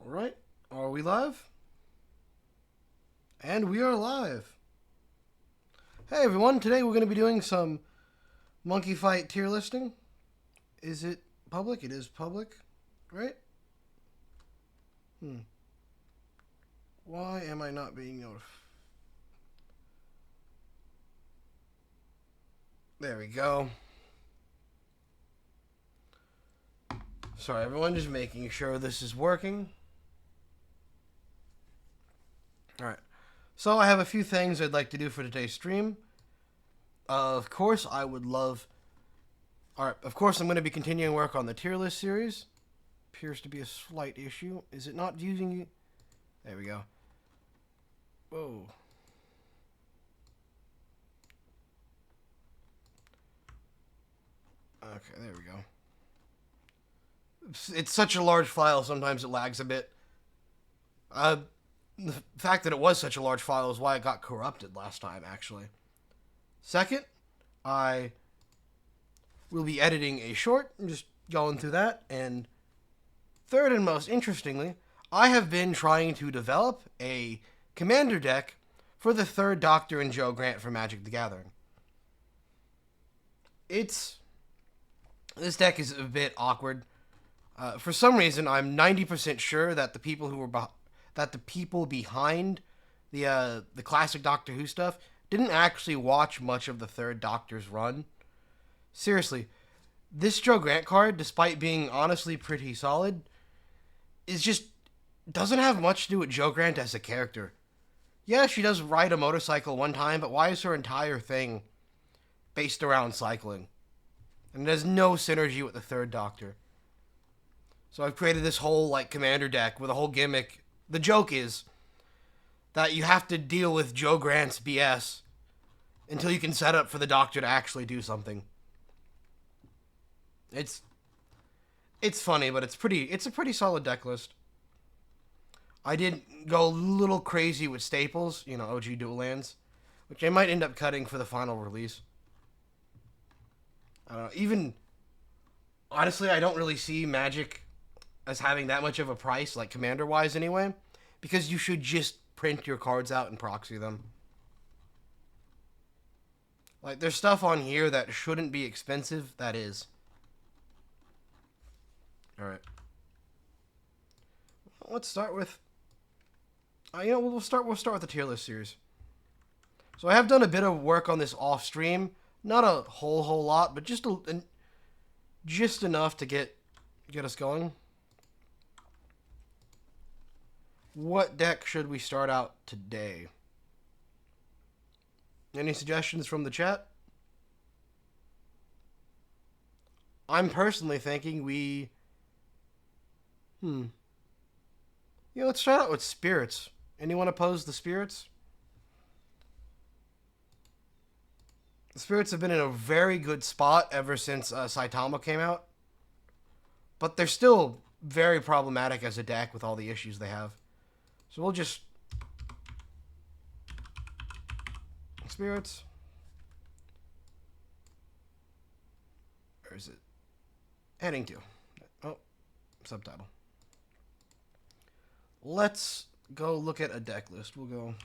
Alright, are we live? And we are live. Hey everyone, today we're going to be doing some MonkeyFight tier listing. Is it public? It is public, right? Why am I not being notified? There we go. Sorry everyone, just making sure this is working. Alright, so I have a few things I'd like to do for today's stream. Of course, I would love... Alright, of course I'm going to be continuing work on the tier list series. Appears to be a slight issue. Is it not using... There we go. Whoa. Okay, there we go. It's such a large file, sometimes it lags a bit. The fact that it was such a large file is why it got corrupted last time, actually. Second, I will be editing a short, and just going through that. And third and most interestingly, I have been trying to develop a commander deck for the third Doctor and Joe Grant for Magic the Gathering. This deck is a bit awkward. For some reason, I'm 90% sure that the people behind the classic Doctor Who stuff didn't actually watch much of the third Doctor's run. Seriously, this Joe Grant card, despite being honestly pretty solid, doesn't have much to do with Joe Grant as a character. Yeah, she does ride a motorcycle one time, but why is her entire thing based around cycling? And it has no synergy with the third Doctor. So I've created this whole, commander deck with a whole gimmick. The joke is that you have to deal with Joe Grant's BS until you can set up for the Doctor to actually do something. It's funny, but it's a pretty solid deck list. I did go a little crazy with staples, OG dual lands, which I might end up cutting for the final release. Honestly, I don't really see Magic as having that much of a price, commander-wise anyway, because you should just print your cards out and proxy them. There's stuff on here that shouldn't be expensive, that is. Alright. Let's start with... we'll start with the tier list series. So I have done a bit of work on this off stream. Not a whole lot, but just enough to get us going. What deck should we start out today? Any suggestions from the chat? I'm personally thinking let's start out with spirits. Anyone oppose the spirits? The spirits have been in a very good spot ever since Saitama came out. But they're still very problematic as a deck with all the issues they have. So we'll just... Spirits. Where is it? Heading to. Oh, subtitle. Let's go look at a deck list. We'll go...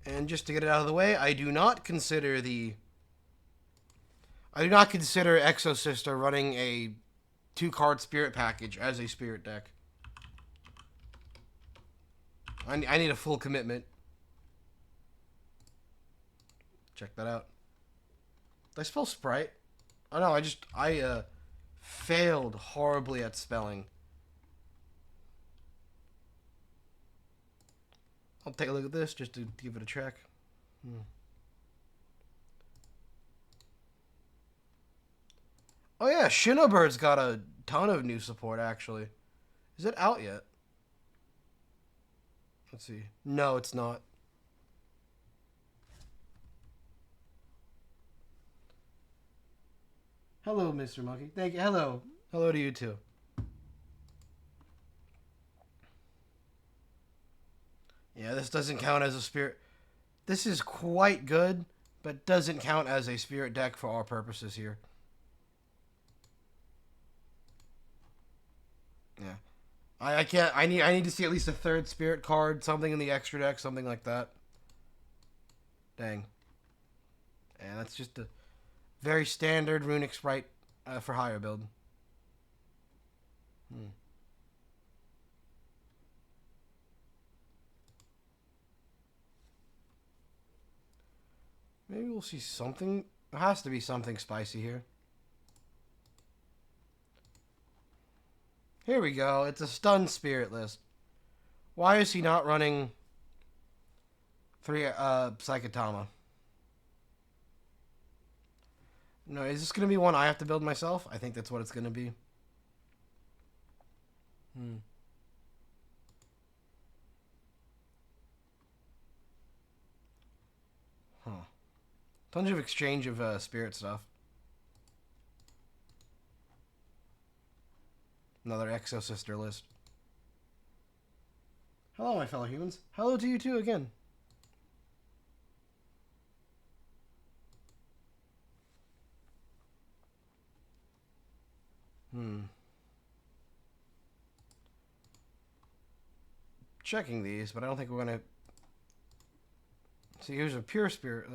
And just to get it out of the way, I do not consider Exosister running a 2-card spirit package as a spirit deck. I need a full commitment. Check that out. Did I spell Sprite? Oh no, I failed horribly at spelling. I'll take a look at this just to give it a check. Oh yeah, Shinobird's got a ton of new support, actually. Is it out yet? Let's see. No, it's not. Hello, Mr. Monkey. Thank you. Hello. Hello to you, too. Yeah, this doesn't count as a spirit. This is quite good, but doesn't count as a spirit deck for our purposes here. Yeah. I can't. I need to see at least a third spirit card, something in the extra deck, something like that. Dang. And that's just a very standard runic sprite for higher build. Maybe we'll see something. There has to be something spicy here. Here we go. It's a stun spirit list. Why is he not running 3 Psychotama? No, is this going to be one I have to build myself? I think that's what it's going to be. Huh. Tons of exchange of spirit stuff. Another Exo Sister list. Hello, my fellow humans. Hello to you too again. Checking these, but I don't think we're gonna. See, here's a pure spirit,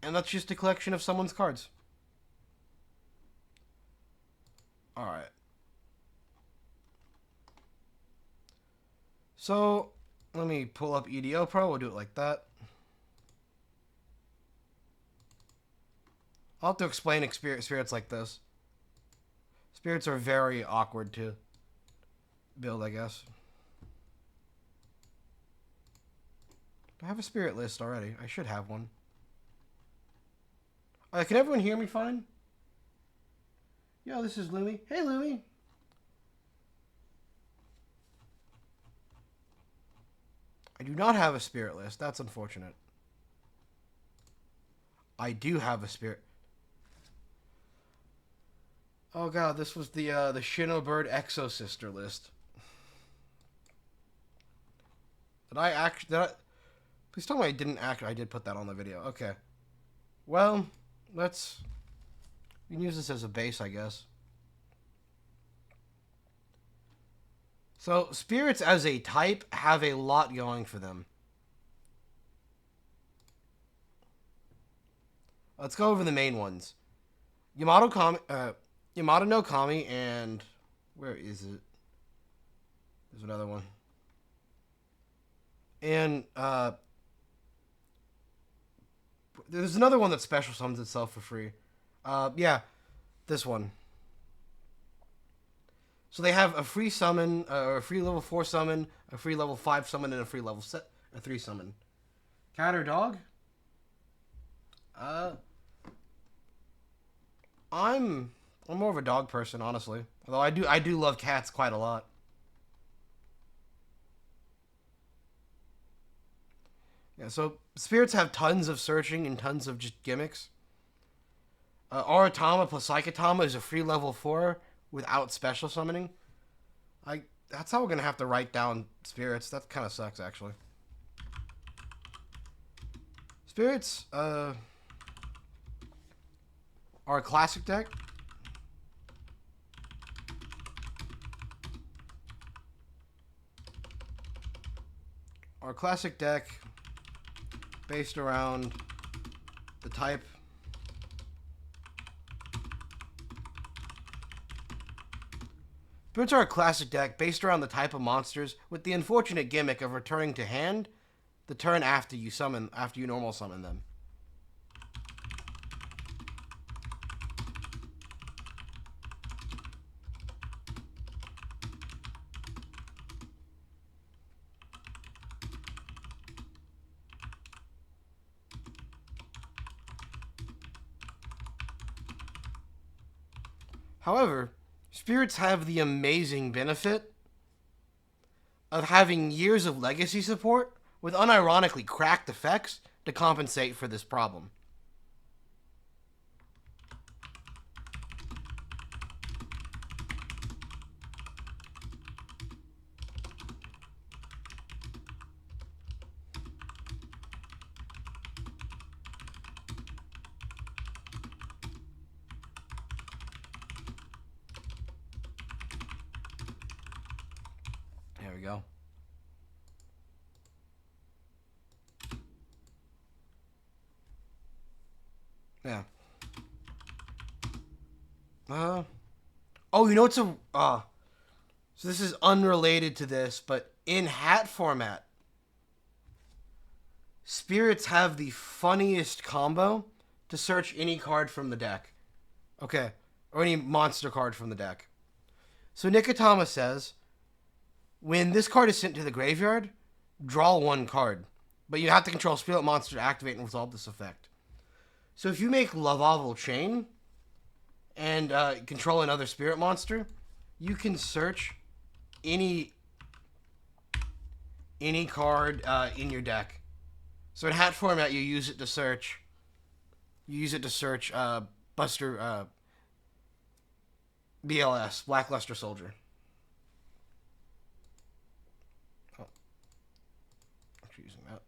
and that's just a collection of someone's cards. All right. So let me pull up EDO Pro. We'll do it like that. I'll have to explain spirits like this. Spirits are very awkward to build, I guess. I have a spirit list already. I should have one. Can everyone hear me fine? Yo, this is Lumi. Hey, Lumi. I do not have a spirit list. That's unfortunate. I do have a spirit. Oh god, this was the Shinobird Exo Sister list. Did I actually? Please tell me I didn't act. I did put that on the video. Okay. Well, let's. We can use this as a base, I guess. So, spirits as a type have a lot going for them. Let's go over the main ones. Yamato no Kami, and where is it? There's another one. And there's another one that special summons itself for free. Yeah, this one. So they have a free summon, a free level 4 summon, a free level 5 summon, and a free level 3 summon. Cat or dog? I'm more of a dog person, honestly. Although I do love cats quite a lot. Yeah, so spirits have tons of searching and tons of just gimmicks. Aratama plus Psychotama is a free level 4 without special summoning. That's how we're gonna have to write down spirits. That kind of sucks, actually. Spirits are a classic deck. Our classic deck based around the type. Spirits are a classic deck based around the type of monsters with the unfortunate gimmick of returning to hand the turn after you normal summon them. However, spirits have the amazing benefit of having years of legacy support with unironically cracked effects to compensate for this problem. go. Yeah. Oh, you know what's a so this is unrelated to this, but in hat format, spirits have the funniest combo to search any card from the deck. Okay. Or any monster card from the deck. So Nikitama says, when this card is sent to the graveyard, draw one card. But you have to control spirit monster to activate and resolve this effect. So if you make Lavavel Chain and control another spirit monster, you can search any card in your deck. So in hat format, you use it to search. You use it to search Buster BLS, Blackluster Soldier. Oh, actually using that.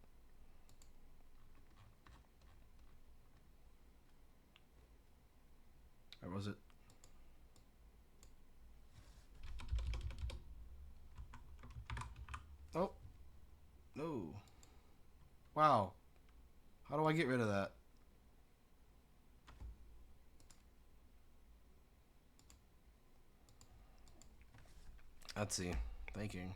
Or was it? Oh. No. Wow. How do I get rid of that? Let's see. Thinking.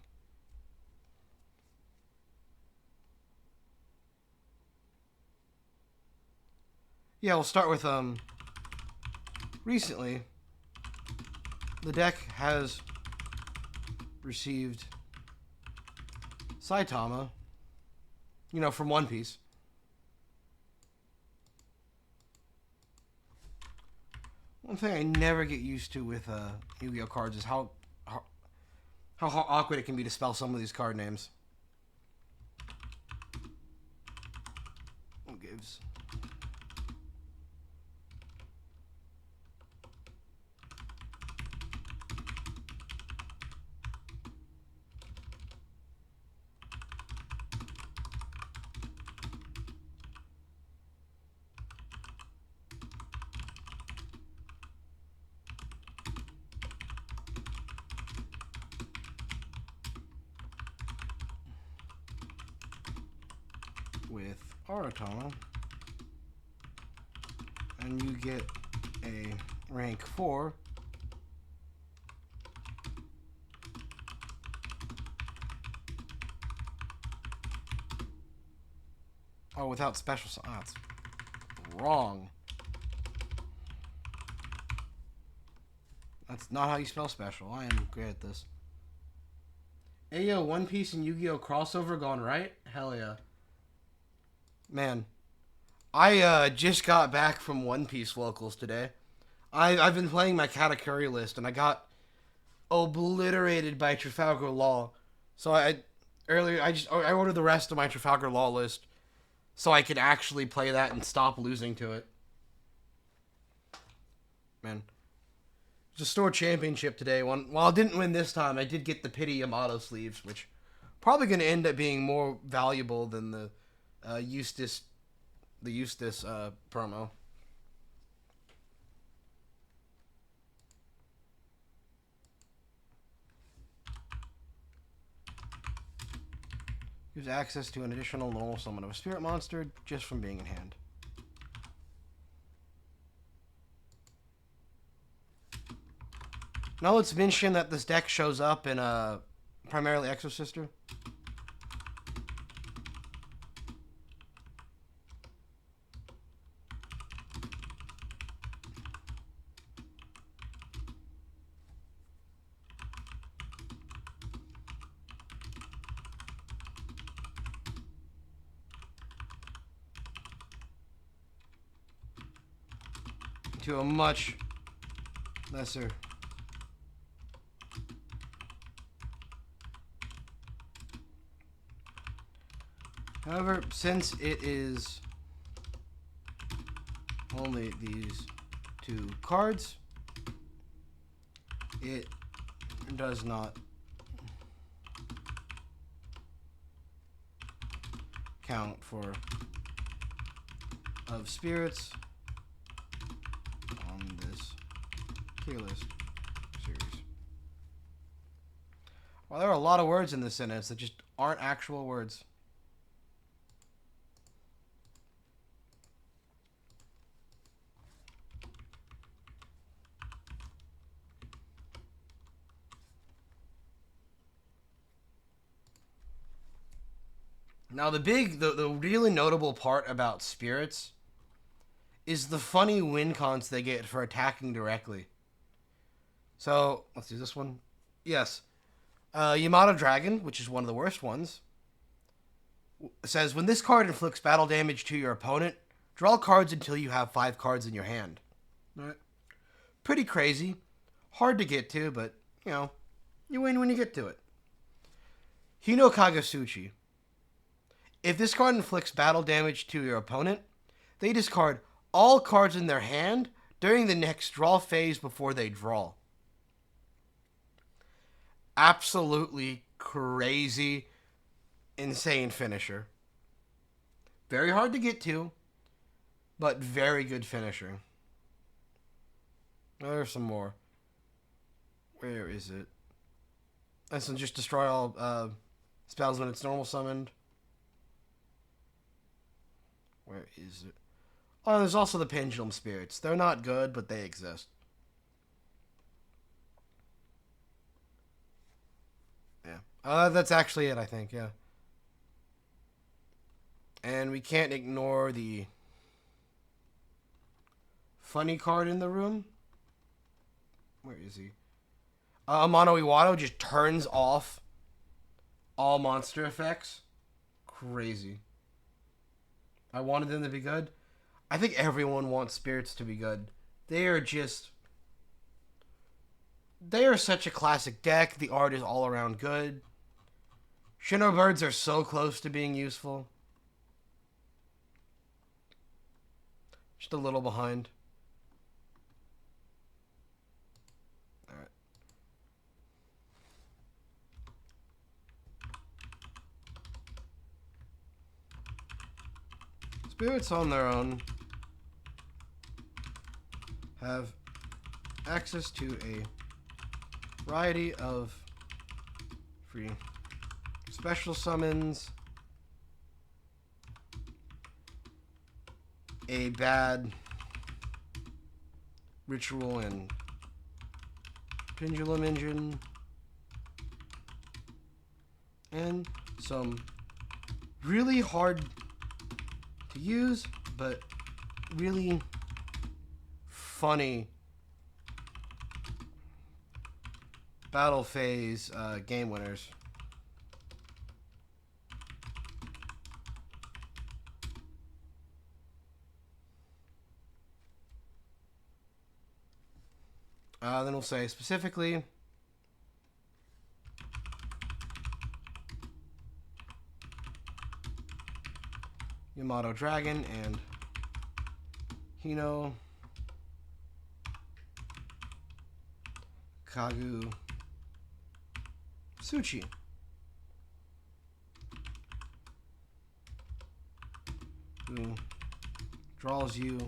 Yeah, we'll start with recently the deck has received Saitama, from One Piece. One thing I never get used to with Yu-Gi-Oh cards is how awkward it can be to spell some of these card names. Who gives? With Aratama, and you get a rank 4 without special. That's wrong. That's not how you spell special. I am great at this. Ayo, One Piece and Yu-Gi-Oh crossover gone right? Hell yeah. Man, I just got back from One Piece locals today. I've been playing my Katakuri list, and I got obliterated by Trafalgar Law. So I ordered the rest of my Trafalgar Law list so I could actually play that and stop losing to it. Man, it's a store championship today. While I didn't win this time, I did get the Pity Yamato sleeves, which probably going to end up being more valuable than the Eustace promo. Gives access to an additional normal summon of a spirit monster just from being in hand. Now let's mention that this deck shows up in primarily Exorcister. To a much lesser however, since it is only these two cards, it does not count for of spirits on this tier list series. Well, there are a lot of words in this sentence that just aren't actual words. Now, the really notable part about spirits is the funny win cons they get for attacking directly. So, let's do this one. Yes. Yamato Dragon, which is one of the worst ones, says, when this card inflicts battle damage to your opponent, draw cards until you have 5 cards in your hand. All right. Pretty crazy. Hard to get to, but, you know, you win when you get to it. Hino Kagasuchi. If this card inflicts battle damage to your opponent, they discard all cards in their hand during the next draw phase before they draw. Absolutely crazy, insane finisher. Very hard to get to, but very good finisher. There's some more. Where is it? This one just destroy all spells when it's normal summoned. Where is it? Oh, there's also the Pendulum Spirits. They're not good, but they exist. Yeah. That's actually it, I think, yeah. And we can't ignore the funny card in the room. Where is he? Amano Iwado just turns off all monster effects. Crazy. I wanted them to be good. I think everyone wants spirits to be good. They are such a classic deck. The art is all around good. Shino Birds are so close to being useful. Just a little behind. Alright. Spirits on their own have access to a variety of free special summons, a bad ritual and pendulum engine, and some really hard to use but really funny battle phase game winners. Then we'll say specifically Yamato Dragon and Hino Kagu Suchi. Who draws you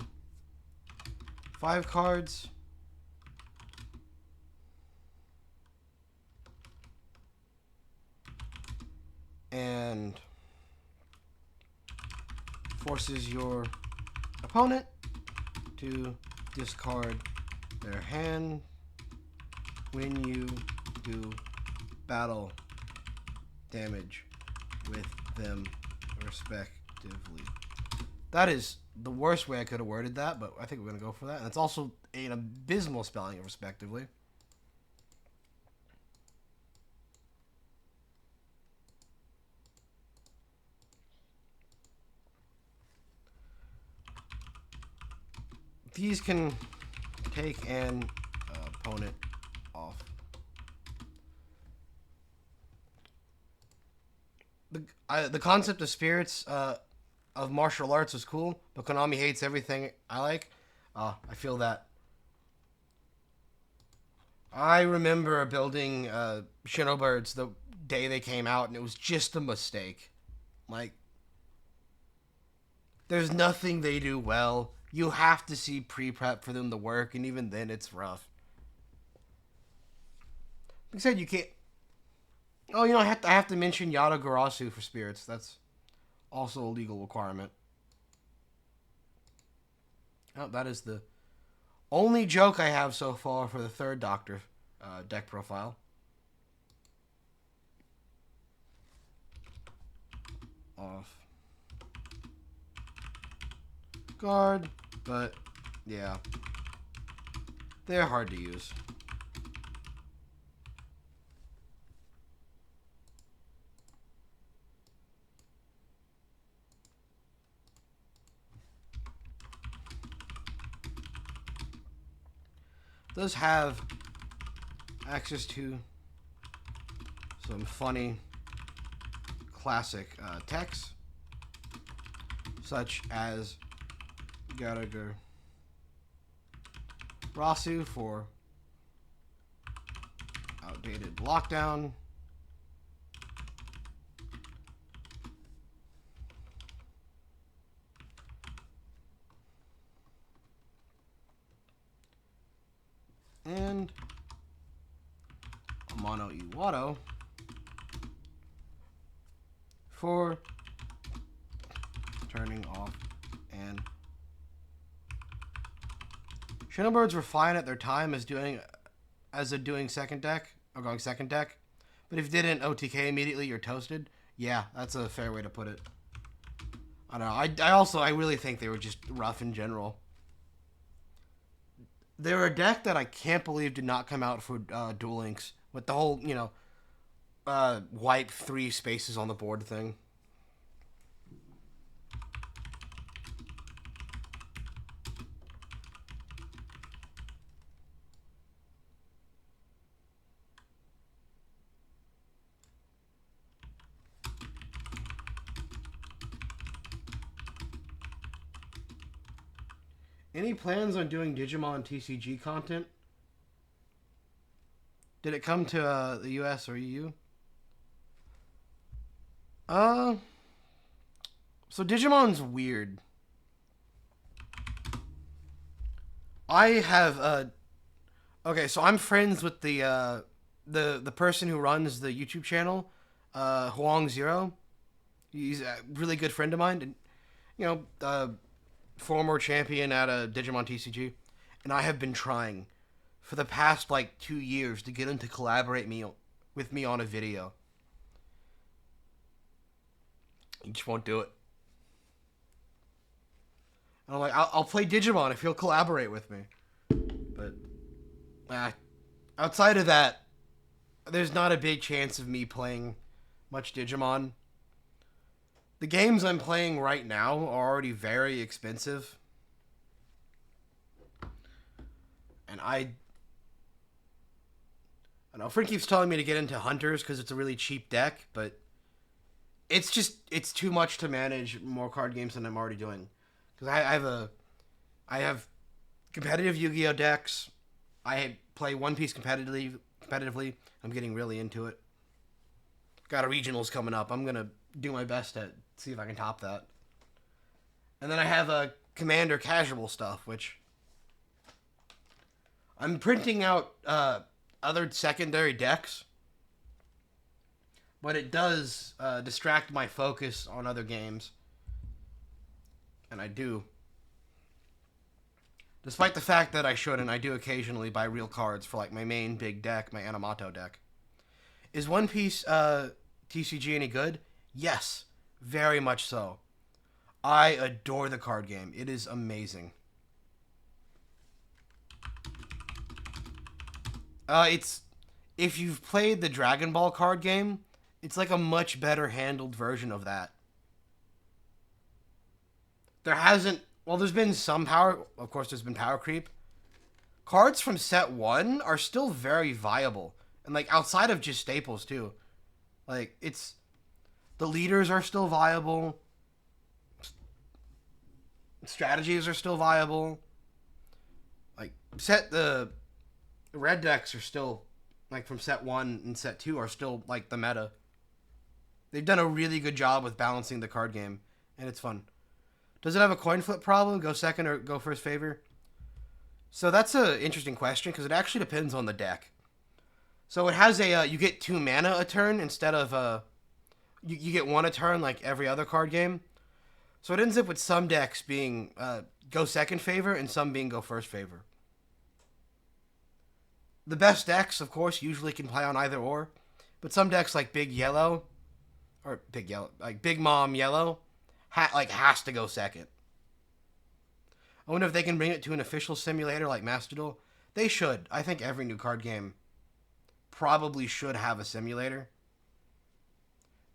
5 cards and forces your opponent to discard their hand when you do battle damage with them respectively. That is the worst way I could have worded that, but I think we're going to go for that. And it's also an abysmal spelling of respectively. These can take an opponent off. The concept of spirits of martial arts is cool, but Konami hates everything I like. I feel that. I remember building Shino Birds the day they came out, and it was just a mistake. Like, there's nothing they do well. You have to see pre-prep for them to work, and even then it's rough. Like I said, you can't... Oh, you know, I have to mention Yada Garasu for spirits. That's also a legal requirement. Oh, that is the only joke I have so far for the third Doctor deck profile. Off guard, but yeah, they're hard to use. Does have access to some funny classic techs, such as Gallagher Rasu for outdated lockdown. And Mono Iwado for turning off and Shadowbirds were fine at their time as doing second deck or going second deck, but if you didn't OTK immediately, you're toasted. Yeah, that's a fair way to put it. I don't know. I really think they were just rough in general. They're a deck that I can't believe did not come out for Duel Links with the whole wipe 3 spaces on the board thing. Any plans on doing Digimon TCG content? Did it come to the US or EU? Uh, so Digimon's weird. I have okay, so I'm friends with the person who runs the YouTube channel, Huang Zero. He's a really good friend of mine, and you know, former champion at a Digimon TCG, and I have been trying for the past like 2 years to get him to collaborate with me on a video. He just won't do it. And I'm like, I'll play Digimon if he'll collaborate with me. But outside of that, there's not a big chance of me playing much Digimon. The games I'm playing right now are already very expensive. And I know Friend keeps telling me to get into Hunters because it's a really cheap deck, but it's too much to manage more card games than I'm already doing. Because I have competitive Yu-Gi-Oh decks. I play One Piece competitively. I'm getting really into it. Got a regionals coming up. I'm gonna do my best to see if I can top that. And then I have a Commander casual stuff, which I'm printing out other secondary decks, but it does distract my focus on other games. And I do. Despite the fact that I shouldn't, I do occasionally buy real cards for like my main big deck, my Anamato deck. Is One Piece TCG any good? Yes, very much so. I adore the card game. It is amazing. It's if you've played the Dragon Ball card game, it's like a much better handled version of that. There's been some power, of course there's been power creep. Cards from set 1 are still very viable. And like outside of just staples too. Like the leaders are still viable. Strategies are still viable. Like the red decks are still like from set 1 and set 2 are still like the meta. They've done a really good job with balancing the card game, and it's fun. Does it have a coin flip problem? Go second or go first favor? So that's an interesting question because it actually depends on the deck. So it has a you get 2 mana a turn instead of you get 1 a turn like every other card game. So it ends up with some decks being go second favor and some being go first favor. The best decks, of course, usually can play on either or, but some decks like Big Mom Yellow, has to go second. I wonder if they can bring it to an official simulator like Master Duel. They should. I think every new card game probably should have a simulator.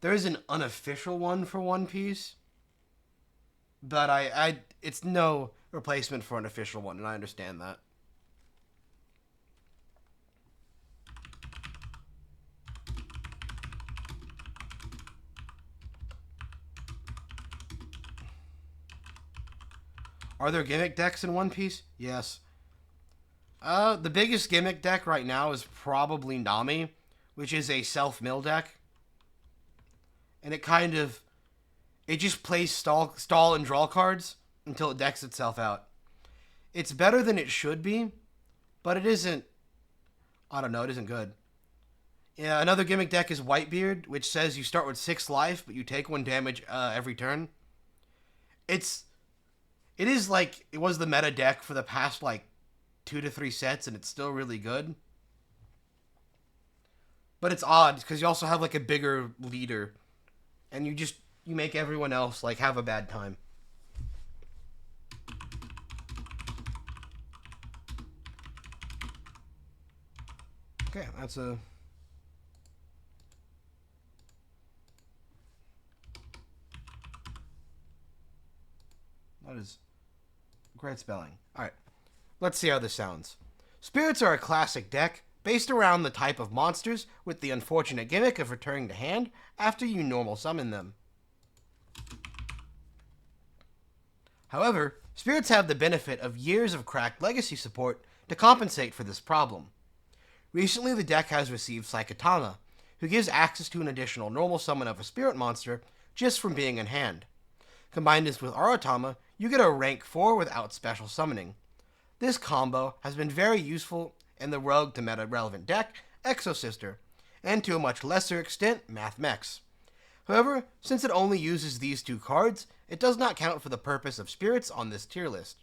There is an unofficial one for One Piece, but it's no replacement for an official one, and I understand that. Are there gimmick decks in One Piece? Yes. The biggest gimmick deck right now is probably Nami, which is a self-mill deck. And it just plays stall and draw cards until it decks itself out. It's better than it should be, but it isn't, I don't know, it isn't good. Yeah, another gimmick deck is Whitebeard, which says you start with 6 life, but you take 1 damage every turn. It is like, it was the meta deck for the past, 2 to 3 sets, and it's still really good. But it's odd, because you also have, a bigger leader, and you make everyone else, have a bad time. Okay, that's a... That is great spelling. Alright, let's see how this sounds. Spirits are a classic deck based around the type of monsters with the unfortunate gimmick of returning to hand after you normal summon them. However, spirits have the benefit of years of cracked legacy support to compensate for this problem. Recently, the deck has received Psychotama, who gives access to an additional normal summon of a spirit monster just from being in hand. Combine this with Aratama, you get a rank 4 without special summoning. This combo has been very useful in the rogue to meta relevant deck, Exosister, and to a much lesser extent, Mathmex. However, since it only uses these 2 cards, it does not count for the purpose of spirits on this tier list.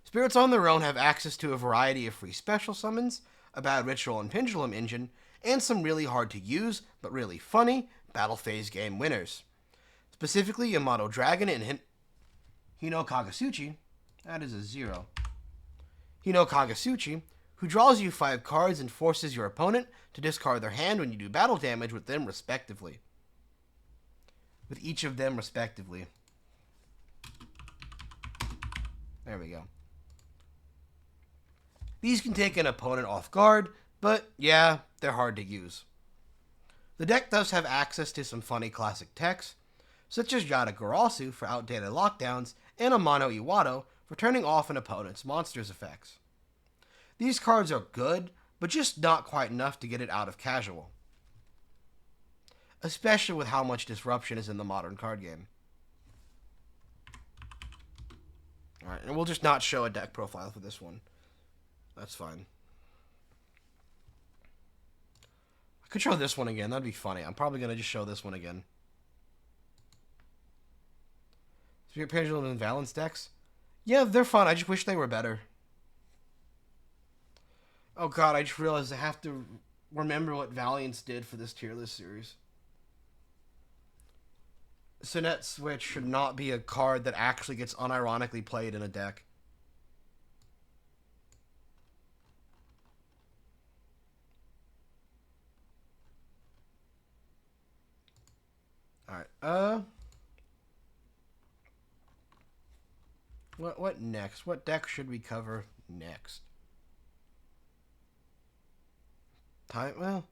Spirits on their own have access to a variety of free special summons, a bad ritual and pendulum engine, and some really hard to use, but really funny, battle phase game winners. Specifically, Yamato Dragon and Hino Kagasuchi, that is a 0. Hino Kagasuchi, who draws you 5 cards and forces your opponent to discard their hand when you do battle damage with them respectively. With each of them respectively. There we go. These can take an opponent off guard, but yeah, they're hard to use. The deck does have access to some funny classic techs, such as Yada Garasu for outdated lockdowns and Amano Iwado for turning off an opponent's monster's effects. These cards are good, but just not quite enough to get it out of casual. Especially with how much disruption is in the modern card game. Alright, and we'll just not show a deck profile for this one. That's fine. I could show this one again, that'd be funny. I'm probably going to just show this one again. Spirit Pendulum and Valence decks? Yeah, they're fun, I just wish they were better. Oh god, I just realized I have to remember what Valiance did for this tier list series. Sonnet Switch should not be a card that actually gets unironically played in a deck. Alright, What next? What deck should we cover next? Well,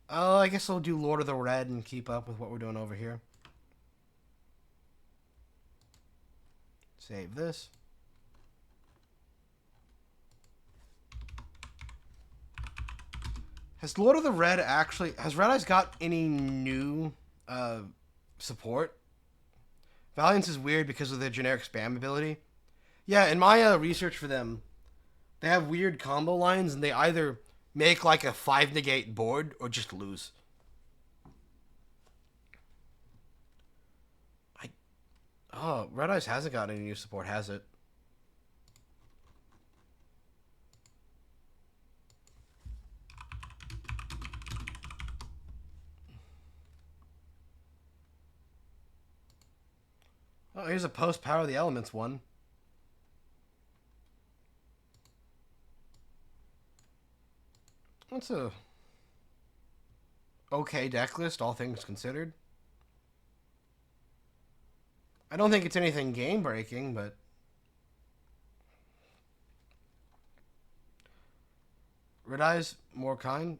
I guess I'll do Lord of the Red and keep up with what we're doing over here. Save this. Has Lord of the Red actually... Has Red Eyes got any new support? Valiance is weird because of their generic spam ability. Yeah, in my research for them, they have weird combo lines, and they either Make like a 5 negate board or just lose. Oh, Red Eyes hasn't got any new support, has it? Oh, here's a post Power of the Elements one. That's a okay deck list, all things considered. I don't think it's anything game breaking, but Red Eyes more kind.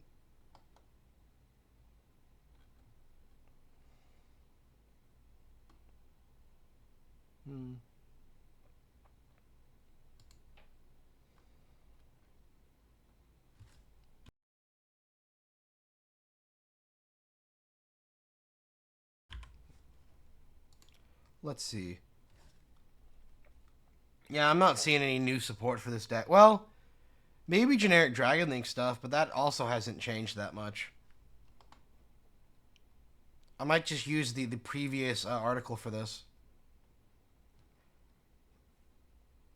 Let's see. Yeah, I'm not seeing any new support for this deck. Well, maybe generic Dragon Link stuff, but that also hasn't changed that much. I might just use the previous article for this.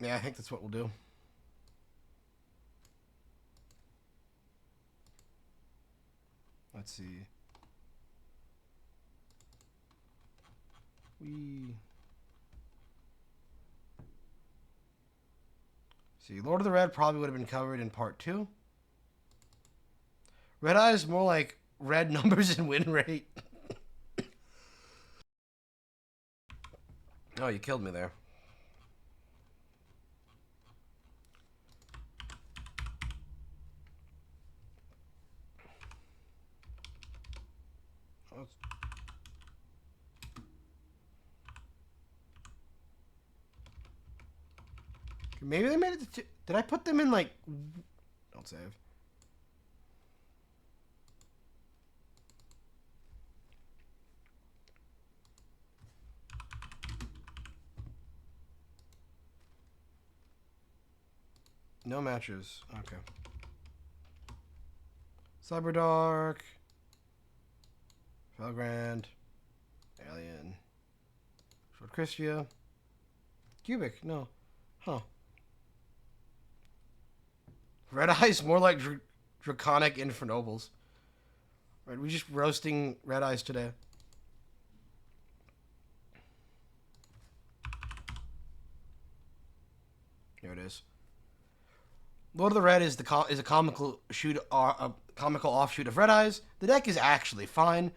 Yeah, I think that's what we'll do. Let's see. See, Lord of the Red probably would have been covered in part 2. Red Eye is more like red numbers and win rate. Oh, you killed me there. Maybe they made it to... Did I put them in, like... Don't save. No matches. Okay. Cyberdark. Felgrand. Alien. Short Christia. Cubic. No. Huh. Red Eyes more like Draconic Infernobles. Right, we just roasting Red Eyes today. Here it is. Lord of the Red is a comical comical offshoot of Red Eyes. The deck is actually fine,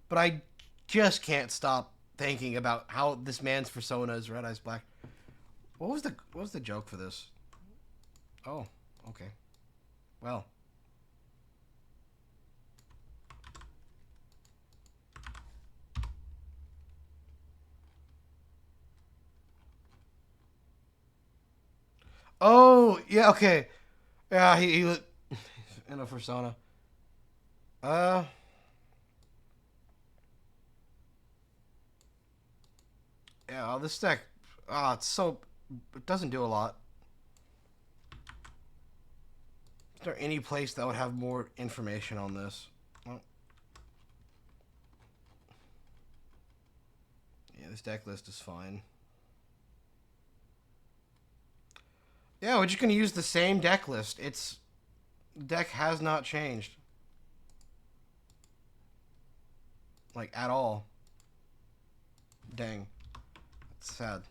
but I just can't stop thinking about how this man's persona is Red Eyes Black. What was the joke for this? Oh, okay. Well. Oh, yeah, okay. Yeah, he in a persona. Yeah, this deck, it's so, it doesn't do a lot. Is there any place that would have more information on this? Well, yeah, this deck list is fine. Yeah, we're just gonna use the same deck list. Deck has not changed. Like, at all. Dang. That's sad.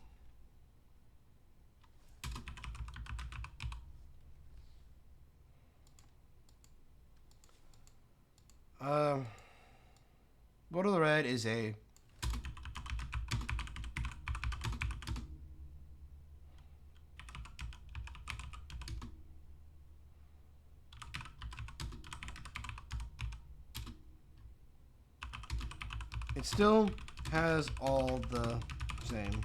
Lord of the Red is a... It still has all the same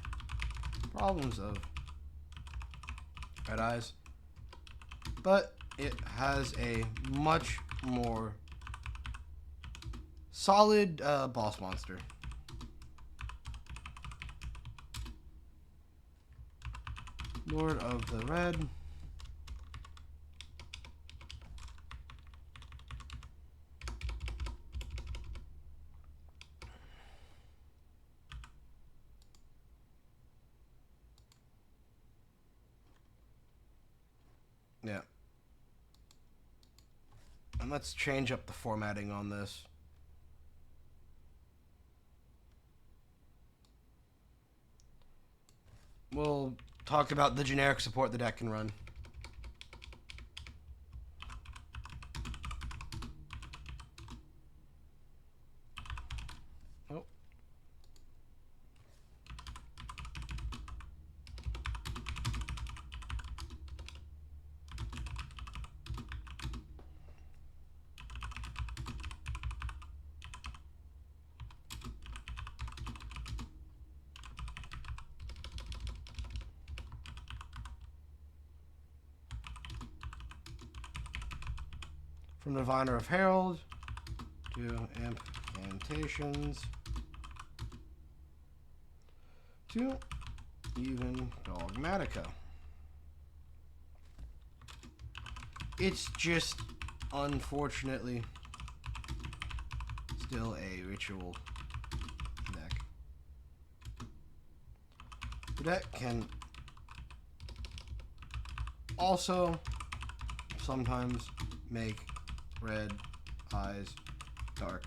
problems of Red Eyes, but it has a much more solid boss monster. Lord of the Red Yeah. And let's change up the formatting on this. We'll talk about the generic support the deck can run. Oh. From the Diviner of Herald to Incantations to even Dogmatica. It's just, unfortunately, still a ritual deck. The deck can also sometimes make red eyes dark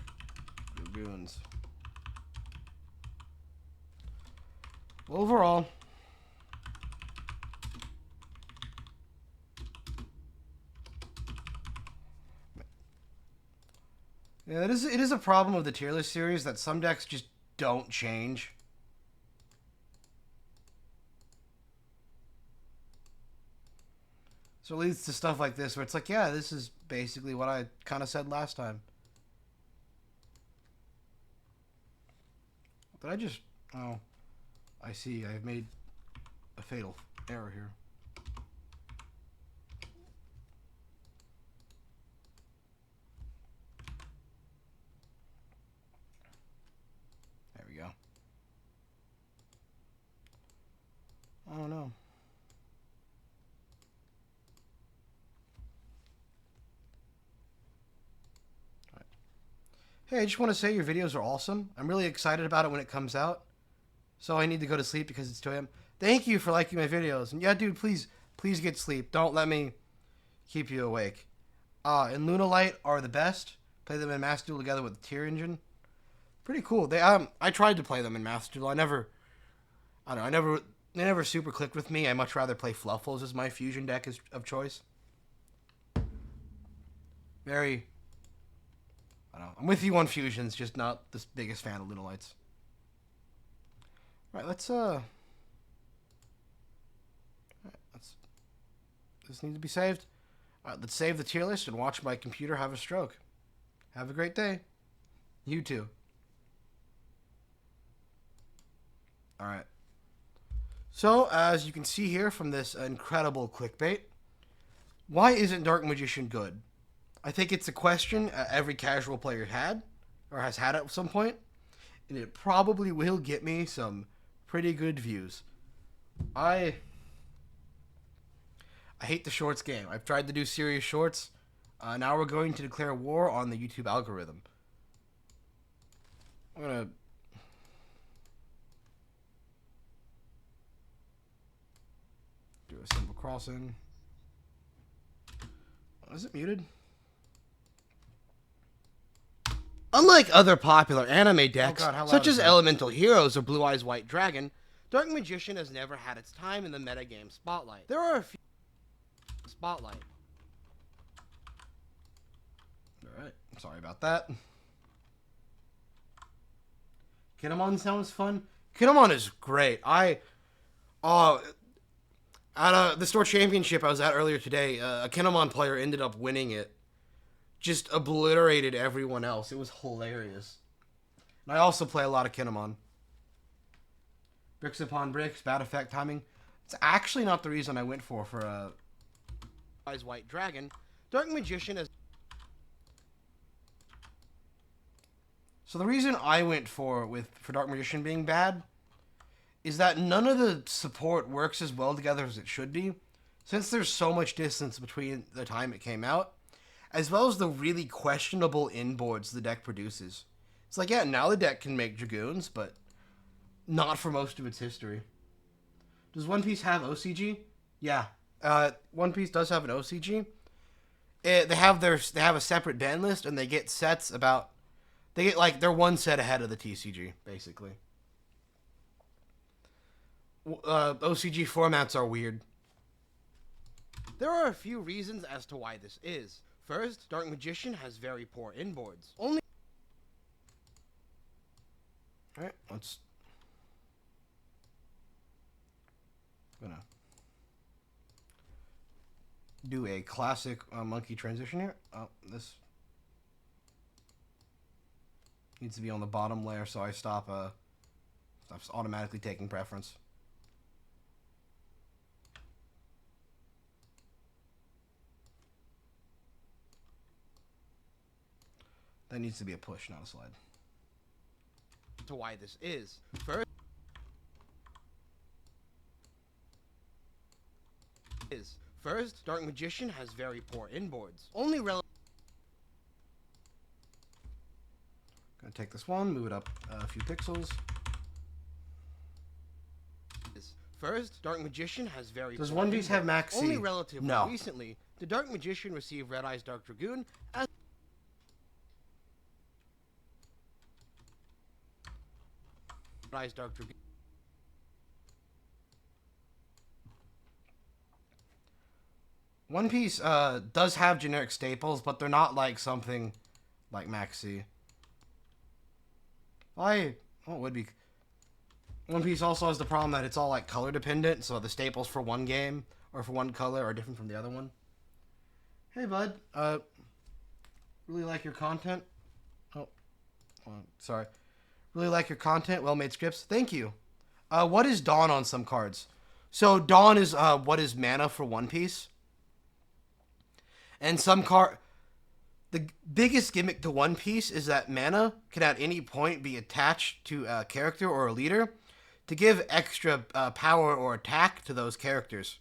dragoons. Overall, yeah, it is a problem of the tier list series that some decks just don't change. So it leads to stuff like this where it's like, yeah, this is basically what I kind of said last time. But I just, oh, I see, I've made a fatal error here. There we go. Oh no. Hey, I just want to say your videos are awesome. I'm really excited about it when it comes out. So I need to go to sleep because it's 2 a.m. Thank you for liking my videos. And yeah, dude, please get sleep. Don't let me keep you awake. And Lunalight are the best. Play them in Master Duel together with the Tier engine. Pretty cool. They I tried to play them in Master Duel. They never super clicked with me. I much rather play Fluffles as my fusion deck of choice. Very, I don't know. I'm with you on fusions, just not the biggest fan of Lunalights. Right, let's this needs to be saved. Let's save the tier list and watch my computer have a stroke. Have a great day. You too. Alright. So, as you can see here from this incredible clickbait, why isn't Dark Magician good? I think it's a question every casual player had, or has had at some point, and it probably will get me some pretty good views. I hate the shorts game. I've tried to do serious shorts. Now we're going to declare war on the YouTube algorithm. I'm gonna do a simple crossing. Oh, is it muted? Unlike other popular anime decks, such as Elemental Heroes or Blue Eyes White Dragon, Dark Magician has never had its time in the metagame spotlight. There are a few... Spotlight. Alright, sorry about that. Kinemon sounds fun. Kinemon is great. At the store championship I was at earlier today, a Kinemon player ended up winning it. Just obliterated everyone else. It was hilarious. And I also play a lot of Kinemon. Bricks upon bricks, bad effect timing. It's actually not the reason I went for a Eyes White Dragon. Dark Magician is... So the reason I went for Dark Magician being bad is that none of the support works as well together as it should be, since there's so much distance between the time it came out, as well as the really questionable inboards the deck produces. It's like, yeah, now the deck can make Dragoons, but not for most of its history. Does One Piece have OCG? Yeah, One Piece does have an OCG. They have a separate ban list, and they get sets about. They get like they're one set ahead of the TCG basically. OCG formats are weird. There are a few reasons as to why this is. First, Dark Magician has very poor inboards. Only. Alright, let's. Gonna do a classic monkey transition here. Oh, this needs to be on the bottom layer, so I stops automatically taking preference. That needs to be a push, not a slide. To why this is. First, Dark Magician has very poor inboards. Only Gonna take this one, move it up a few pixels. First, Dark Magician has very. Does One Piece have Max C? Only relatively recently did Dark Magician receive Red Eye's Dark Dragoon as Red Eye's Dark Dragoon. One Piece does have generic staples, but they're not like something like Max C. It would be. One Piece also has the problem that it's all like color dependent, so the staples for one game or for one color are different from the other one. Hey bud, really like your content. Sorry. Really like your content, well-made scripts. Thank you. What is Dawn on some cards? So Dawn is what is mana for One Piece. And the biggest gimmick to One Piece is that mana can at any point be attached to a character or a leader to give extra power or attack to those characters.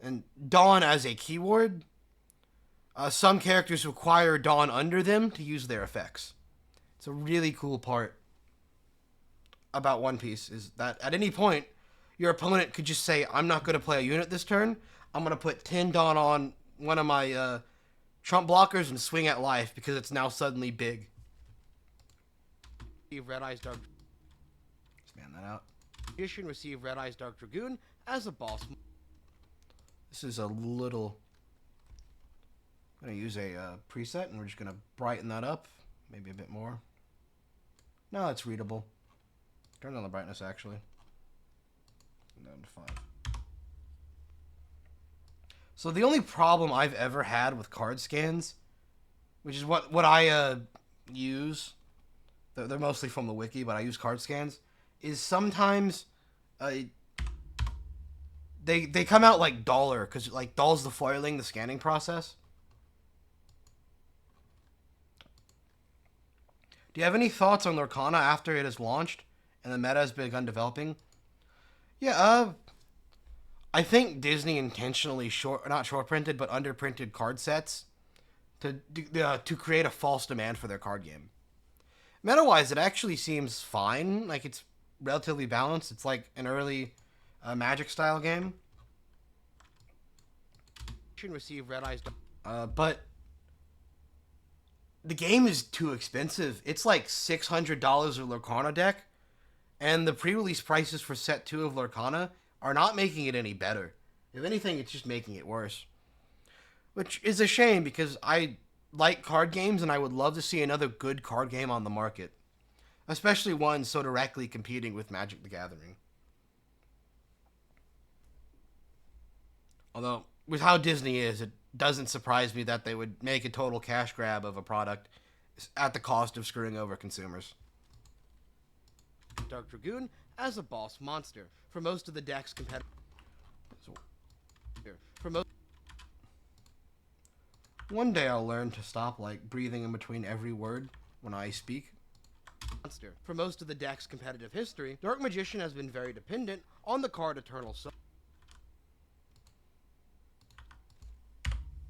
And Dawn as a keyword, some characters require Dawn under them to use their effects. It's a really cool part about One Piece is that at any point, your opponent could just say, I'm not going to play a unit this turn. I'm going to put 10 Dawn on one of my Trump blockers and swing at life because it's now suddenly big. Red Eye's Dark. Expand that out. Magician receive Red Eye's Dark Dragoon as a boss. This is a little. I'm going to use a preset and we're just going to brighten that up. Maybe a bit more. No, it's readable. Turn down the brightness actually. Down to 5. So the only problem I've ever had with card scans, which is what I use, they're mostly from the wiki, but I use card scans, is sometimes they come out like dollar, because like doll's the foiling the scanning process. Do you have any thoughts on Lorcana after it has launched and the meta has begun developing? Yeah, I think Disney intentionally not short printed, but underprinted card sets to create a false demand for their card game. Meta-wise, it actually seems fine. Like, it's relatively balanced. It's like an early Magic-style game. Receive Red Eye's. But the game is too expensive. It's like $600 a Lorcana deck, and the pre-release prices for Set 2 of Lorcana are not making it any better. If anything, it's just making it worse. Which is a shame, because I like card games, and I would love to see another good card game on the market. Especially one so directly competing with Magic the Gathering. Although, with how Disney is, it doesn't surprise me that they would make a total cash grab of a product at the cost of screwing over consumers. Dark Dragoon as a boss monster. For most of the decks competitive. One day I'll learn to stop like breathing in between every word when I speak. Monster. For most of the deck's competitive history, Dark Magician has been very dependent on the card Eternal Soul.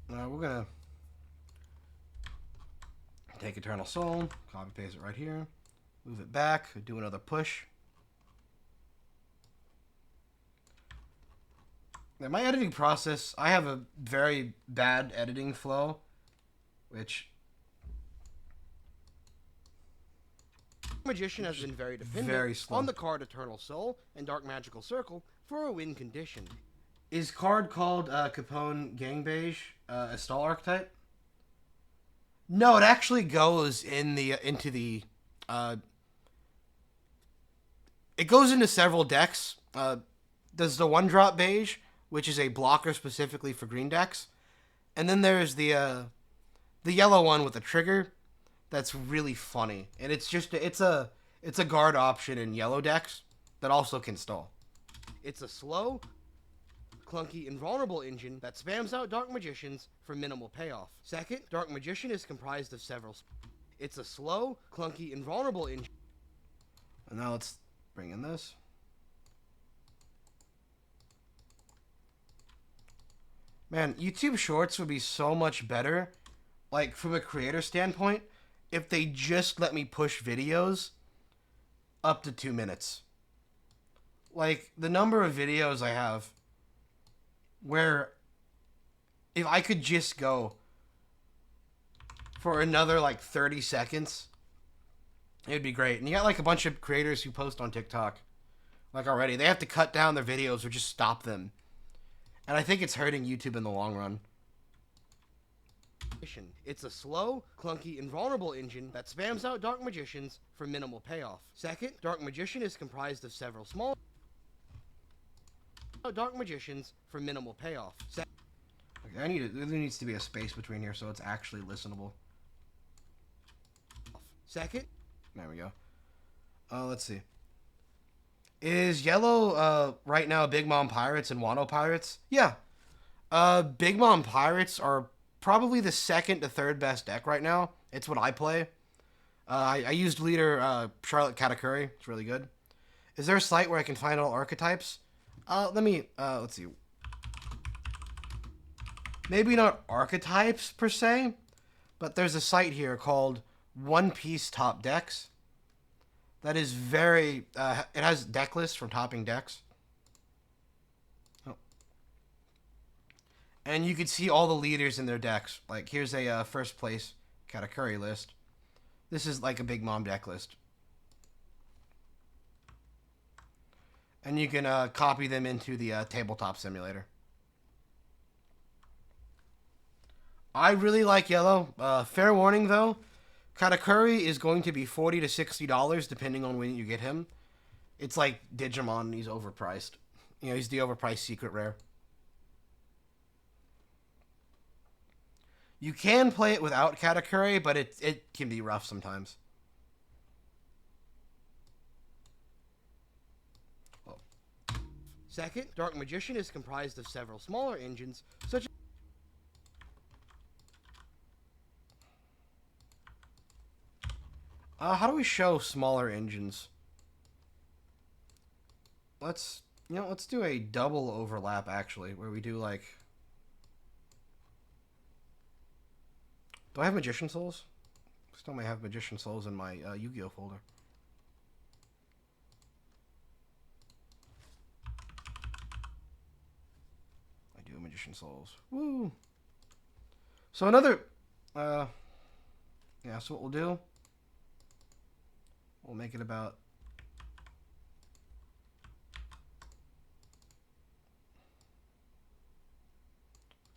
We're gonna take Eternal Soul, copy paste it right here, move it back, do another push. Yeah, my editing process, I have a very bad editing flow, which Magician has been very dependent very slow. on the card Eternal Soul and Dark Magical Circle for a win condition. Is card called Capone Gangbeige a stall archetype? No, it actually goes in the into the. It goes into several decks. There's the one drop beige, which is a blocker specifically for green decks, and then there's the yellow one with a trigger. That's really funny, and it's a guard option in yellow decks that also can stall. It's a slow, clunky, invulnerable engine that spams out Dark Magicians for minimal payoff. Second, Dark Magician is comprised of several. It's a slow, clunky, invulnerable engine. And now let's bring in this. Man, YouTube Shorts would be so much better, like from a creator standpoint, if they just let me push videos up to 2 minutes. Like, the number of videos I have where if I could just go for another, like, 30 seconds, it'd be great. And you got, like, a bunch of creators who post on TikTok, like, already. They have to cut down their videos or just stop them. And I think it's hurting YouTube in the long run. It's a slow, clunky, invulnerable engine that spams out Dark Magicians for minimal payoff. Second, Dark Magician is comprised of several small Dark Magicians for minimal payoff. Okay, there needs to be a space between here so it's actually listenable. Second, there we go. Let's see. Is yellow right now Big Mom Pirates and Wano Pirates? Yeah. Big Mom Pirates are probably the second to third best deck right now. It's what I play. I used leader Charlotte Katakuri. It's really good. Is there a site where I can find all archetypes? Let's see. Maybe not archetypes per se, but there's a site here called One Piece Top Decks. That is very, it has deck lists from topping decks. Oh. And you can see all the leaders in their decks. Like, here's a first place Katakuri list. This is like a Big Mom deck list. And you can copy them into the tabletop simulator. I really like yellow. Fair warning, though. Katakuri is going to be $40 to $60 depending on when you get him. It's like Digimon, and he's overpriced. You know, he's the overpriced secret rare. You can play it without Katakuri, but it can be rough sometimes. Oh. Second, Dark Magician is comprised of several smaller engines, such as how do we show smaller engines? Let's do a double overlap, actually, where we do, like... Do I have Magician Souls? Still may have Magician Souls in my Yu-Gi-Oh folder. I do Magician Souls. Woo! So another... yeah, so what we'll do... We'll make it about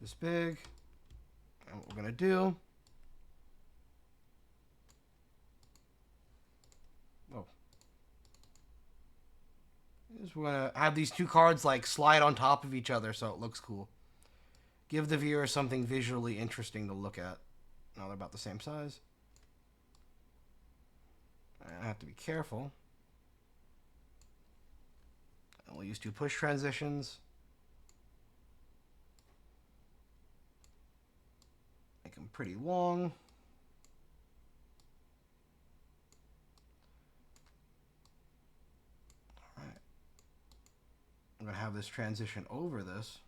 this big. And what we're going to do... is we're going to have these two cards like slide on top of each other so it looks cool. Give the viewer something visually interesting to look at. Now they're about the same size. I have to be careful. And we'll use two push transitions. Make them pretty long. All right. I'm going to have this transition over this.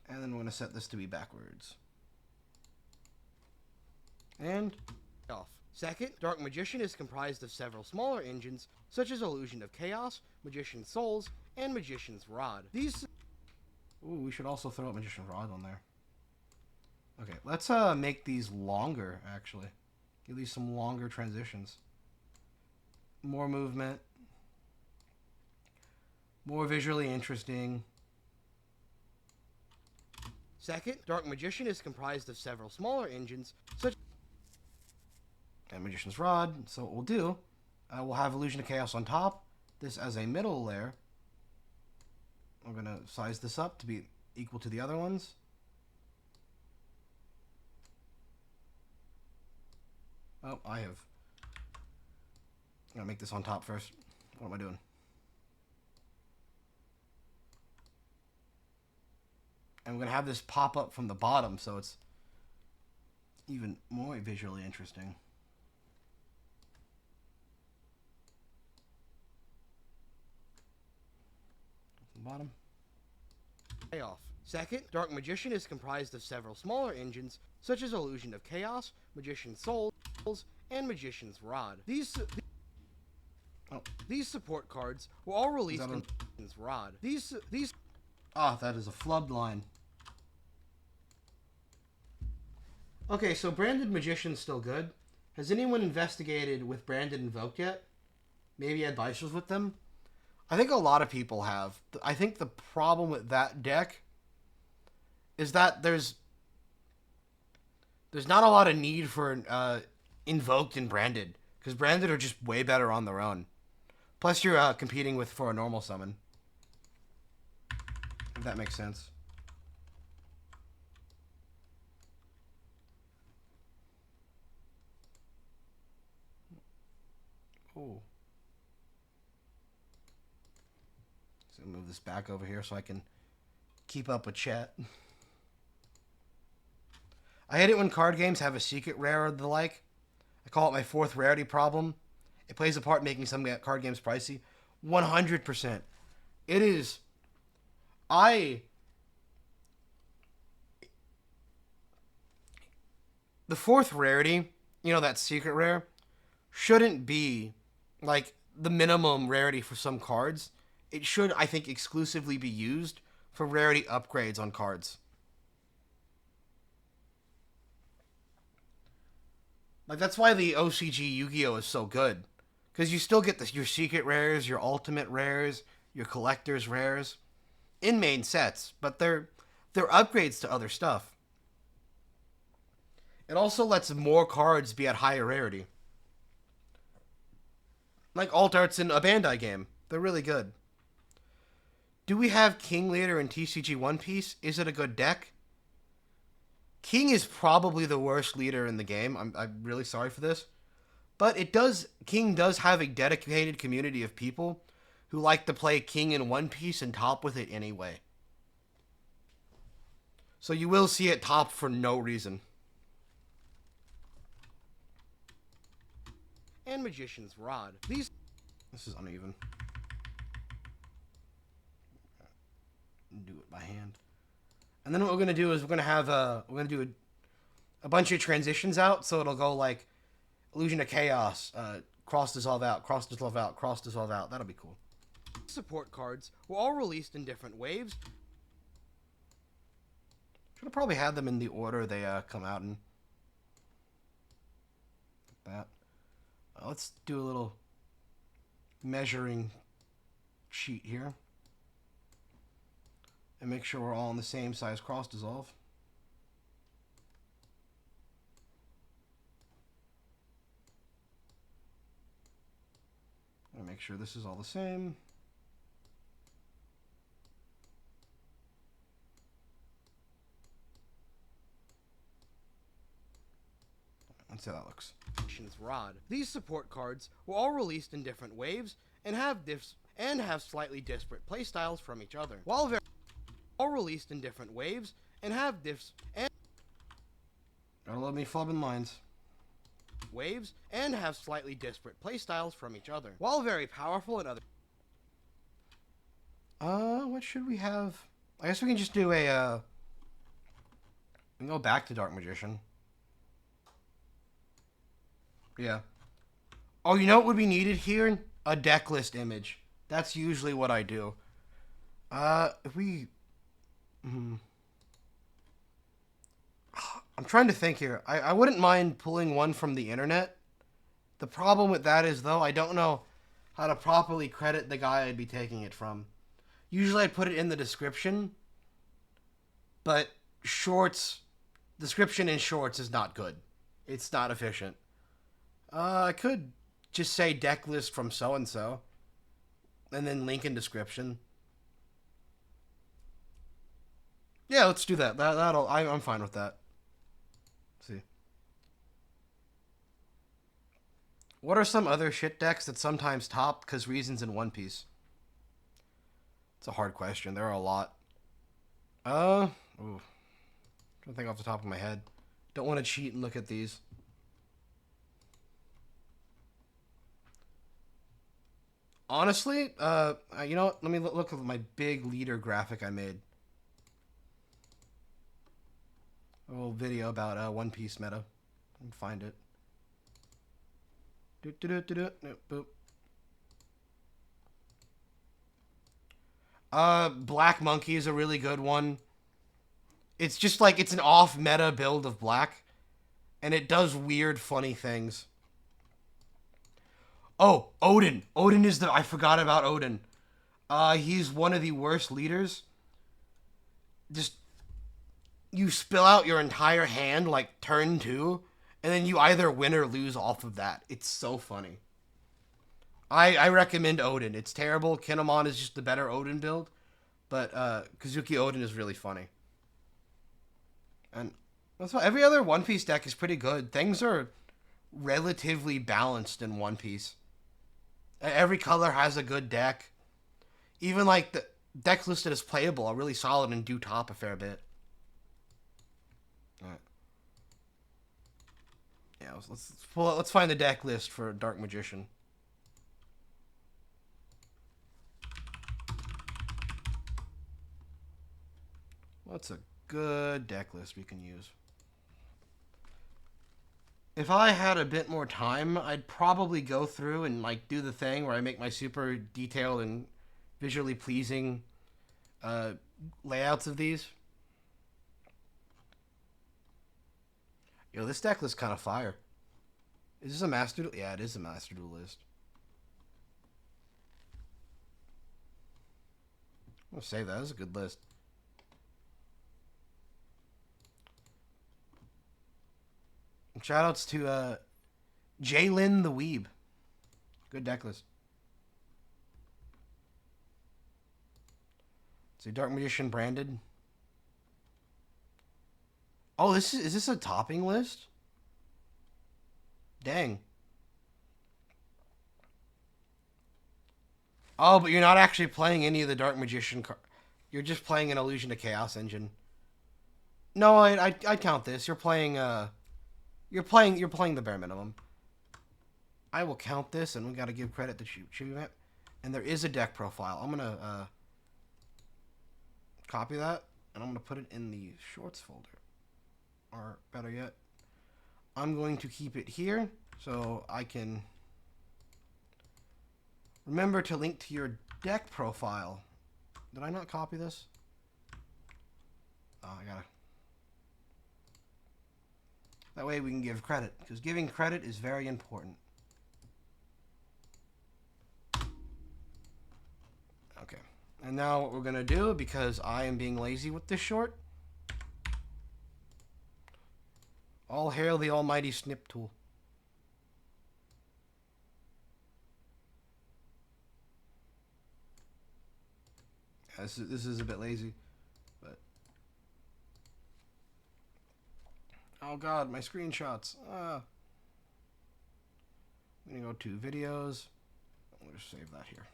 And then we're going to set this to be backwards. And off. Second, Dark Magician is comprised of several smaller engines, such as Illusion of Chaos, Magician Souls, and Magician's Rod. Ooh, we should also throw a Magician's Rod on there. Okay, let's make these longer, actually. Give these some longer transitions. More movement. More visually interesting. Second, Dark Magician is comprised of several smaller engines, such and Magician's Rod. So what we'll do, we'll have Illusion of Chaos on top, this as a middle layer. I'm going to size this up to be equal to the other ones. Oh, I'm going to make this on top first. What am I doing? And we're going to have this pop up from the bottom, so it's even more visually interesting. Bottom. payoff. Second, Dark Magician is comprised of several smaller engines, such as Illusion of Chaos, Magician's Souls, and Magician's Rod. These support cards were all released in Magician's Rod. That is a flubbed line. Okay, so Branded Magician's still good. Has anyone investigated with Branded Invoked yet? Maybe had Biceps with them? I think a lot of people have. I think the problem with that deck is that there's not a lot of need for Invoked and Branded, because Branded are just way better on their own. Plus, you're competing for a normal summon. If that makes sense. Oh. So move this back over here so I can keep up with chat. I hate it when card games have a secret rare or the like. I call it my fourth rarity problem. It plays a part in making some card games pricey. 100%. It is. The fourth rarity, that secret rare, shouldn't be like the minimum rarity for some cards. It should, I think, exclusively be used for rarity upgrades on cards. Like, that's why the OCG Yu-Gi-Oh! Is so good. Because you still get your secret rares, your ultimate rares, your collector's rares in main sets, but they're upgrades to other stuff. It also lets more cards be at higher rarity. Like Alt Arts in a Bandai game. They're really good. Do we have King Leader in TCG One Piece? Is it a good deck? King is probably the worst leader in the game. I'm really sorry for this. But King does have a dedicated community of people who like to play King in One Piece and top with it anyway. So you will see it top for no reason. And Magician's Rod. This is uneven. Do it by hand. And then what we're going to do is we're going to do a bunch of transitions out, so it'll go like Illusion of Chaos, cross dissolve out, cross dissolve out, cross dissolve out. That'll be cool. Support cards were all released in different waves. Should have probably had them in the order they come out in. Like that. Let's do a little measuring sheet here. And make sure we're all in the same size cross dissolve. And make sure this is all the same. Let's see how that looks. Rod. These support cards were all released in different waves and have slightly disparate playstyles from each other. While all released in different waves and have Gotta love me flubbing lines. Waves and have slightly disparate playstyles from each other. While very powerful in other. What should we have? I guess we can just do we can go back to Dark Magician. Yeah. Oh, you know what would be needed here? A deck list image. That's usually what I do. If we... hmm. I'm trying to think here. I wouldn't mind pulling one from the internet. The problem with that is, though, I don't know how to properly credit the guy I'd be taking it from. Usually I'd put it in the description, but shorts... Description in shorts is not good. It's not efficient. I could just say deck list from so-and-so, and then link in description. Yeah, let's do that. I'm fine with that. Let's see. What are some other shit decks that sometimes top because reasons in One Piece? It's a hard question. There are a lot. Ooh. Don't think off the top of my head. Don't want to cheat and look at these. Honestly, you know what? Let me look at my big leader graphic I made. A little video about One Piece meta. I can find it. Boop. Black Monkey is a really good one. It's just like, it's an off-meta build of black, and it does weird, funny things. Oh, Odin. Odin is I forgot about Odin. He's one of the worst leaders. Just, you spill out your entire hand, like, turn 2, and then you either win or lose off of that. It's so funny. I recommend Odin. It's terrible. Kinemon is just the better Odin build, but Kazuki Odin is really funny. And that's why every other One Piece deck is pretty good. Things are relatively balanced in One Piece. Every color has a good deck. Even like the decks listed as playable are really solid and do top a fair bit. All right. Yeah, let's find the deck list for Dark Magician. What's a good deck list we can use? If I had a bit more time, I'd probably go through and like do the thing where I make my super detailed and visually pleasing layouts of these. Yo, this deck list kind of fire. Is this a master duel? Yeah, it is a master duel list. I'm gonna save that. That's a good list. Shoutouts to Jalen the Weeb. Good deck list. See, Dark Magician branded. Oh, is this a topping list? Dang. Oh, but you're not actually playing any of the Dark Magician You're just playing an Illusion to Chaos engine. No, I'd count this. You're playing You're playing the bare minimum. I will count this, and we got to give credit to Chubimap. And there is a deck profile. I'm gonna copy that, and I'm gonna put it in the shorts folder. Or better yet, I'm going to keep it here so I can remember to link to your deck profile. Did I not copy this? Oh, I gotta. That way we can give credit, because giving credit is very important. Okay. And now what we're going to do, because I am being lazy with this short, all hail the almighty snip tool. This is a bit lazy, but... Oh god, my screenshots. I'm going to go to videos. I'll just save that here.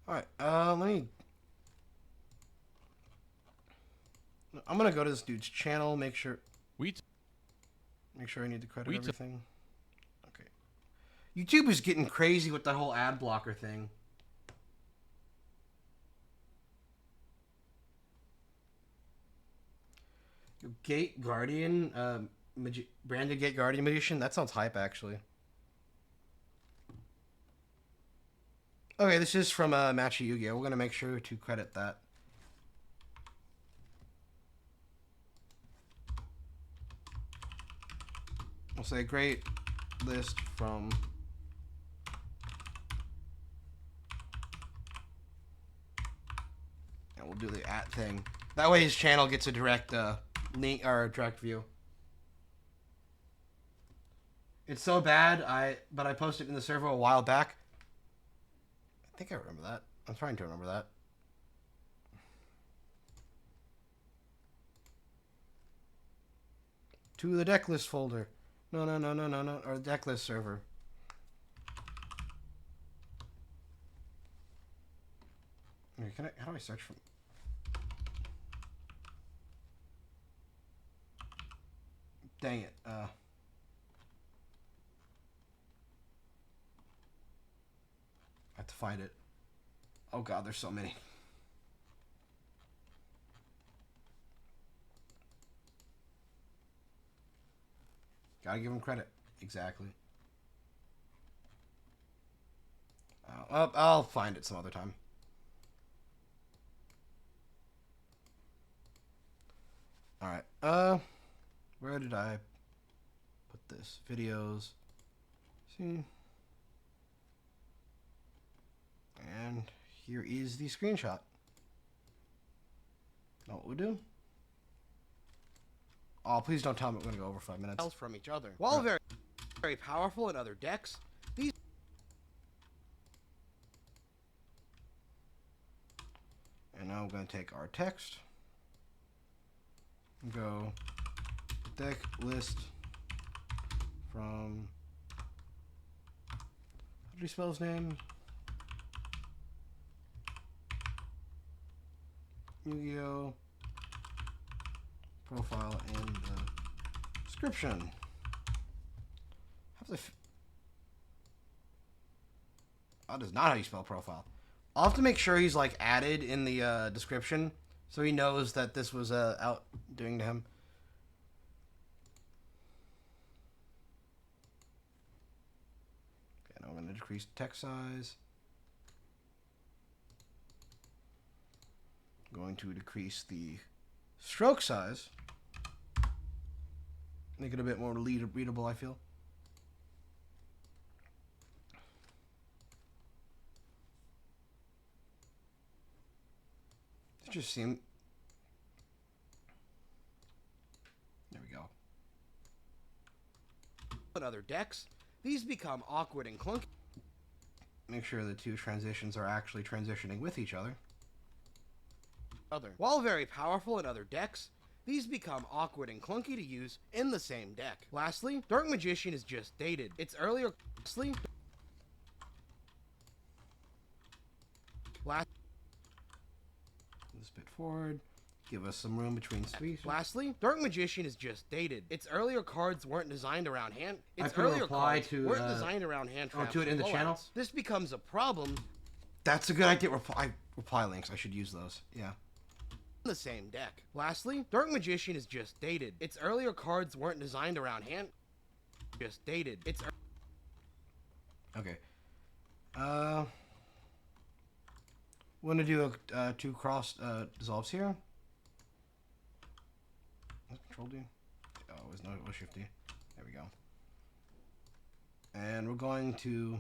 Alright, I'm going to go to this dude's channel, make sure I need to credit everything. Okay. YouTube is getting crazy with that whole ad blocker thing. Gate Guardian, branded Gate Guardian Magician. That sounds hype, actually. Okay, this is from Match of Yu-Gi-Oh! We're going to make sure to credit that. We'll say great list from... And we'll do the @ thing. That way his channel gets a direct link or direct view. It's so bad, but I posted in the server a while back. I think I remember that. I'm trying to remember that. To the deck list folder. No. Or deck list server. Okay, how do I search for... Dang it. I have to find it. Oh god, there's so many. Gotta give him credit. Exactly. I'll find it some other time. Alright. Where did I put this? Videos. See? And here is the screenshot. Know what we'll do? Oh, please don't tell me we're going to go over 5 minutes. From each other. While very powerful in other decks, these... And now I'm going to take our text and go deck list from... How did he spell his name? Yugioh profile in the description. That is not how you spell profile. I'll have to make sure he's like added in the description so he knows that this was out doing to him. Okay, now I'm going to decrease text size. I'm going to decrease the stroke size. Make it a bit more readable, I feel. It just seemed... There we go. In other decks, these become awkward and clunky. Make sure the two transitions are actually transitioning with each other. While very powerful in other decks, these become awkward and clunky to use in the same deck. Lastly, Dark Magician is just dated. Its earlier... This bit forward. Give us some room between spaces. Lastly, Dark Magician is just dated. Its earlier cards weren't designed around hand. Its I put a earlier reply cards to, weren't designed around hand traps. to it in the blowouts. channel? This becomes a problem. That's a good idea. Reply links. I should use those. Yeah. The same deck. Lastly, Dark Magician is just dated. Its earlier cards weren't designed around hand. Just dated. Its Okay. Want to do a 2 cross dissolves here. Control D. Oh, it was no, it was Shift D. There we go. And we're going to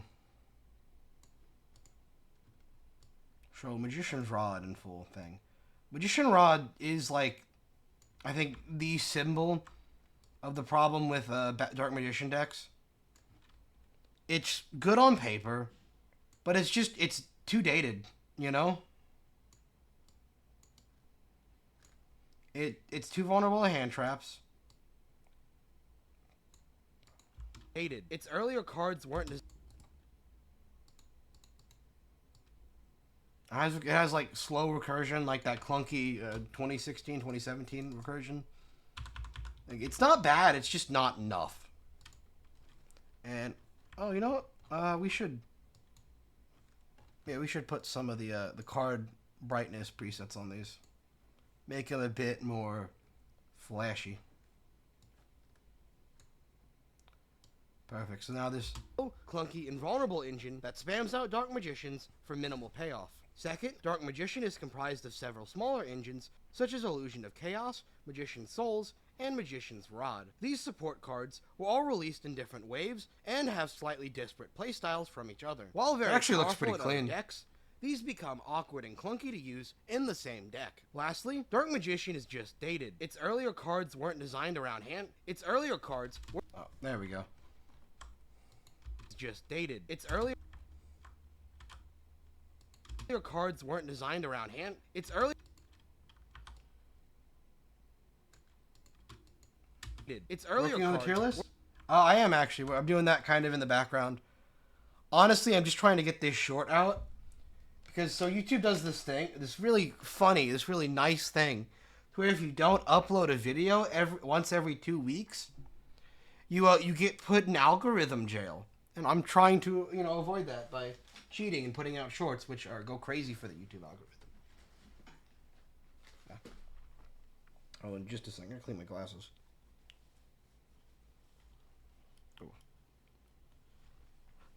show Magician's Rod in full thing. Magician Rod is like, I think, the symbol of the problem with Dark Magician decks. It's good on paper, but it's too dated, you know? It's too vulnerable to hand traps. dated. Its earlier cards weren't... It has like slow recursion, like that clunky 2016, 2017 recursion. Like, it's not bad, it's just not enough. And oh, you know what? We should put some of the card brightness presets on these. Make them a bit more flashy. Perfect. So now this... clunky invulnerable engine that spams out Dark Magicians for minimal payoff. Second, Dark Magician is comprised of several smaller engines, such as Illusion of Chaos, Magician's Souls, and Magician's Rod. These support cards were all released in different waves and have slightly disparate playstyles from each other. While very actually looks powerful pretty in other clean. decks, these become awkward and clunky to use in the same deck. Lastly, Dark Magician is just dated. Its earlier cards weren't designed around Its earlier cards were... Oh, there we go. Just dated. Its earlier cards weren't designed around Its early... Its earlier Working on the cards tier list? I am actually. I'm doing that kind of in the background. Honestly, I'm just trying to get this short out. Because, so YouTube does this thing, this really funny, this really nice thing, where if you don't upload a video once every 2 weeks, you get put in algorithm jail. And I'm trying to, avoid that by cheating and putting out shorts, which go crazy for the YouTube algorithm. Yeah. Oh, in just a second, I'm gonna clean my glasses. Ooh.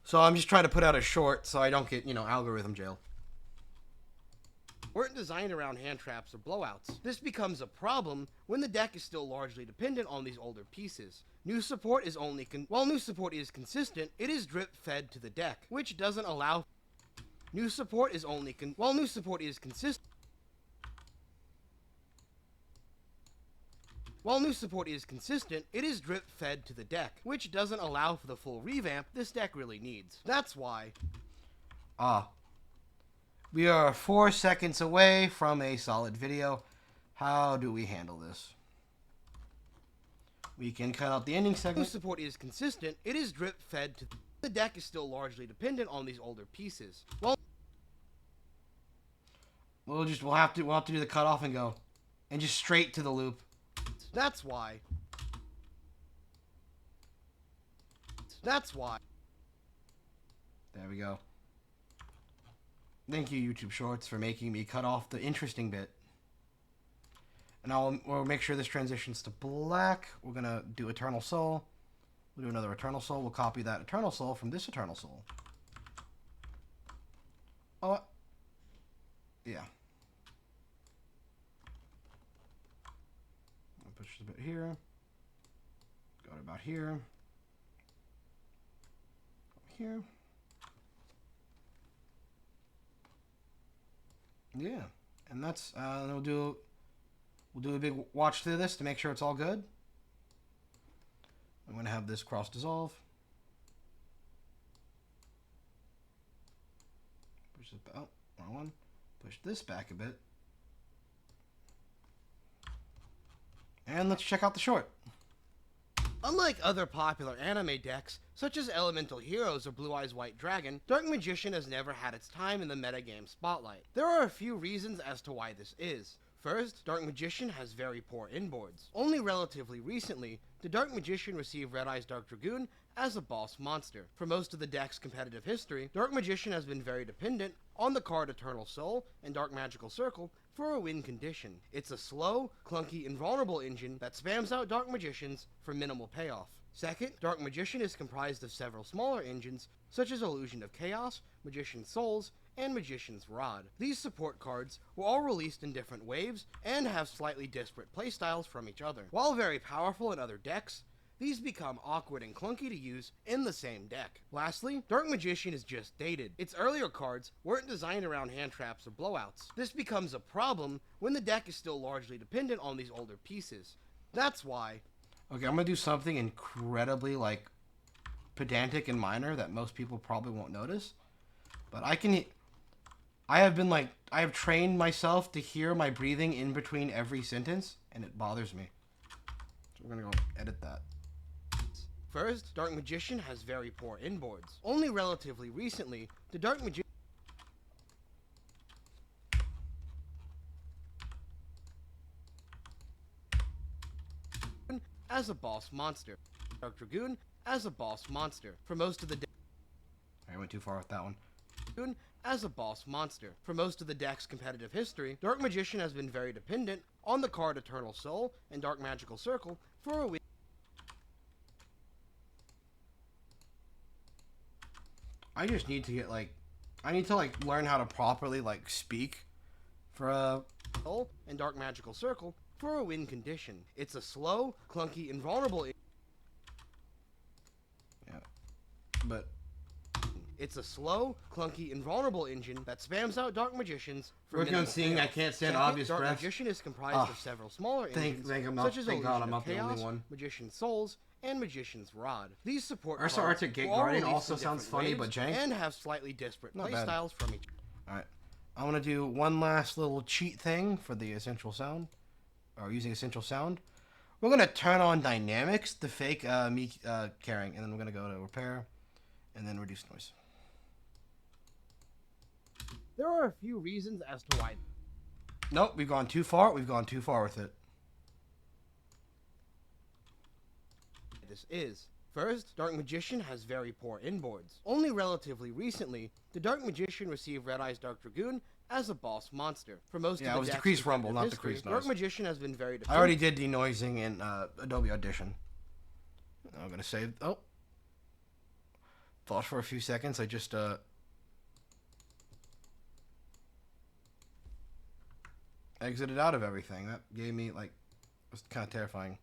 So I'm just trying to put out a short so I don't get, algorithm jail. Weren't designed around hand traps or blowouts. This becomes a problem when the deck is still largely dependent on these older pieces. New support is only while new support is consistent, it is drip fed to the deck, which doesn't allow new support is only while new support is consistent. While new support is consistent, it is drip fed to the deck, which doesn't allow for the full revamp this deck really needs. That's why we are 4 seconds away from a solid video. How do we handle this? We can cut out the ending segment. New support is consistent, it is drip fed to the deck is still largely dependent on these older pieces. Well, we'll have to do the cutoff and go, and just straight to the loop. That's why. There we go. Thank you, YouTube Shorts, for making me cut off the interesting bit. And we'll make sure this transitions to black. We're going to do Eternal Soul. We'll do another Eternal Soul. We'll copy that Eternal Soul from this Eternal Soul. Oh, yeah. I'll push this a bit here. Go to about here. Here. Yeah, and that's we'll do a big watch through this to make sure it's all good. I'm gonna have this cross dissolve. Push this back. Wrong one. Push this back a bit. And let's check out the short. Unlike other popular anime decks, such as Elemental Heroes or Blue Eyes White Dragon, Dark Magician has never had its time in the metagame spotlight. There are a few reasons as to why this is. First, Dark Magician has very poor inboards. Only relatively recently did Dark Magician receive Red Eyes Dark Dragoon as a boss monster. For most of the deck's competitive history, Dark Magician has been very dependent on the card Eternal Soul and Dark Magical Circle for a win condition. It's a slow, clunky, invulnerable engine that spams out Dark Magicians for minimal payoff. Second, Dark Magician is comprised of several smaller engines, such as Illusion of Chaos, Magician's Souls, and Magician's Rod. These support cards were all released in different waves and have slightly disparate playstyles from each other. While very powerful in other decks, these become awkward and clunky to use in the same deck. Lastly, Dark Magician is just dated. Its earlier cards weren't designed around hand traps or blowouts. This becomes a problem when the deck is still largely dependent on these older pieces. That's why. Okay, I'm gonna do something incredibly pedantic and minor that most people probably won't notice, but I have trained myself to hear my breathing in between every sentence, and it bothers me. So we're gonna go edit that. First, Dark Magician has very poor inboards. Only relatively recently, the Dark Magician as a boss monster. Dark Dragoon as a boss monster. For most of the I went too far with that one. As a boss monster. For most of the deck's competitive history, Dark Magician has been very dependent on the card Eternal Soul and Dark Magical Circle for a win. I just need to get, like... I need to, like, learn how to properly, like, speak for, and Dark Magical Circle for a win condition. It's a slow, clunky, and vulnerable... Yeah. But... It's a slow, clunky, and vulnerable engine that spams out Dark Magicians for Working on minimal seeing I payoff. can't stand Second, obvious Dark breaths. Magician is comprised of several smaller engines, Thank such as God Illusion I'm not of the Chaos, only one. Magician's Souls, and Magician's Rod. These support Ursa cards Arctic Gate will all Guardian release also in sounds different funny, waves but jank. and have slightly disparate Not bad. playstyles from each. Alright. I'm going to do one last little cheat thing for the Essential Sound. Or using Essential Sound. We're going to turn on Dynamics to fake me caring. And then we're going to go to Repair. And then Reduce Noise. There are a few reasons as to why. Nope, we've gone too far. We've gone too far with it. This is. First, Dark Magician has very poor inboards. Only relatively recently, the Dark Magician received Red Eye's Dark Dragoon as a boss monster. For most of the Yeah, it was decks Decreased in Rumble, not history, Decreased Dark Noise. Magician has been very I already did denoising in Adobe Audition. I'm going to save... Oh. Thought for a few seconds. I just... exited out of everything. That gave me, like... It was kind of terrifying.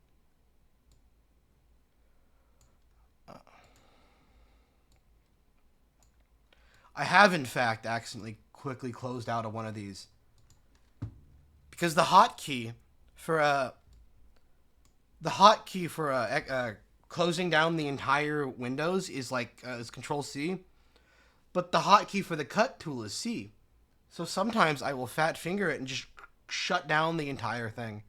I have, in fact, accidentally quickly closed out of one of these. Because the hotkey for closing down the entire Windows is like is Control C, but the hotkey for the cut tool is C. So sometimes I will fat finger it and just shut down the entire thing.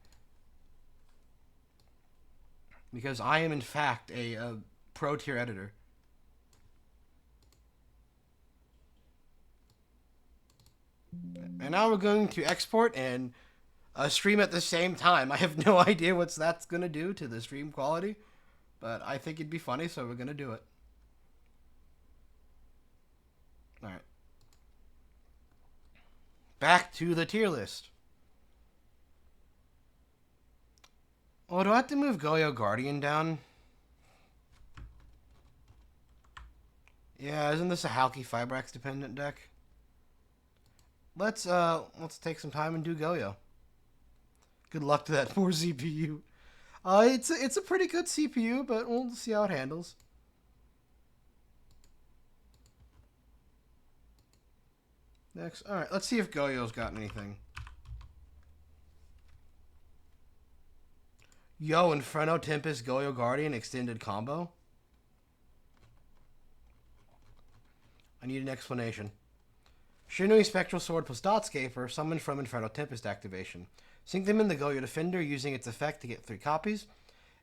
Because I am in fact a pro tier editor. And now we're going to export and stream at the same time. I have no idea what that's going to do to the stream quality, but I think it'd be funny, so we're going to do it. Alright. Back to the tier list. Oh, do I have to move Yugioh Guardian down? Yeah, isn't this a Halki Fibrax dependent deck? Let's take some time and do Yugioh. Good luck to that poor CPU. It's a pretty good CPU, but we'll see how it handles. Next, all right. Let's see if Goyo's got anything. Yo, Inferno Tempest Yugioh Guardian extended combo. I need an explanation. Shinui Spectral Sword plus Dotscaper, summoned from Inferno Tempest activation. Sink them in the Yugioh Defender using its effect to get 3 copies.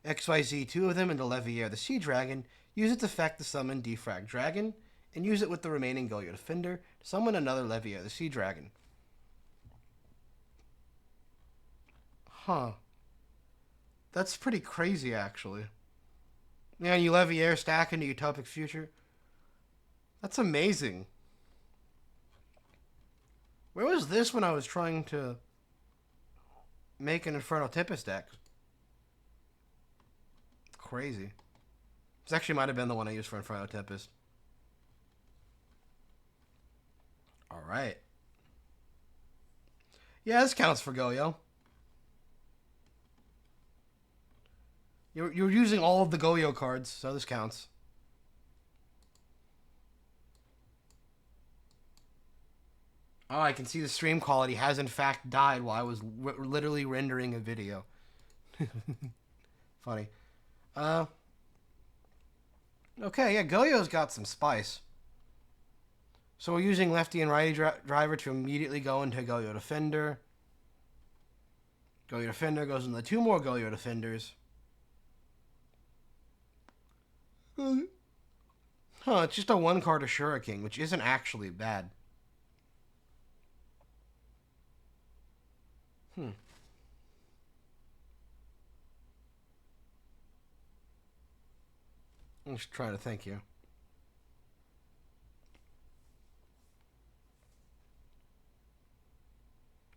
XYZ 2 of them into Leviair the Sea Dragon. Use its effect to summon Defrag Dragon. And use it with the remaining Yugioh Defender to summon another Leviair the Sea Dragon. Huh. That's pretty crazy, actually. Yeah, you Leviair stack into Utopic Future. That's amazing. Where was this when I was trying to make an Inferno Tempest deck? Crazy. This actually might have been the one I used for Inferno Tempest. Alright. Yeah, this counts for Yugioh. You're using all of the Yugioh cards, so this counts. Oh, I can see the stream quality has in fact died while I was literally rendering a video. Funny. Okay, yeah, Yugioh's got some spice. So we're using lefty and righty driver to immediately go into Yugioh Defender. Yugioh Defender goes into 2 more Yugioh Defenders. Huh, it's just a 1-card Ashura King, which isn't actually bad. I'm just trying to think here.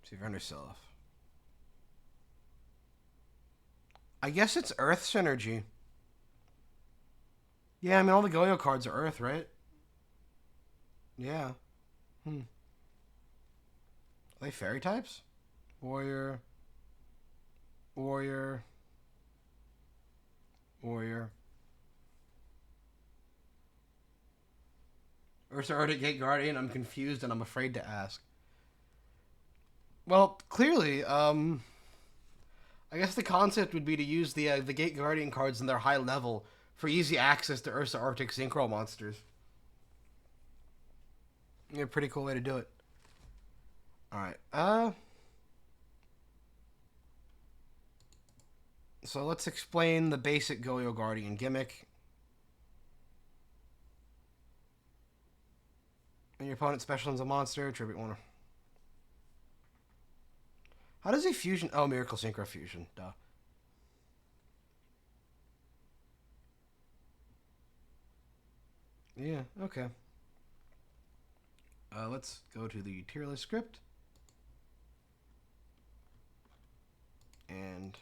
See if yourself. I guess it's Earth Synergy. Yeah, I mean, all the Yugioh cards are Earth, right? Yeah. Are they fairy types? Warrior. Warrior. Warrior. Ursa Arctic Gate Guardian, I'm confused and I'm afraid to ask. Well, clearly, I guess the concept would be to use the Gate Guardian cards in their high level for easy access to Ursa Arctic Synchro monsters. Yeah, pretty cool way to do it. Alright, so let's explain the basic Yugioh Guardian gimmick. When your opponent special a monster, tribute one. How does he fusion? Oh, Miracle Synchro Fusion. Duh. Yeah, okay. Let's go to the tier list script. And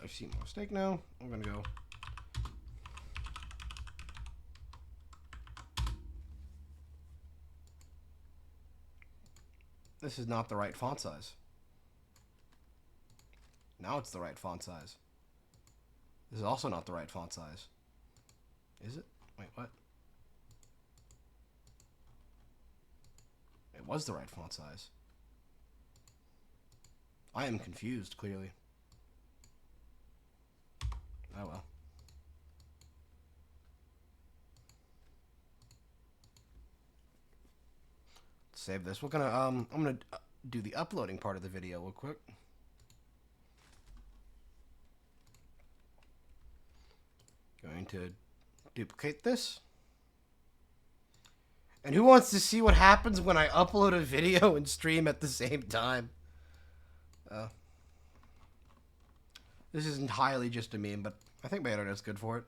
I've seen my mistake now. I'm going to go. This is not the right font size. Now it's the right font size. This is also not the right font size. Is it? Wait, what? It was the right font size. I am confused, clearly. Oh well. Let's save this. We're gonna I'm gonna do the uploading part of the video real quick. Going to duplicate this. And who wants to see what happens when I upload a video and stream at the same time? This is entirely just a meme, but I think my internet's good for it.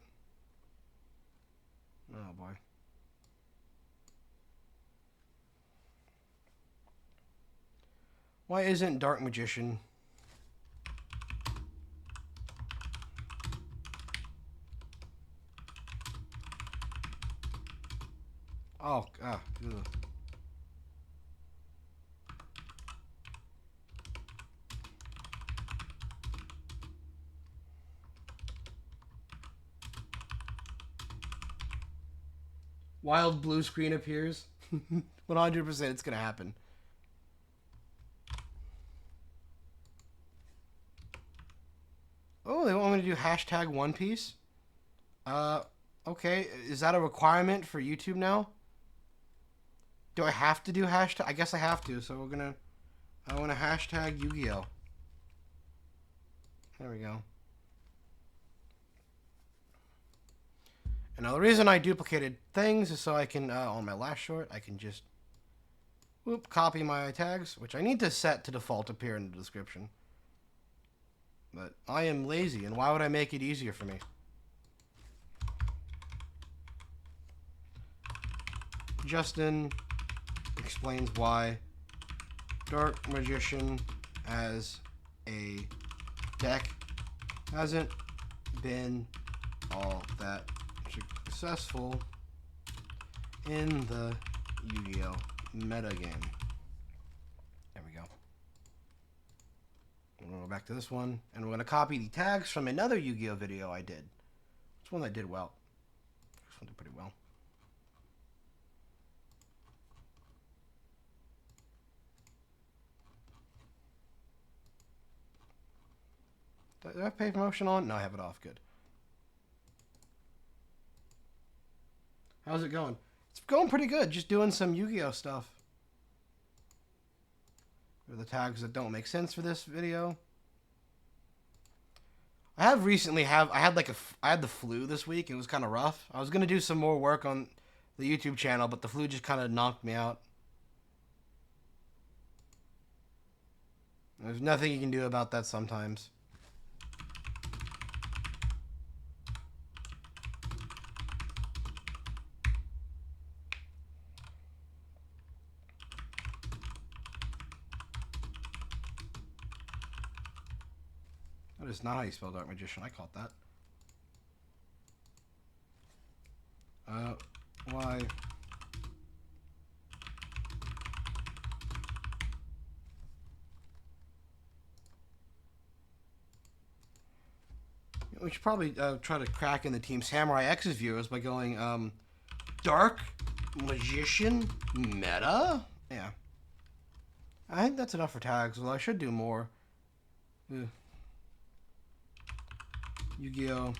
Oh boy. Why isn't Dark Magician? Oh, ugh. Wild blue screen appears. 100% it's gonna happen. Oh, they want me to do hashtag One Piece? Okay. Is that a requirement for YouTube now? Do I have to do hashtag? I guess I have to, so I want to hashtag Yu-Gi-Oh! There we go. And now the reason I duplicated things is so I can, on my last short, I can just, copy my tags, which I need to set to default appear in the description. But I am lazy, and why would I make it easier for me? Justin explains why Dark Magician as a deck hasn't been all that successful in the Yu-Gi-Oh! Metagame. There we go. We're going to go back to this one, and we're going to copy the tags from another Yu-Gi-Oh! Video I did. It's one that did well. This one did pretty well. Do I have paid promotion on? No, I have it off. Good. How's it going? It's going pretty good. Just doing some Yu-Gi-Oh! Stuff. Here are the tags that don't make sense for this video. I had the flu this week. It was kind of rough. I was going to do some more work on the YouTube channel, but the flu just kind of knocked me out. There's nothing you can do about that sometimes. That is not how you spell Dark Magician. I caught that. Why? We should probably try to crack in the Team Samurai X's viewers by going, Dark Magician Meta? Yeah. I think that's enough for tags, although I should do more. Yu-Gi-Oh!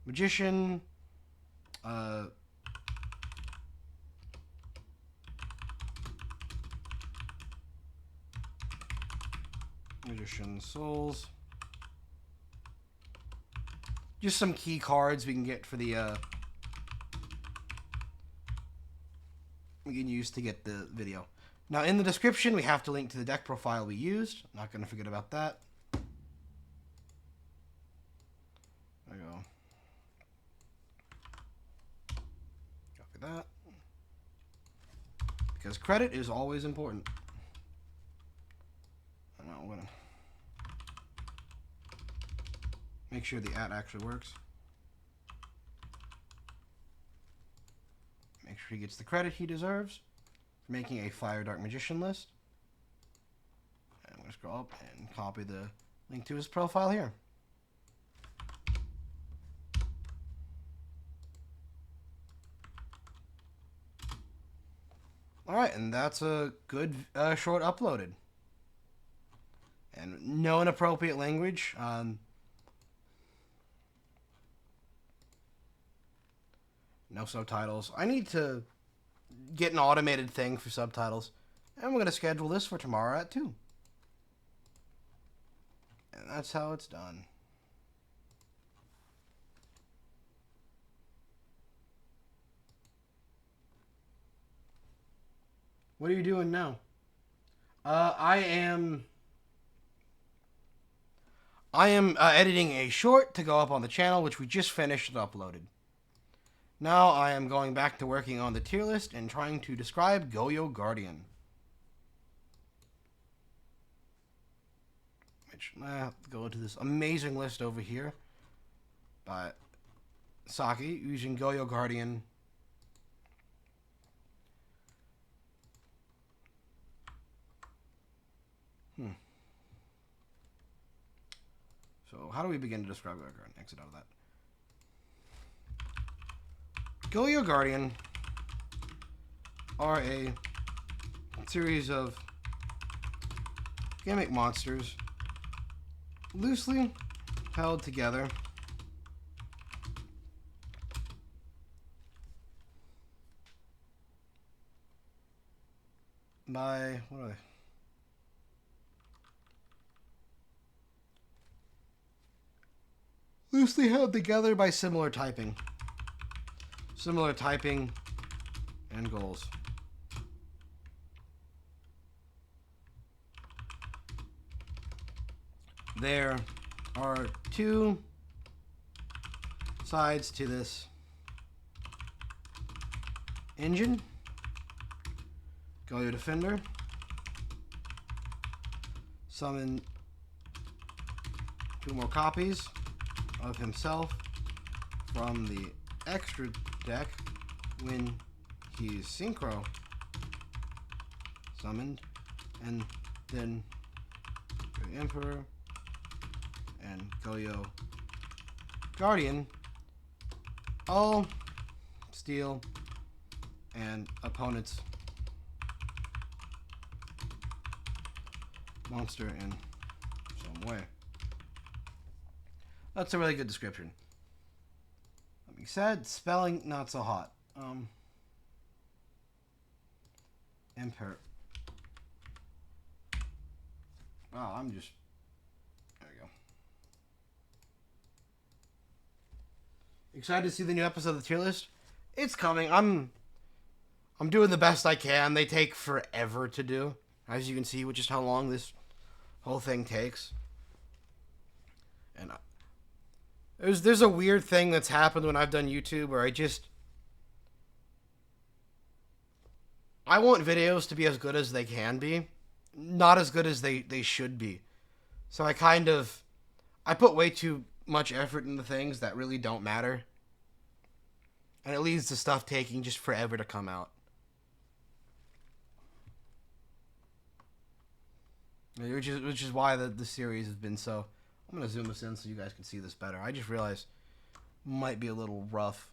Magician. Magician Souls. Just some key cards we can get for the, we can use to get the video. Now, in the description, we have to link to the deck profile we used. Not going to forget about that. There we go. Copy that. Because credit is always important. And I'm going to make sure the @ actually works. Make sure he gets the credit he deserves for making a Fire Dark Magician list. And I'm going to scroll up and copy the link to his profile here. Alright, and that's a good short uploaded. And no inappropriate language. No subtitles. I need to get an automated thing for subtitles. And we're going to schedule this for tomorrow at 2. And that's how it's done. What are you doing now? I am editing a short to go up on the channel, which we just finished and uploaded. Now I am going back to working on the tier list and trying to describe Yugioh Guardian. Which, go to this amazing list over here by Saki using Yugioh Guardian. So how do we begin to describe Yugioh Guardian? Exit out of that. Yugioh Guardian are a series of gimmick monsters loosely held together by, what are they? Loosely held together by similar typing. Similar typing and goals. There are 2 sides to this engine. Yugioh Defender. Summon 2 more copies of himself from the extra deck when he's synchro summoned, and then the Emperor and Yugioh Guardian all steal and opponent's monster in some way. That's a really good description. That being said, spelling not so hot. Emperor. Wow, I'm just... There we go. Excited to see the new episode of the tier list? It's coming. I'm doing the best I can. They take forever to do, as you can see, which is how long this whole thing takes. And there's a weird thing that's happened when I've done YouTube where I want videos to be as good as they can be, not as good as they should be. So I put way too much effort into things that really don't matter. And it leads to stuff taking just forever to come out. Which is why the series has been so... I'm going to zoom this in so you guys can see this better. I just realized it might be a little rough.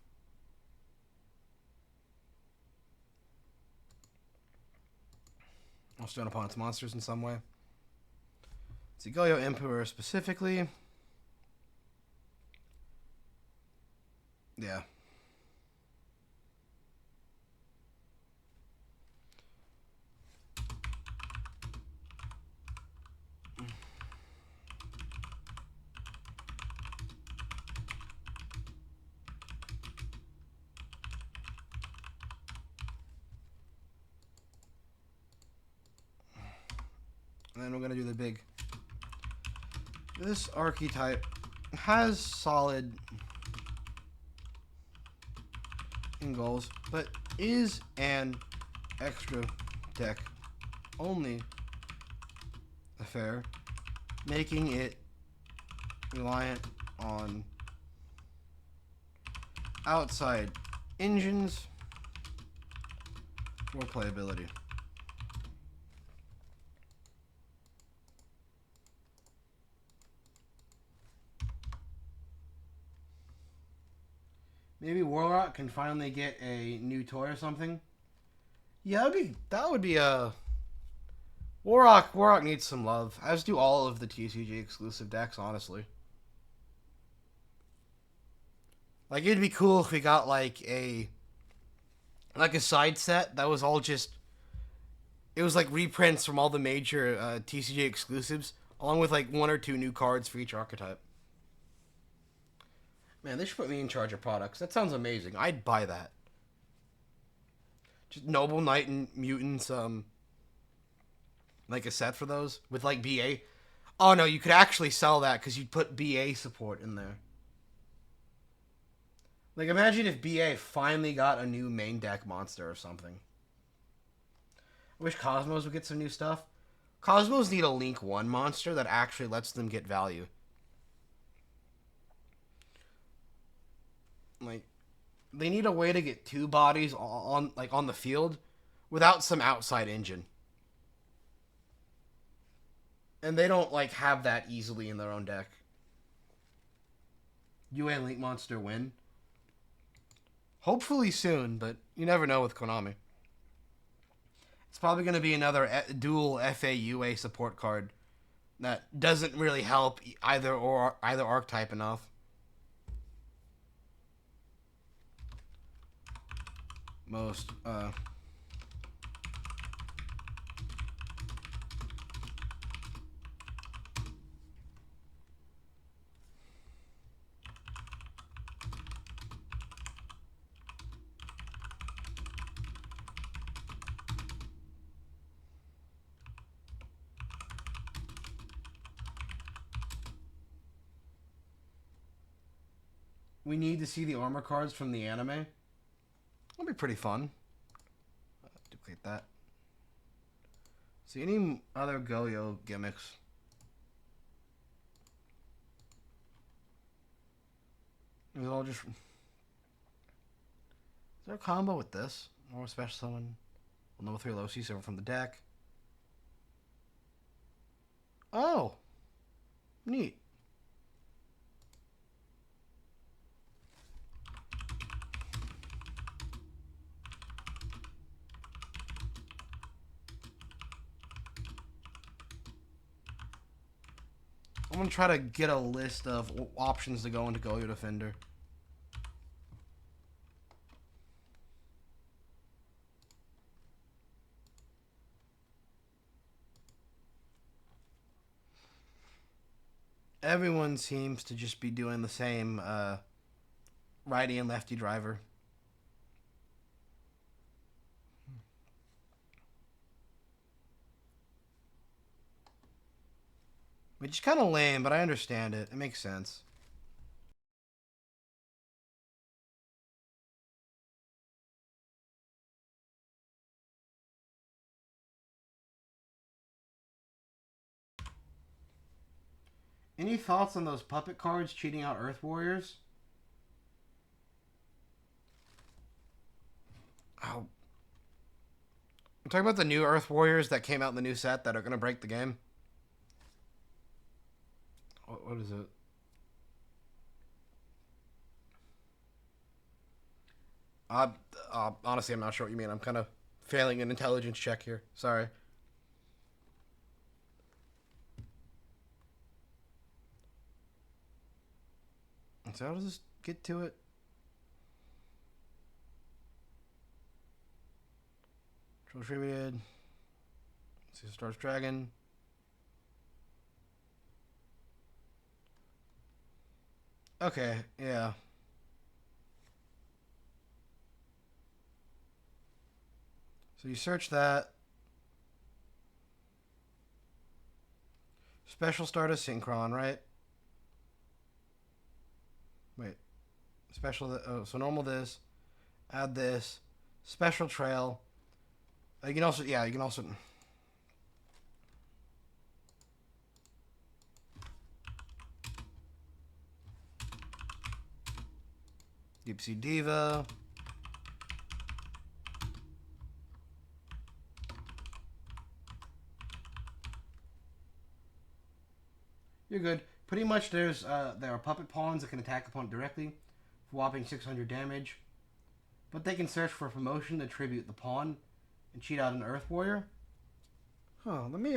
I'll stone upon its monsters in some way. Yugioh Emperor specifically. Yeah. And then we're going to do the big... This archetype has solid in goals, but is an extra deck only affair, making it reliant on outside engines for playability. Maybe Warlock can finally get a new toy or something. Yeah, that would be a Warlock needs some love, as do all of the TCG exclusive decks, honestly. Like, it'd be cool if we got like a side set that was all just... It was like reprints from all the major TCG exclusives, along with like 1 or 2 new cards for each archetype. Man, they should put me in charge of products. That sounds amazing. I'd buy that. Just Noble Knight and Mutants, like a set for those with like BA. Oh no, you could actually sell that because you'd put BA support in there. Like, imagine if BA finally got a new main deck monster or something. I wish Cosmos would get some new stuff. Cosmos need a Link 1 monster that actually lets them get value. Like, they need a way to get 2 bodies on the field without some outside engine. And they don't like have that easily in their own deck. UA Link monster win. Hopefully soon, but you never know with Konami. It's probably going to be another dual FA-UA support card that doesn't really help either archetype enough. Most we need to see the armor cards from the anime. That'll be pretty fun. Duplicate that. See any other Go-Yo gimmicks? Is it all just... Is there a combo with this? Or a special summon? Level 3 low sea server from the deck. Oh! Neat. I'm going to try to get a list of options to go into Go-Yo Defender. Everyone seems to just be doing the same righty and lefty driver. Which is kind of lame, but I understand it. It makes sense. Any thoughts on those puppet cards cheating out Earth Warriors? Oh, I'm talking about the new Earth Warriors that came out in the new set that are gonna break the game. What is it? Uh, Honestly, I'm not sure what you mean. I'm kind of failing an intelligence check here. Sorry. So how does this get to it? Contributed. See, Stars Dragon. Okay, yeah. So you search that. Special start is Synchron, right? Wait. Special. Oh, so normal this. Add this. Special trail. You can also, yeah, you can also. Deep Sea Diva. You're good. Pretty much, there are puppet pawns that can attack opponent directly for whopping 600 damage, but they can search for a promotion to tribute the pawn and cheat out an Earth Warrior. Huh? Let me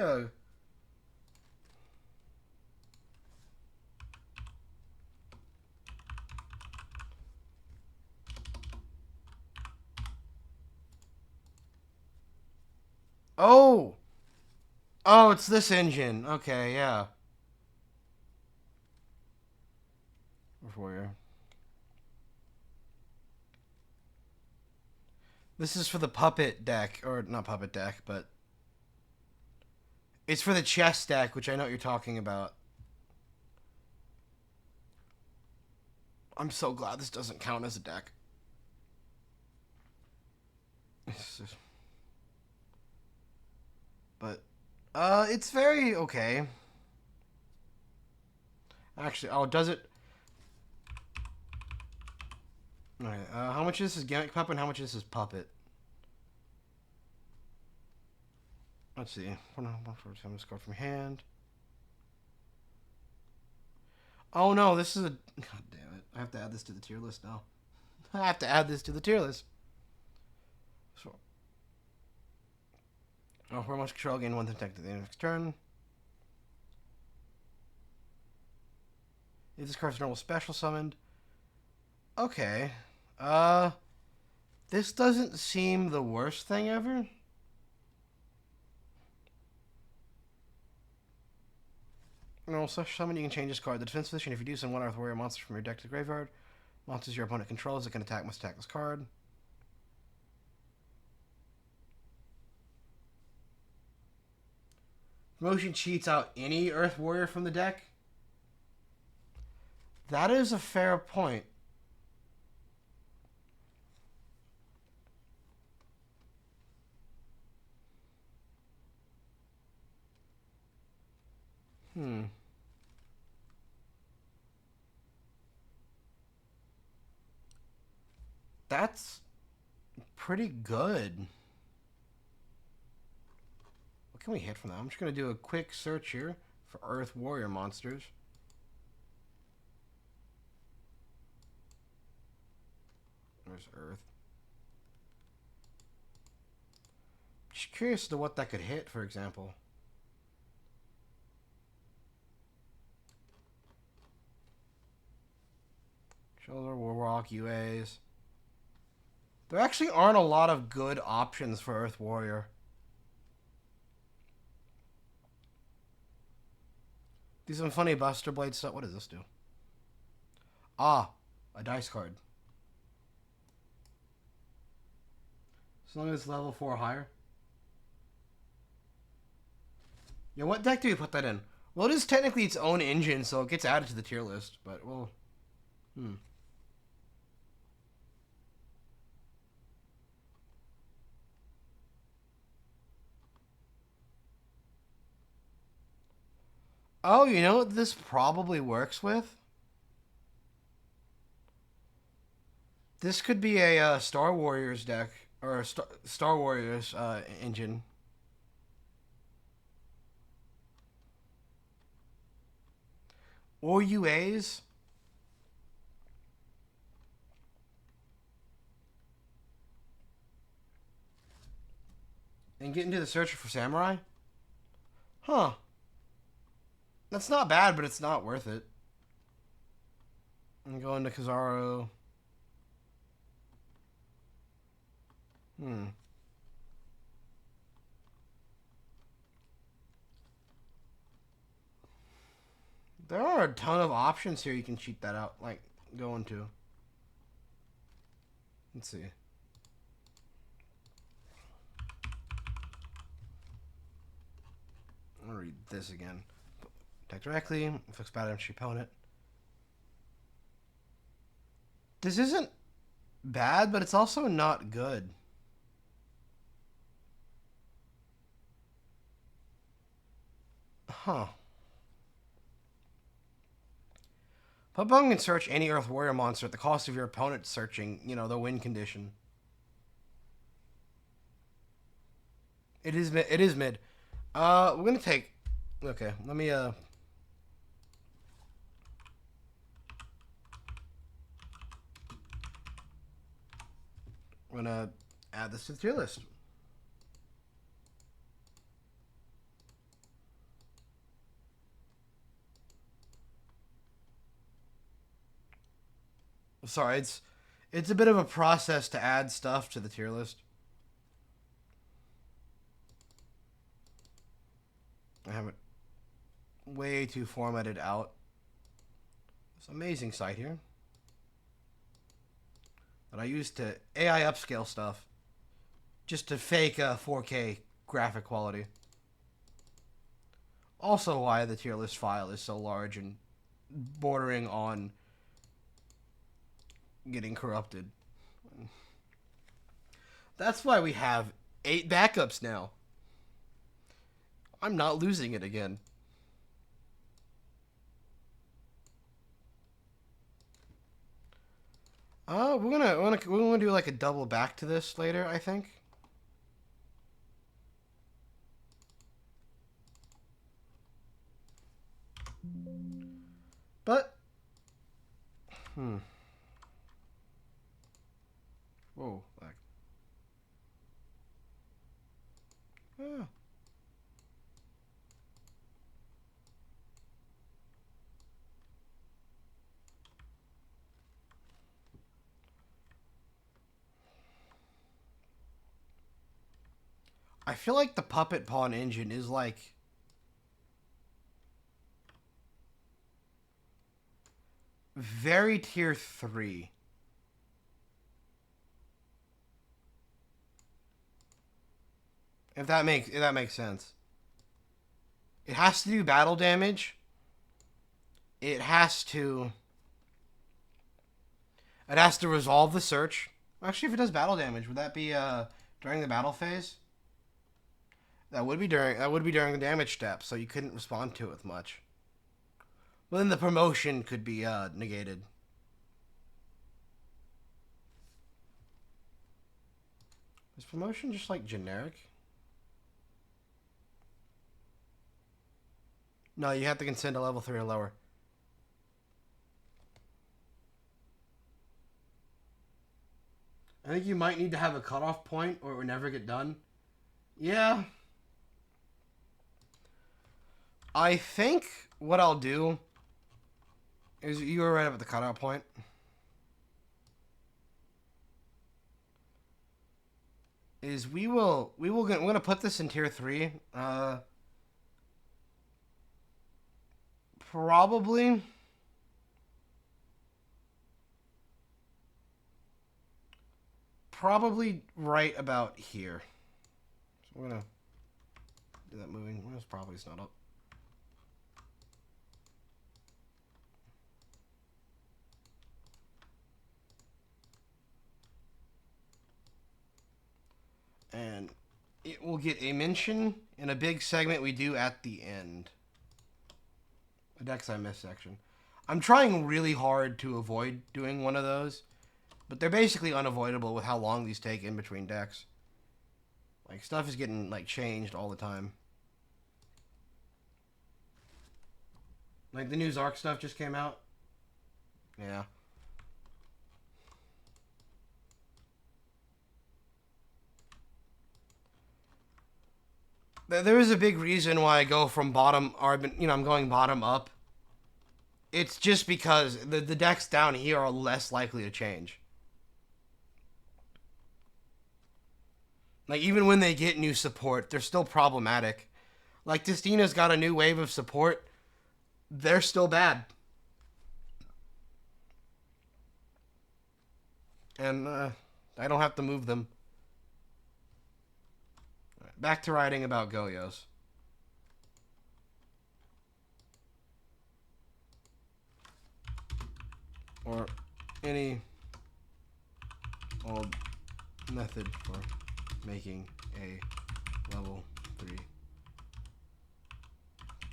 Oh! Oh, it's this engine. Okay, yeah. Earth Warrior. This is for the puppet deck, or not puppet deck, but it's for the chess deck, which I know what you're talking about. I'm so glad this doesn't count as a deck. But, it's very okay. Actually, oh, does it? Alright, how much of this is Gimmick Puppet and how much of this is Puppet? Let's see. I'm just go from hand. Oh no, this is a. God damn it. I have to add this to the tier list now. I have to add this to the tier list. So. Oh, for much control, gain one attack at the end of next turn. If this card's normal special summoned. Okay. This doesn't seem the worst thing ever. Normal special summon, you can change this card. The defense position, if you do, send one Earth Warrior monster from your deck to the graveyard. Monsters your opponent controls that can attack must attack this card. Promotion cheats out any Earth Warrior from the deck. That is a fair point. That's pretty good. What can we hit from that? I'm just going to do a quick search here for Earth Warrior monsters. There's Earth. Just curious as to what that could hit, for example. Shoulder, Warlock, UAs. There actually aren't a lot of good options for Earth Warrior. Do some funny Buster Blade stuff. What does this do? Ah, a dice card. As long as it's level 4 or higher. Yeah, what deck do we put that in? Well, it is technically its own engine, so it gets added to the tier list, but, well... Oh, you know what this probably works with? This could be a Star Warriors deck, or Star Warriors engine. Or UAs. And get into the search for samurai? Huh. That's not bad, but it's not worth it. And go into Kizaru. There are a ton of options here you can cheat that out, like, go into. Let's see. I'm gonna read this again. Attack directly, inflicts bad damage to your opponent. This isn't bad, but it's also not good. Huh. Pubong can search any Earth Warrior monster at the cost of your opponent searching, the win condition. It is mid. It is mid. We're gonna take. Okay, let me. I'm gonna add this to the tier list. Sorry, it's a bit of a process to add stuff to the tier list. I have it way too formatted out. This amazing site here that I use to AI upscale stuff just to fake 4K graphic quality. Also why the tier list file is so large and bordering on getting corrupted. That's why we have 8 backups now. I'm not losing it again. We're gonna do like a double back to this later, I think. But whoa, like ah. I feel like the Puppet Pawn engine is like very tier 3. If that makes sense. It has to do battle damage. It has to resolve the search. Actually, if it does battle damage, would that be during the battle phase? That would be during the damage step, so you couldn't respond to it with much. But then the promotion could be negated. Is promotion just like generic? No, you have to consent to level 3 or lower. I think you might need to have a cutoff point or it would never get done. Yeah. I think what I'll do is, you were right up at the cutoff point. Is we're gonna put this in tier 3. Probably right about here. So we're gonna do that moving. Well, probably it's not up. And it will get a mention in a big segment we do at the end. The decks I missed section. I'm trying really hard to avoid doing one of those But they're basically unavoidable with how long these take in between decks. Like, stuff is getting, like, changed all the time. Like, the new Zark stuff just came out. Yeah. There is a big reason why I go from bottom, or I've been, I'm going bottom up. It's just because the decks down here are less likely to change. Like, even when they get new support, they're still problematic. Like, Testina's got a new wave of support. They're still bad. And I don't have to move them. Back to writing about Goyos. Or any old method for making a level 3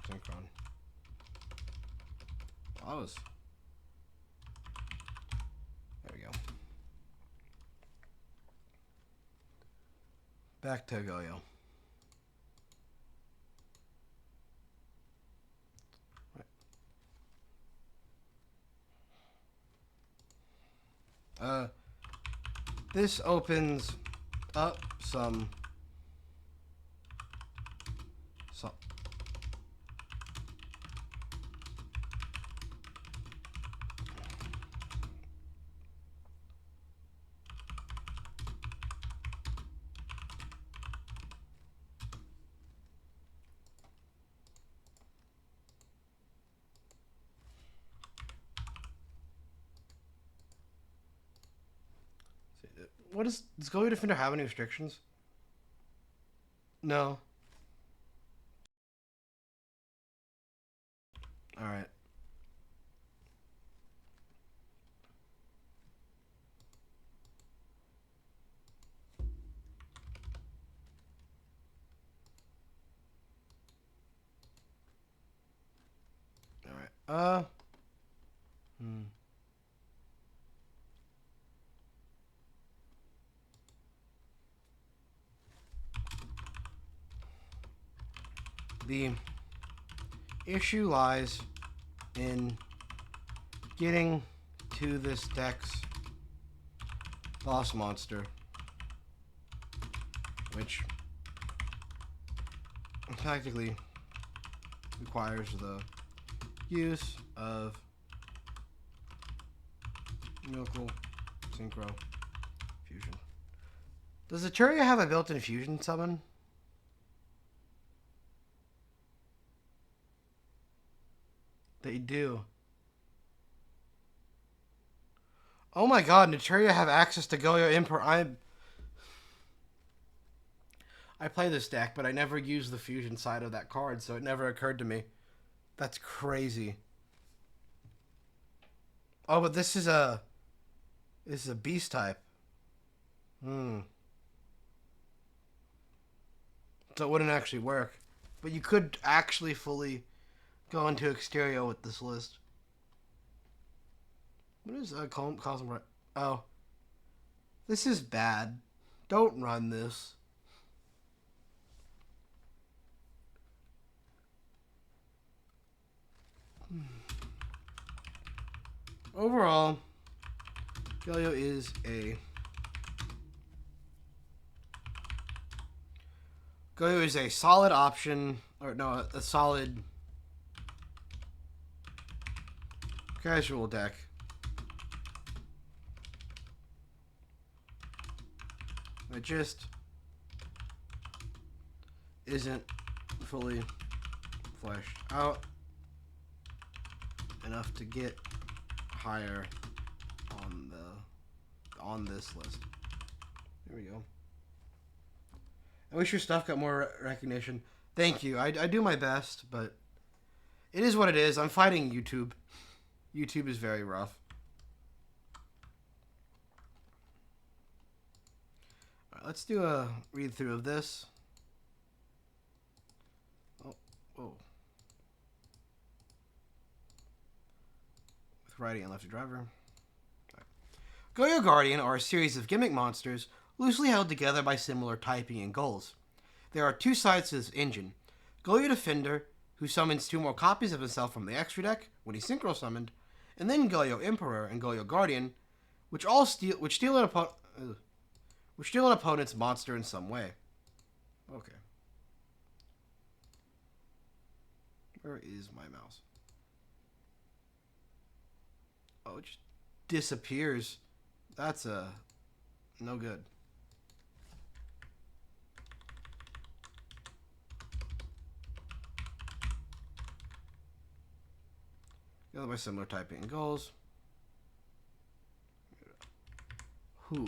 synchron. Close. There we go. Back to Goyo. This opens up some what does Goyo Defender have any restrictions? No. Alright. Alright. The issue lies in getting to this deck's boss monster, which practically requires the use of local synchro fusion. Does Eteria have a built-in fusion summon? They do. Oh my god, Eteria have access to Goyo Emperor. I play this deck, but I never use the fusion side of that card, so it never occurred to me. That's crazy. Oh, but this is a beast type. So it wouldn't actually work. But you could actually fully go into Exterior with this list. What is Cosmo? Oh. This is bad. Don't run this. Overall, Goyo is a solid option, or no, a solid casual deck. It just isn't fully fleshed out enough to get higher on this list. There we go. I wish your stuff got more recognition. Thank you. I do my best, but it is what it is. I'm fighting YouTube. YouTube is very rough. All right, let's do a read through of this. Oh, whoa. With righty and lefty driver. Right. Goyo Guardian are a series of gimmick monsters loosely held together by similar typing and goals. There are two sides to this engine. Goyo Defender, who summons 2 more copies of himself from the extra deck when he's synchro summoned, and then Goyo Emperor and Goyo Guardian, which steal an opponent's monster in some way. Okay. Where is my mouse? Oh, it just disappears. That's no good. Together by similar typing and goals. Who?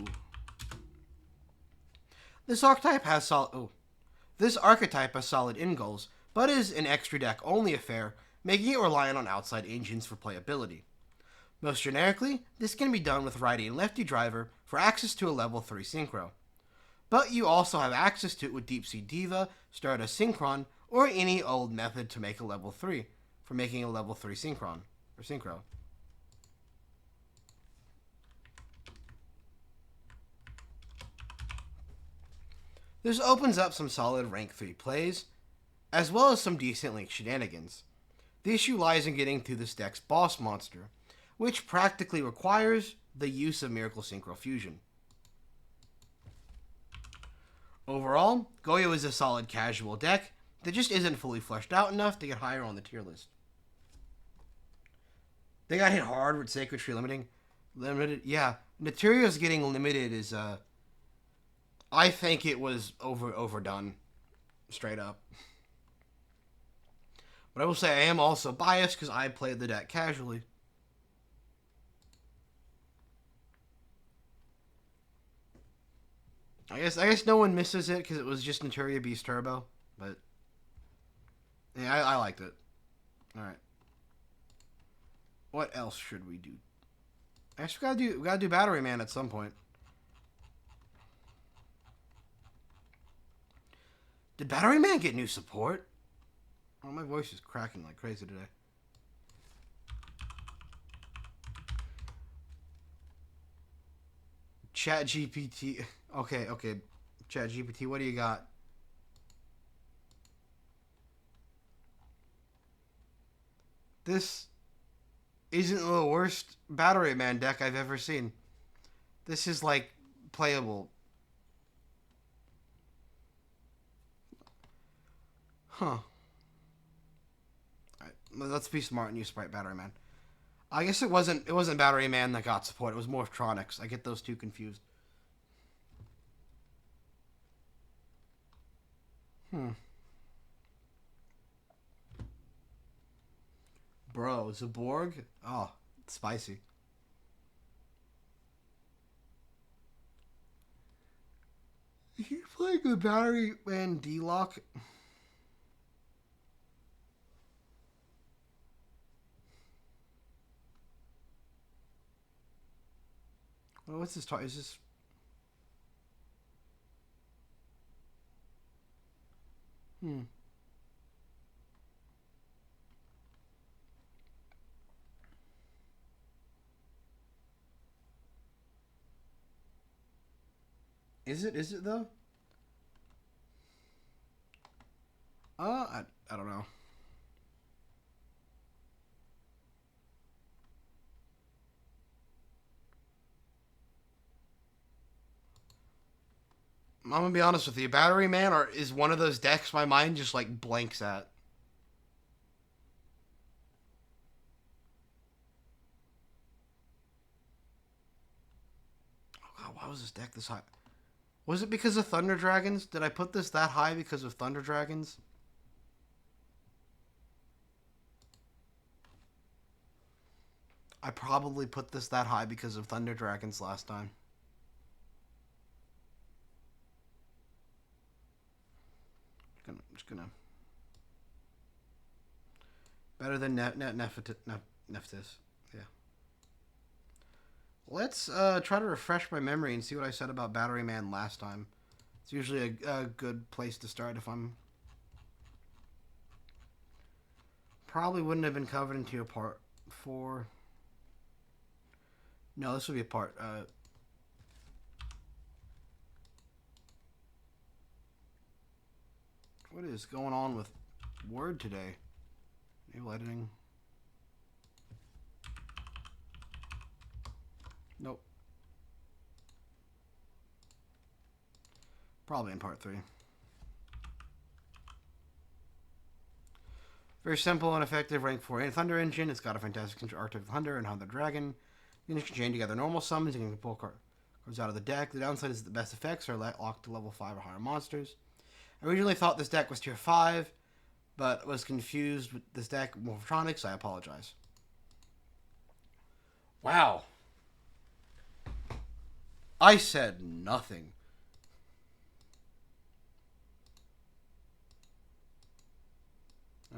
This archetype has solid end goals, but is an extra deck only affair, making it reliant on outside engines for playability. Most generically, this can be done with righty and lefty driver for access to a level 3 synchro. But you also have access to it with Deep Sea Diva, Stardust Synchron, or any old method to make a level 3, for making a level 3 synchron, or synchro. This opens up some solid rank 3 plays, as well as some decent link shenanigans. The issue lies in getting to this deck's boss monster, which practically requires the use of Miracle Synchro Fusion. Overall, Goyo is a solid casual deck that just isn't fully fleshed out enough to get higher on the tier list. They got hit hard with Sacred Tree limited. Yeah, Naturia's getting limited is I think it was overdone, straight up. But I will say I am also biased because I played the deck casually. I guess no one misses it because it was just Naturia Beast Turbo, but yeah, I liked it. All right. What else should we do? Actually, we gotta do Battery Man at some point. Did Battery Man get new support? Oh, my voice is cracking like crazy today. Chat GPT. Okay. Chat GPT, what do you got? This isn't the worst Battery Man deck I've ever seen. This is like playable. Huh. Alright, let's be smart and use Sprite Battery Man. I guess it wasn't Battery Man that got support. It was Morphtronics. I get those two confused. Bro, Zaborg? Oh, spicy. You playing the Battery Man D-Lock? Well, what's this? Is this? Is it? Is it though? I don't know. I'm gonna be honest with you. Battery Man is one of those decks my mind just like blanks at. Oh God, why was this deck this high? Was it because of Thunder Dragons? Did I put this that high because of Thunder Dragons? I probably put this that high because of Thunder Dragons last time. I'm just gonna better than Nephthys. Yeah. Let's try to refresh my memory and see what I said about Battery Man last time. It's usually a good place to start if I'm... Probably wouldn't have been covered into a part 4. No, this would be a part What is going on with Word today? Enable editing. Nope. Probably in part 3. Very simple and effective rank 4 Thunder Engine. It's got a fantastic Arctic Thunder and Hunter Dragon. Units can chain together normal summons. You can pull cards out of the deck. The downside is that the best effects are locked to level 5 or higher monsters. I originally thought this deck was tier 5, but was confused with this deck with Morphotronics. I apologize. Wow. I said nothing.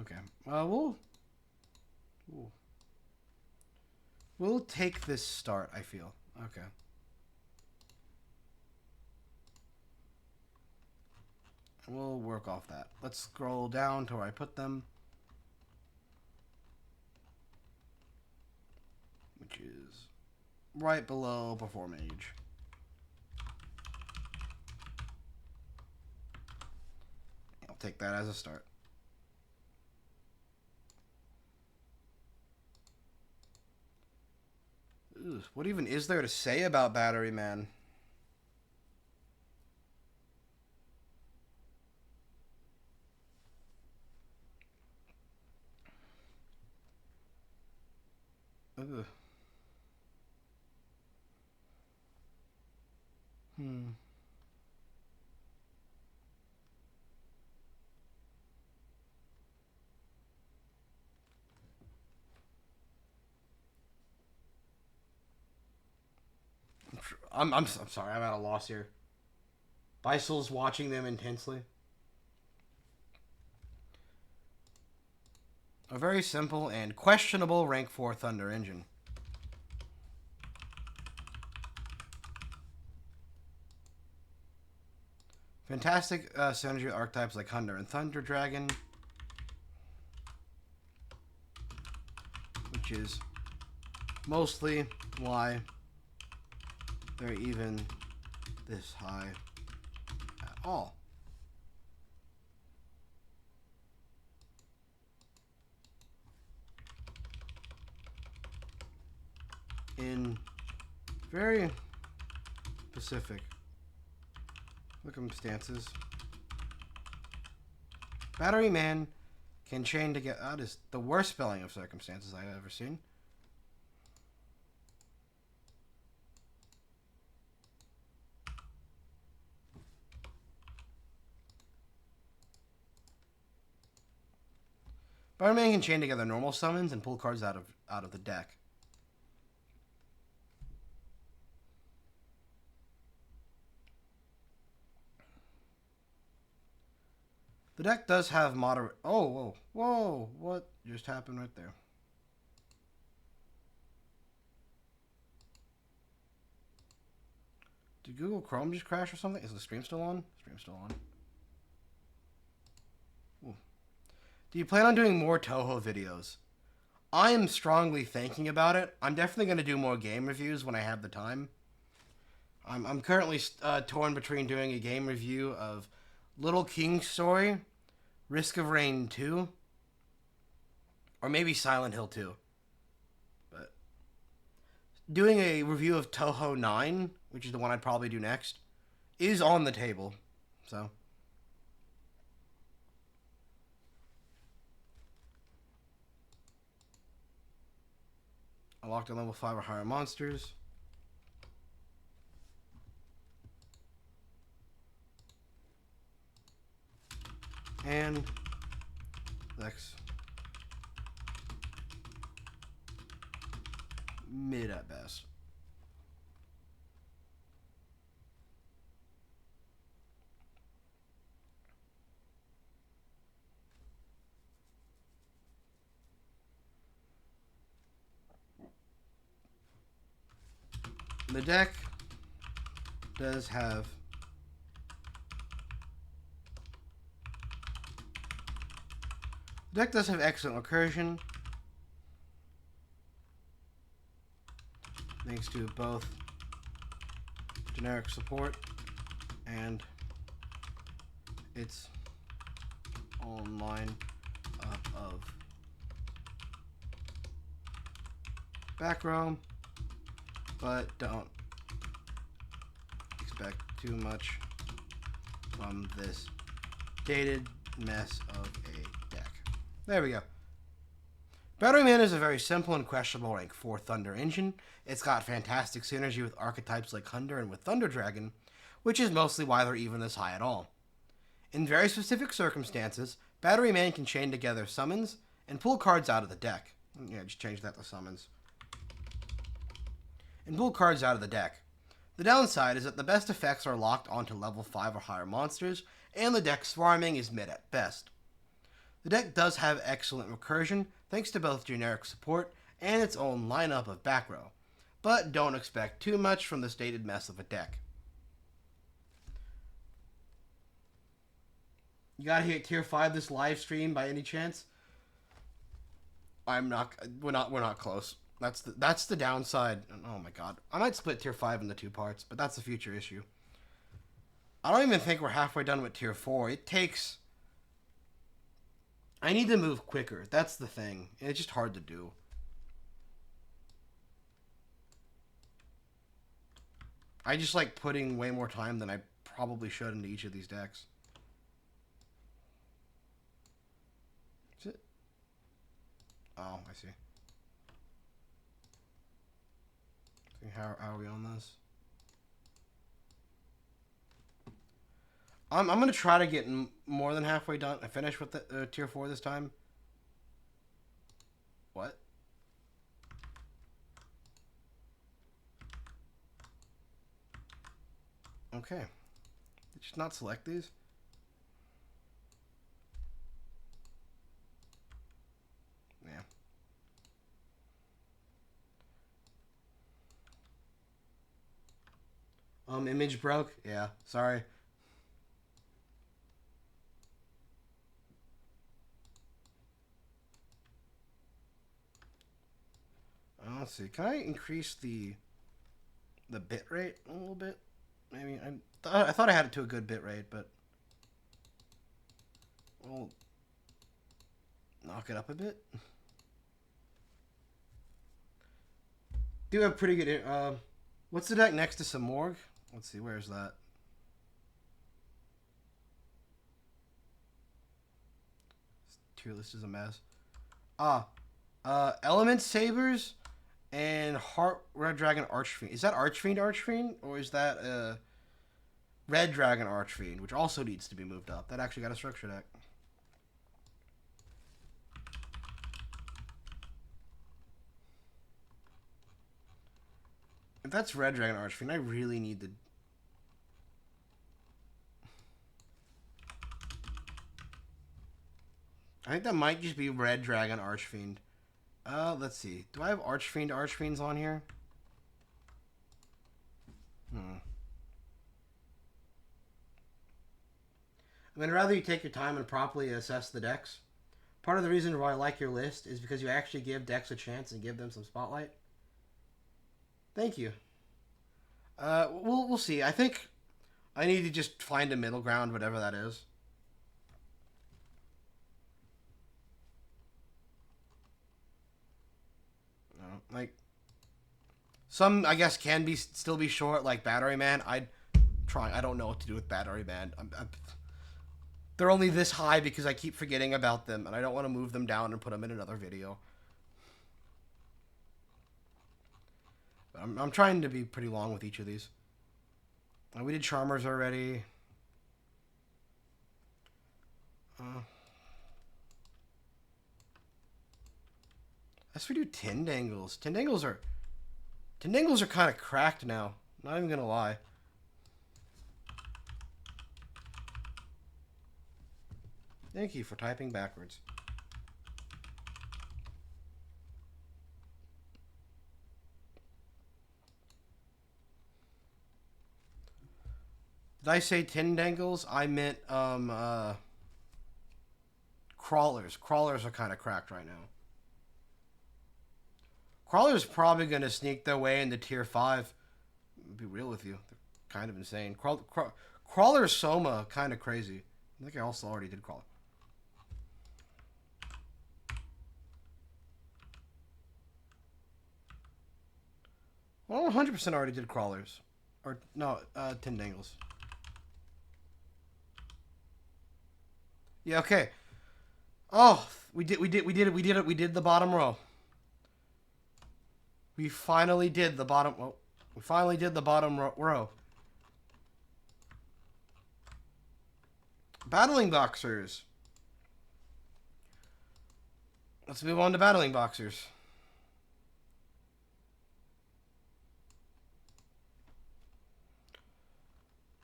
Okay. We'll take this start, I feel. Okay. We'll work off that. Let's scroll down to where I put them. Which is right below Perform Age. I'll take that as a start. Ugh, what even is there to say about Battery Man? Ugh. I'm sorry, I'm at a loss here. Bisel's watching them intensely. A very simple and questionable rank 4 Thunder Engine. Fantastic synergy archetypes like Hunter and Thunder Dragon, which is mostly why they're even this high at all. In very specific circumstances, Battery Man can chain together. That is the worst spelling of circumstances I've ever seen. Battery Man can chain together normal summons and pull cards out of the deck. The deck does have moderate... Oh, whoa. What just happened right there? Did Google Chrome just crash or something? Is the stream still on? Stream's still on. Ooh. Do you plan on doing more Toho videos? I am strongly thinking about it. I'm definitely going to do more game reviews when I have the time. I'm currently torn between doing a game review of Little King's Story, Risk of Rain 2, or maybe Silent Hill 2. But doing a review of Toho 9, which is the one I'd probably do next, is on the table. So I locked in level 5 or higher monsters. And Lex mid at best. The deck does have excellent recursion, thanks to both generic support and its own line of back row, but don't expect too much from this dated mess of a deck. There we go. Battery Man is a very simple and questionable rank 4 Thunder engine. It's got fantastic synergy with archetypes like Hunter and with Thunder Dragon, which is mostly why they're even this high at all. In very specific circumstances, Battery Man can chain together summons and pull cards out of the deck. Yeah, just change that to summons. And pull cards out of the deck. The downside is that the best effects are locked onto level 5 or higher monsters, and the deck swarming is mid at best. The deck does have excellent recursion, thanks to both generic support and its own lineup of back row, but don't expect too much from the stated mess of a deck. You gotta hit tier 5 this live stream by any chance? We're not close. That's the downside. Oh my god. I might split tier 5 into 2 parts, but that's a future issue. I don't even think we're halfway done with tier 4. It takes... I need to move quicker. That's the thing. It's just hard to do. I just like putting way more time than I probably should into each of these decks. Is it? Oh, I see. How are we on this? I'm going to try to get more than halfway done. I finished with the tier 4 this time. What? Okay. Just not select these? Yeah. Image broke? Yeah, sorry. Let's see. Can I increase the bit rate a little bit? Maybe. I thought I had it to a good bit rate, but we'll knock it up a bit. Do have pretty good. What's the deck next to some Morgue? Let's see. Where's that? Tier list is a mess. Element Sabers and Heart Red Dragon Archfiend. Is that Archfiend? Or is that Red Dragon Archfiend, which also needs to be moved up? That actually got a structure deck. If that's Red Dragon Archfiend, I really need to... I think that might just be Red Dragon Archfiend. Let's see. Do I have Archfiends on here? I mean, I'd rather you take your time and properly assess the decks. Part of the reason why I like your list is because you actually give decks a chance and give them some spotlight. Thank you. We'll see. I think I need to just find a middle ground, whatever that is. Like, some, I guess, can still be short, like Battery Man. I don't know what to do with Battery Man. They're only this high because I keep forgetting about them, and I don't want to move them down and put them in another video. But I'm trying to be pretty long with each of these. We did Charmers already. Let's redo Tindangles. Tindangles are kind of cracked now. Not even gonna lie. Thank you for typing backwards. Did I say Tindangles? I meant Crawlers. Crawlers are kind of cracked right now. Crawler's probably going to sneak their way into tier 5. I'll be real with you. They're kind of insane. Crawler Soma, kind of crazy. I think I also already did Crawler. Well, 100% already did crawlers. Or, no, Tindangles. Yeah, okay. Oh, we did the bottom row. We finally did the bottom, well, we finally did the bottom row. Battling Boxers. Let's move on to Battling Boxers.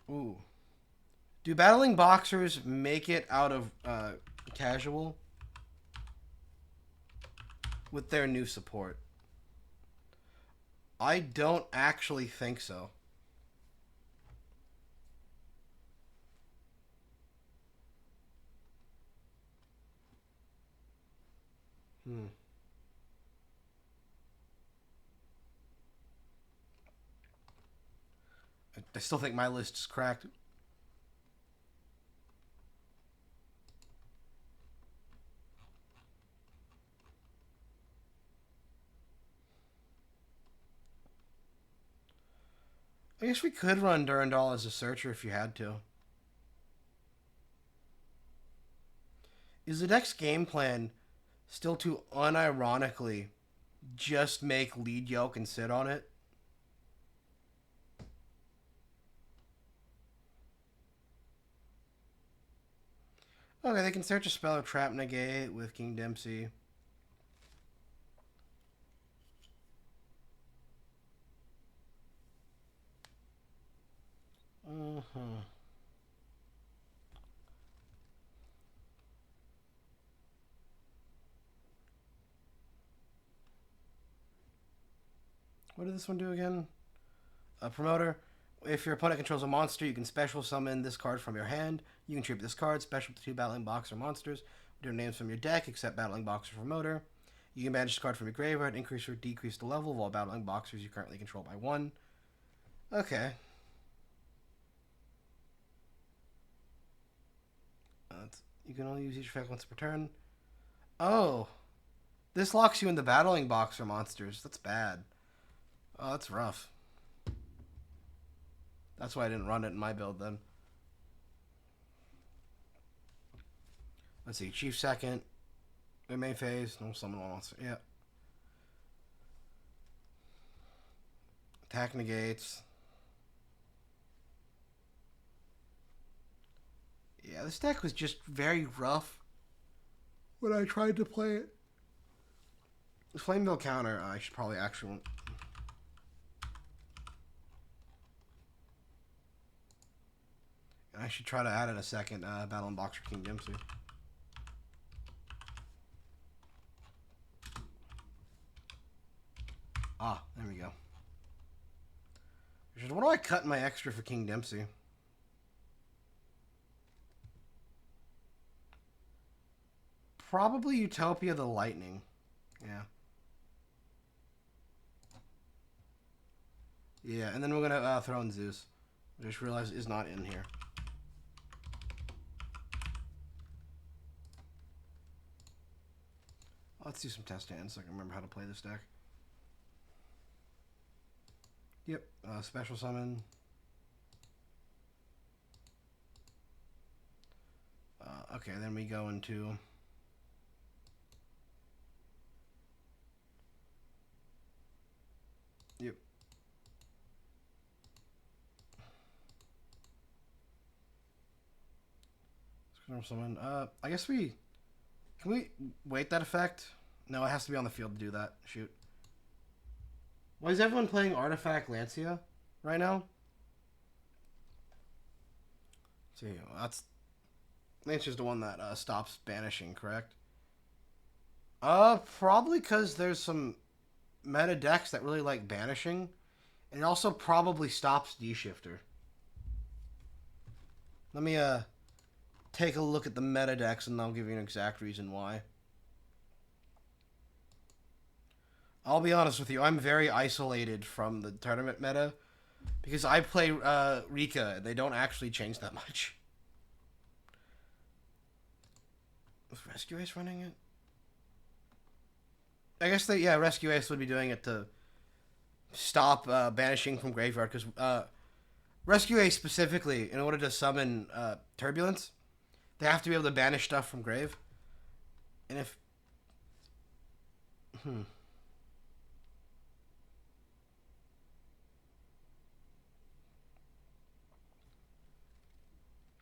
Ooh. Do Battling Boxers make it out of casual with their new support? I don't actually think so. I still think my list is cracked. I guess we could run Durandal as a searcher if you had to. Is the deck's game plan still to unironically just make lead yoke and sit on it? Okay, they can search a spell or trap negate with King Dempsey. What did this one do again? A promoter. If your opponent controls a monster, you can special summon this card from your hand. You can tribute this card, special to 2 Battling Boxer monsters. Do names from your deck, except Battling Boxer promoter. You can banish this card from your graveyard, increase or decrease the level of all Battling Boxers you currently control by 1. Okay. You can only use each effect once per turn. Oh. This locks you in the Battling Boxer monsters. That's bad. Oh, that's rough. That's why I didn't run it in my build then. Let's see. Chief second. In main phase. No summon one monster. Yeah. Attack negates. Yeah, this deck was just very rough when I tried to play it. Flame Bill counter. I should probably actually. I should try to add in a second Battling Boxer King Dempsey. Ah, there we go. What do I cut in my extra for King Dempsey? Probably Utopia the Lightning. Yeah. Yeah, and then we're going to throw in Zeus. I just realized is not in here. Let's do some test hands so I can remember how to play this deck. Yep, special summon. Okay, then we go into... Yep. Special summon. I guess we... Can we wait that effect? No, it has to be on the field to do that. Shoot. Why is everyone playing Artifact Lancia right now? Let's see, that's... Lancia's the one that stops banishing, correct? Probably because there's some meta decks that really like banishing. And it also probably stops D-Shifter. Let me, take a look at the meta decks and I'll give you an exact reason why. I'll be honest with you, I'm very isolated from the tournament meta because I play Rika and they don't actually change that much. Was Rescue Ace running it? I guess Rescue Ace would be doing it to stop banishing from graveyard, because Rescue Ace specifically, in order to summon Turbulence, they have to be able to banish stuff from grave. And if...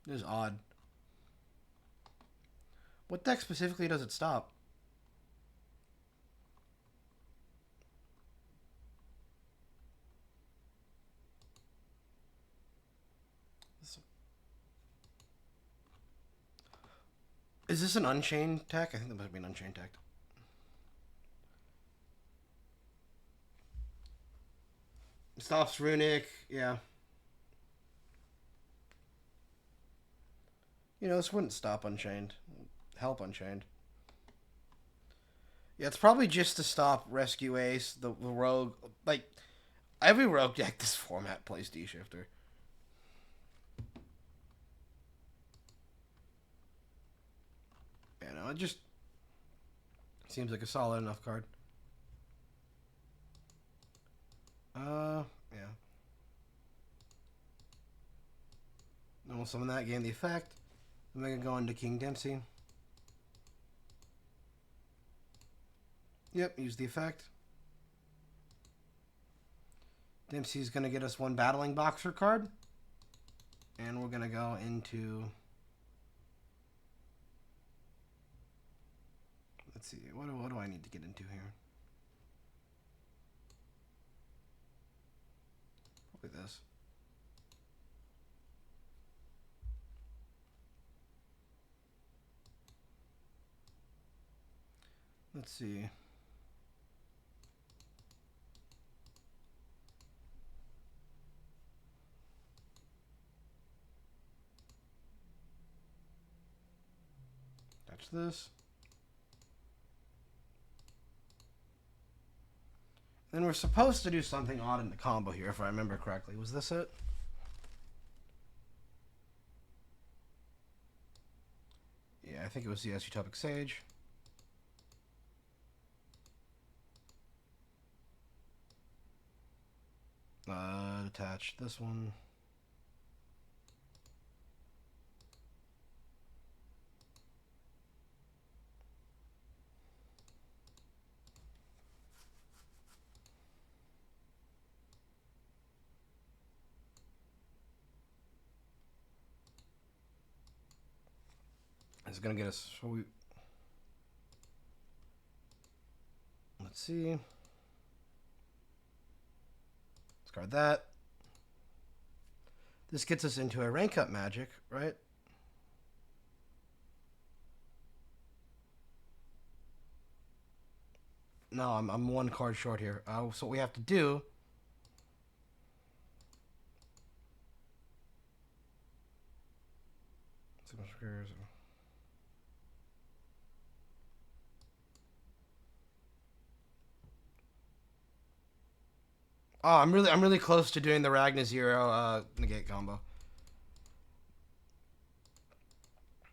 This is odd. What deck specifically does it stop? Is this an Unchained tech? I think that might be an Unchained tech. Stops Runic, yeah. You know, this wouldn't stop Unchained. Help Unchained. Yeah, it's probably just to stop Rescue Ace, the rogue. Like, every rogue deck this format plays D-Shifter. You know, it just seems like a solid enough card. Yeah. And we'll summon that, gain the effect. Then we can go into King Dempsey. Yep, use the effect. Dempsey's going to get us one Battling Boxer card. And we're going to go into... Let's see, what do I need to get into here? Probably this. Let's see. Touch this. Then we're supposed to do something odd in the combo here, if I remember correctly. Was this it? Yeah, I think it was the Utopic Sage. Attach this one. It's gonna get us. Let's see. Discard that. This gets us into a rank up magic, right? No, I'm one card short here. So what we have to do... Oh, I'm really close to doing the Ragnar Zero negate combo.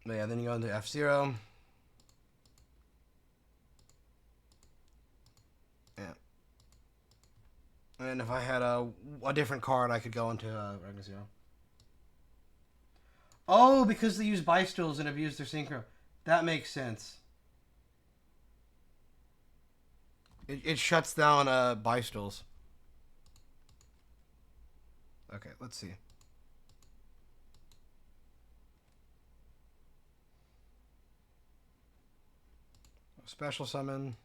But yeah, then you go into F-Zero. Yeah. And if I had a different card, I could go into Ragnar Zero. Oh, because they use Bystools and have used their Synchro. That makes sense. It shuts down Bystools. Okay, let's see. Special summon.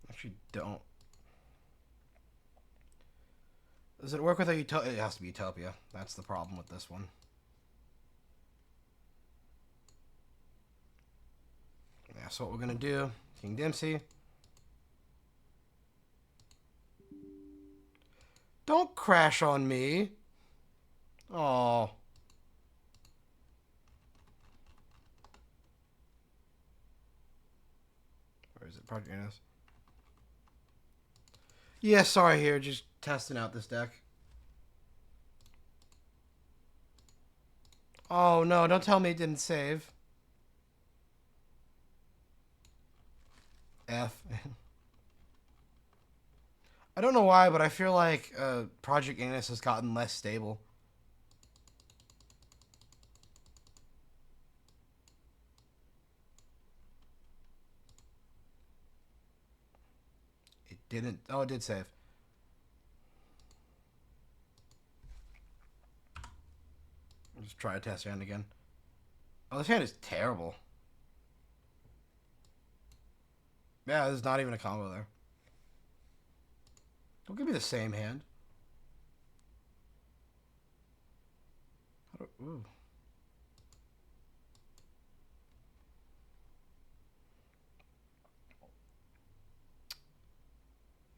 Actually, don't. Does it work with a Utopia? It has to be Utopia. That's the problem with this one. Yeah, so what we're gonna do, King Dempsey. Don't crash on me. Oh. Where is it? Project Anus. Yeah, sorry here, just testing out this deck. Oh no, don't tell me it didn't save. F. I don't know why, but I feel like Project Anus has gotten less stable. It didn't. Oh, it did save. Let's try a test hand again. Oh, this hand is terrible. Yeah, there's not even a combo there. Don't give me the same hand. Ooh.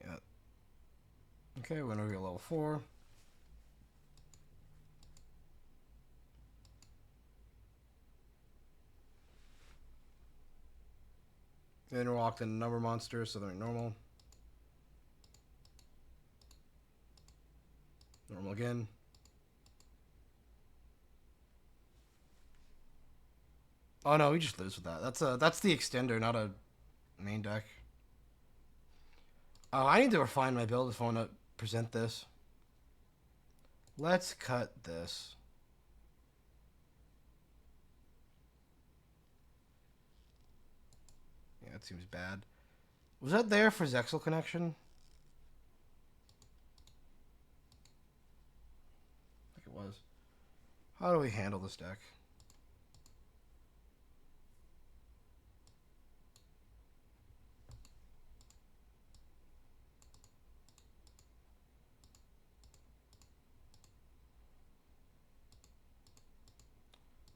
Yeah. Okay, we're gonna reveal level 4. Then we're locked in a number monster, so they're normal. Normal again. Oh no, we just lose with that. That's the extender, not a main deck. Oh, I need to refine my build if I want to present this. Let's cut this. Yeah, that seems bad. Was that there for Zexal connection? I think it was. How do we handle this deck?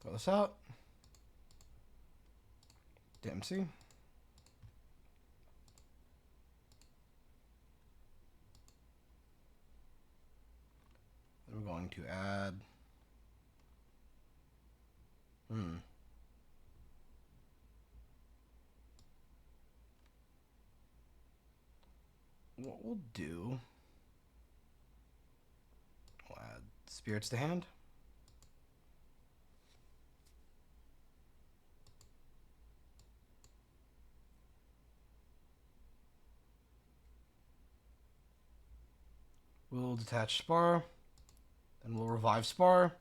Throw this out. DMC. Then we're going to add. What we'll do. We'll add spirits to hand. We'll detach Spar. Then we'll revive Spar.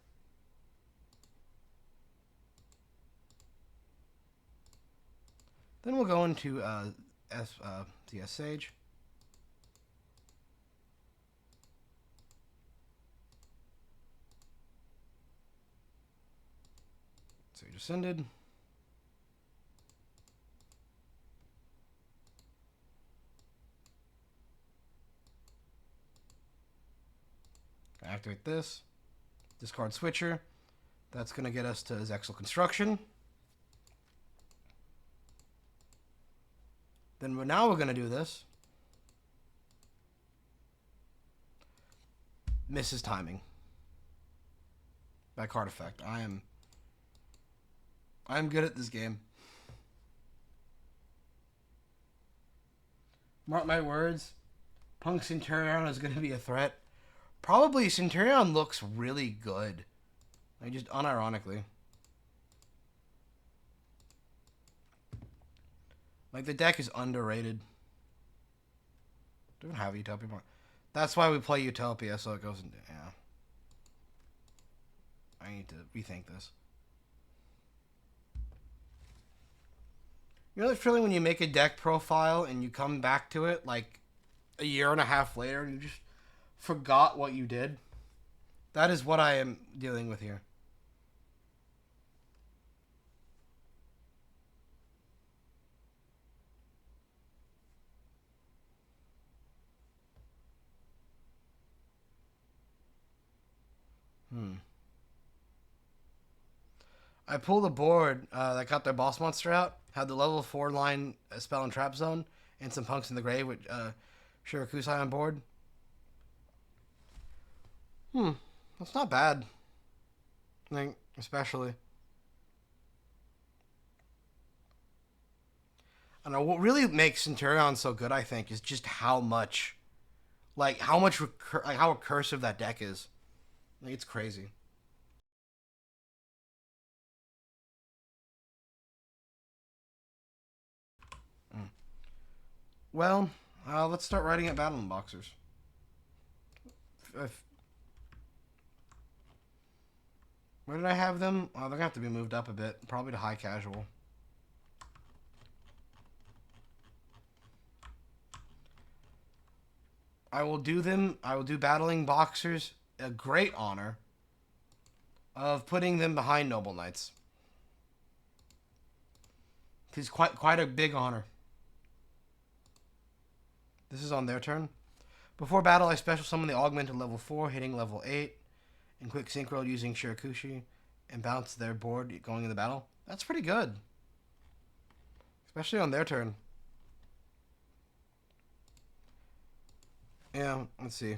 Then we'll go into CS Sage. Sage Ascended. Activate this. Discard Switcher. That's going to get us to Zexal Construction. Then now we're going to do this. Misses timing. By card effect. I'm good at this game. Mark my words. Punk Centurion is going to be a threat. Probably Centurion looks really good. Like, just unironically. Like, the deck is underrated. Don't have Utopia more. That's why we play Utopia, so it goes into... Yeah. I need to rethink this. You know that feeling when you make a deck profile and you come back to it, like, a year and a half later, and you just forgot what you did? That is what I am dealing with here. I pulled a board that got their boss monster out, had the level 4 line spell and trap zone, and some punks in the grave with Shirakusai on board. That's not bad. I think, especially. I don't know, what really makes Centurion so good, I think, is just how much, how recursive that deck is. Like, it's crazy. Well, let's start writing at Battling Boxers. Where did I have them? Oh, they're going to have to be moved up a bit. Probably to high casual. I will do Battling Boxers a great honor of putting them behind Noble Knights. It's quite a big honor. This is on their turn. Before battle, I special summon the augmented level 4, hitting level 8, and quick synchro using Shirakushi, and bounce their board going in the battle. That's pretty good. Especially on their turn. Yeah, let's see.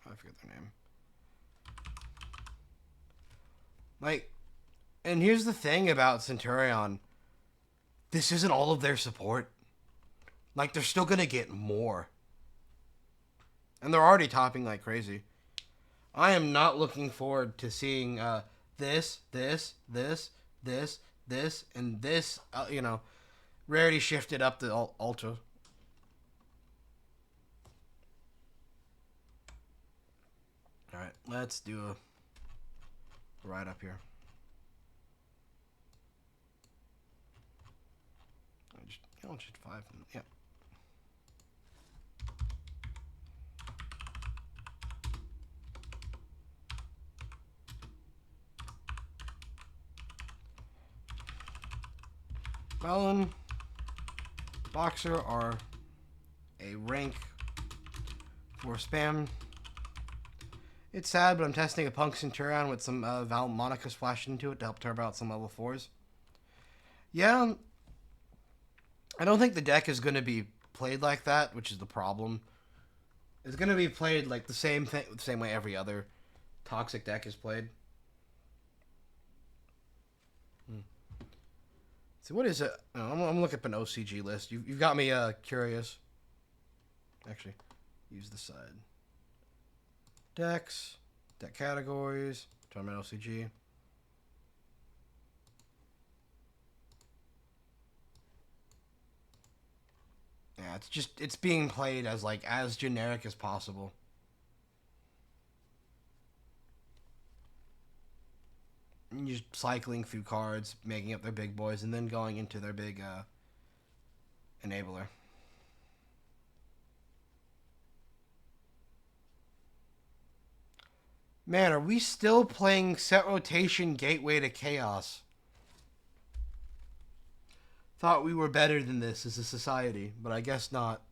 I forget their name. Like, and here's the thing about Centurion. This isn't all of their support. Like, they're still gonna get more. And they're already topping like crazy. I am not looking forward to seeing this, and this, you know, rarity shifted up to ultra. Alright, let's do a right up here. Just 5. Yeah. Battling Boxer are a rank for spam. It's sad, but I'm testing a Punk Centurion with some Val Monica splashed into it to help turbo out some level 4s. Yeah, I don't think the deck is going to be played like that, which is the problem. It's going to be played like the same way every other toxic deck is played. So what is it? Oh, I'm looking up an OCG list. You've got me curious. Actually, use the side. Decks, deck categories, tournament OCG. Yeah, it's being played as as generic as possible. And you're just cycling through cards, making up their big boys, and then going into their big enabler. Man, are we still playing set rotation gateway to chaos? Thought we were better than this as a society, but I guess not.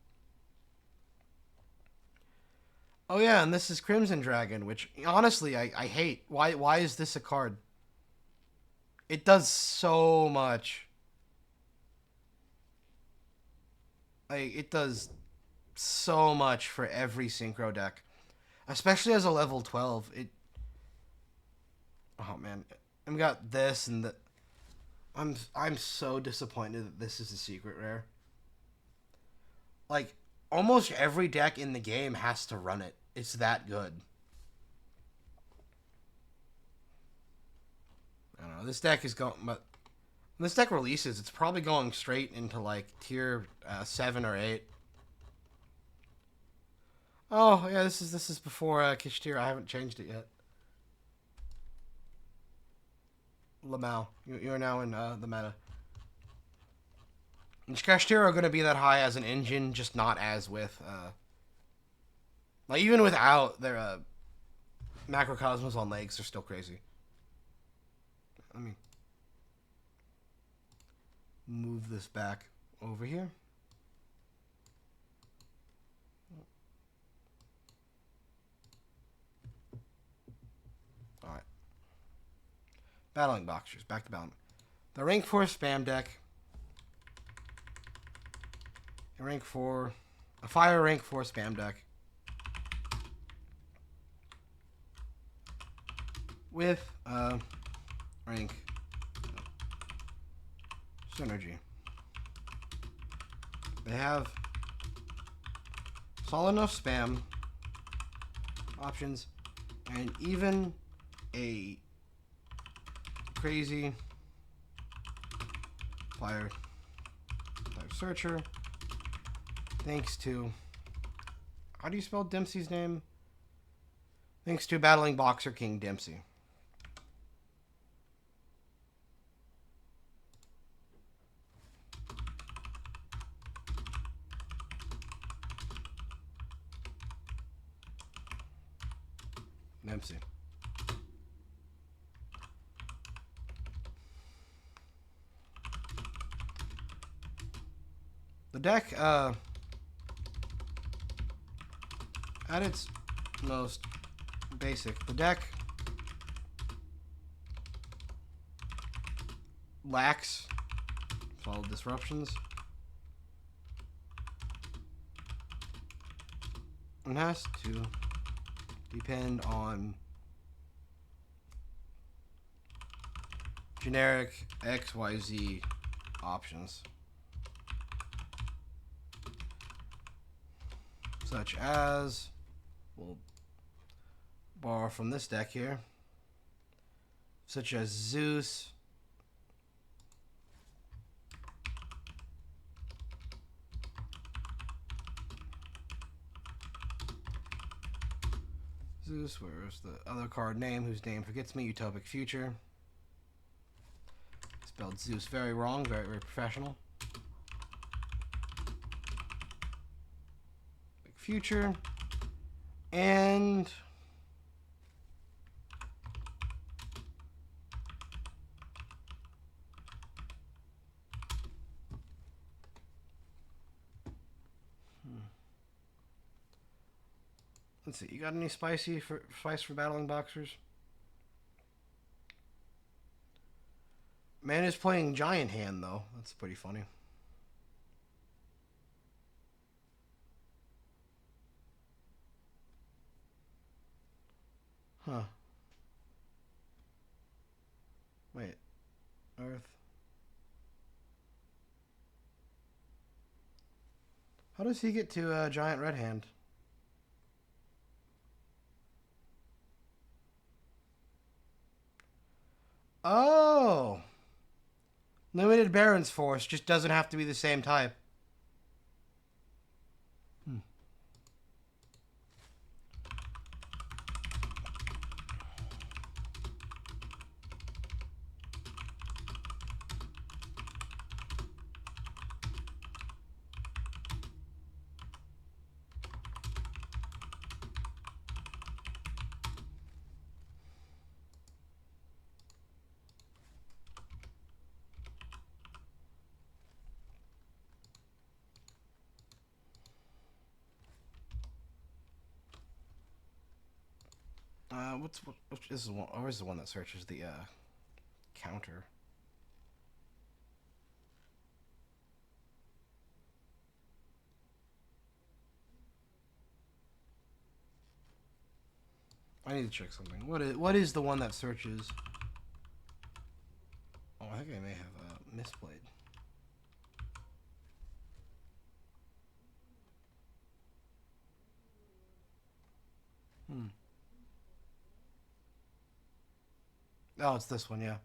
Oh yeah, and this is Crimson Dragon, which honestly I hate. Why is this a card? It does so much. Like, it does so much for every synchro deck. Especially as a level 12. Oh man. I've got this and the... I'm so disappointed that this is a secret rare. Like, almost every deck in the game has to run it. It's that good. I don't know. This deck is going... But when this deck releases, it's probably going straight into, like, tier 7 or 8. Oh, yeah, this is before Kish Tier. I haven't changed it yet. Lamau. You're now in the meta. And Kish Tier are going to be that high as an engine, just not as with... like, even without their Macrocosmos on legs, they're still crazy. Let me move this back over here. Alright. Battling Boxers. Back to battling. The rank 4 spam deck. A fire rank 4 spam deck. With rank synergy. They have solid enough spam options and even a crazy fire searcher Thanks to... How do you spell Dempsey's name? Thanks to battling boxer King Dempsey. Dempsey. The deck, at its most basic, the deck lacks solid disruptions and has to depend on generic XYZ options, such as, we'll borrow from this deck here, such as Zeus, where's the other card name whose name forgets me? Utopic Future. Spelled Zeus very wrong, very, very professional. Future. And let's see, you got any spice for battling boxers? Man is playing Giant Hand though. That's pretty funny. Huh. Wait. Earth. How does he get to Giant Red Hand? Oh! Limited Baron's Force just doesn't have to be the same type. Which is the one? Or is the one that searches the counter? I need to check something. What is the one that searches? Oh, I think I may have misplayed. Oh, it's this one, yeah.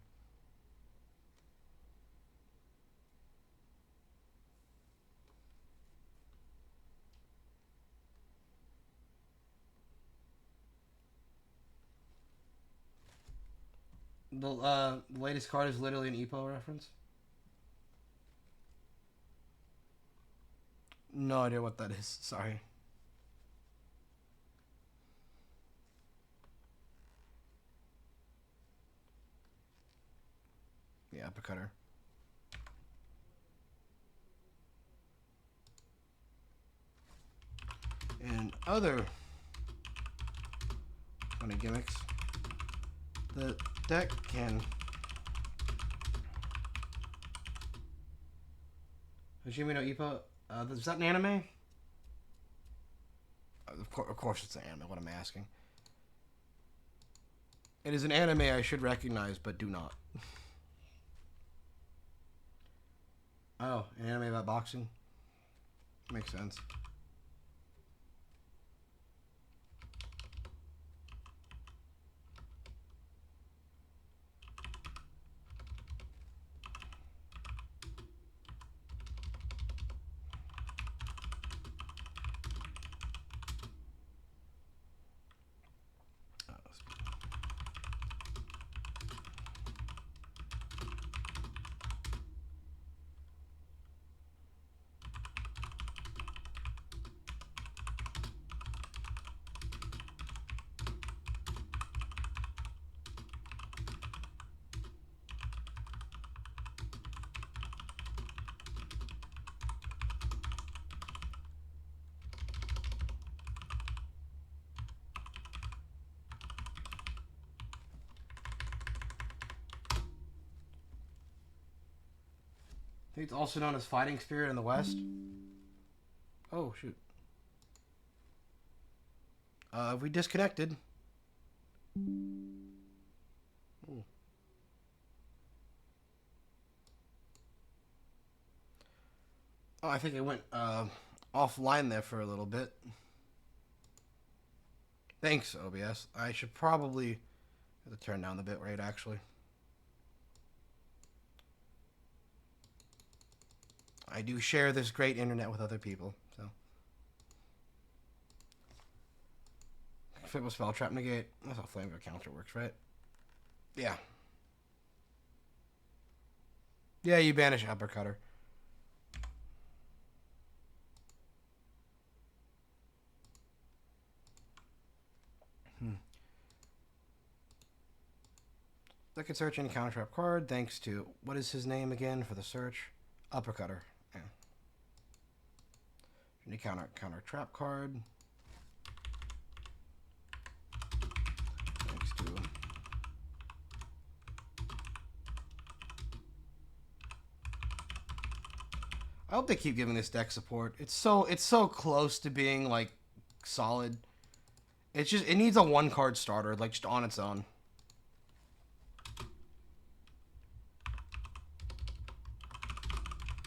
The latest card is literally an EPO reference. No idea what that is. Sorry. Yeah, uppercutter. And other funny gimmicks. The deck can Hajime no Ippo. Is that an anime? Of course it's an anime. What I'm asking. It is an anime I should recognize, but do not. Oh, an anime about boxing? Makes sense. think it's also known as Fighting Spirit in the West. Oh, shoot. We disconnected. Ooh. Oh, I think I went offline there for a little bit. Thanks, OBS. I should probably have to turn down the bitrate, actually. I do share this great internet with other people, so. Fit with spell trap negate. That's how Flamethrower counter works, right? Yeah. Yeah, you banish uppercutter. I could search any counter trap card thanks to, what is his name again for the search? Uppercutter. Yeah. Any counter trap card. Thanks to I hope they keep giving this deck support. It's so close to being like solid. It's just it needs a one card starter, like just on its own.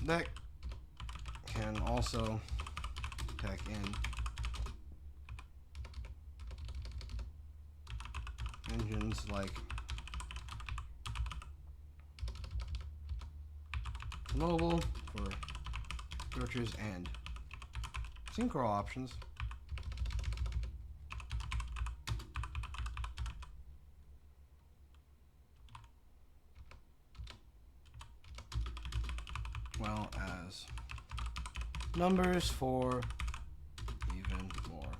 That can also attack in engines like mobile for searches and synchro options. Well as numbers for even more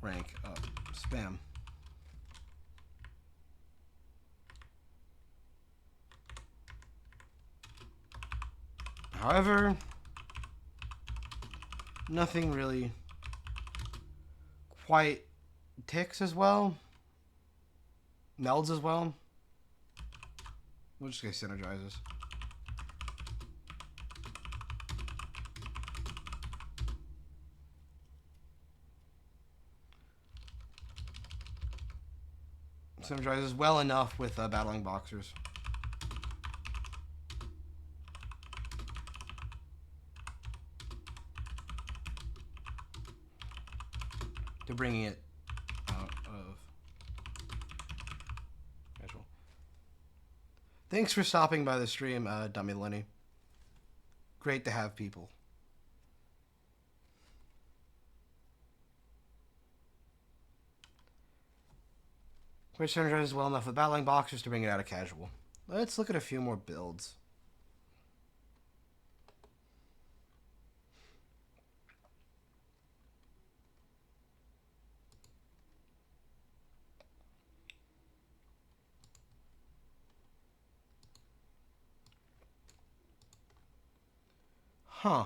rank up spam. However, nothing really quite ticks as well, melds as well. We'll just get synergizes. Synergizes well enough with battling boxers. To bringing it out of casual. Thanks for stopping by the stream, Dummy Lenny. Great to have people. Which synergizes well enough with battling boxers to bring it out of casual. Let's look at a few more builds. Huh.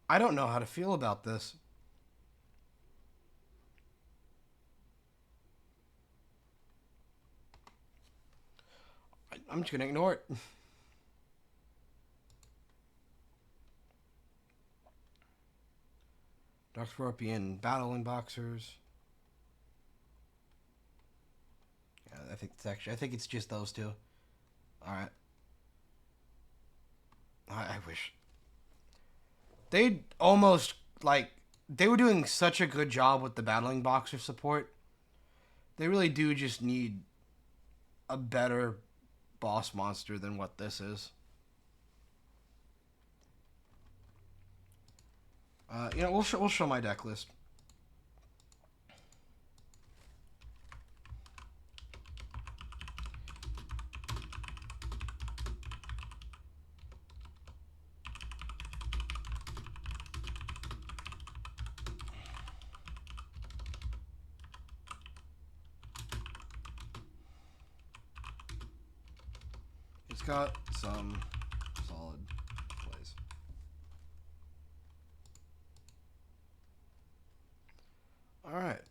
I don't know how to feel about this. I'm just gonna ignore it. Dark Scorpion battling boxers. Yeah, I think it's just those two. Alright. I wish. They'd almost, like, they were doing such a good job with the battling boxer support. They really do just need a better boss monster than what this is. You know, we'll show my deck list. It's got some solid plays. All right.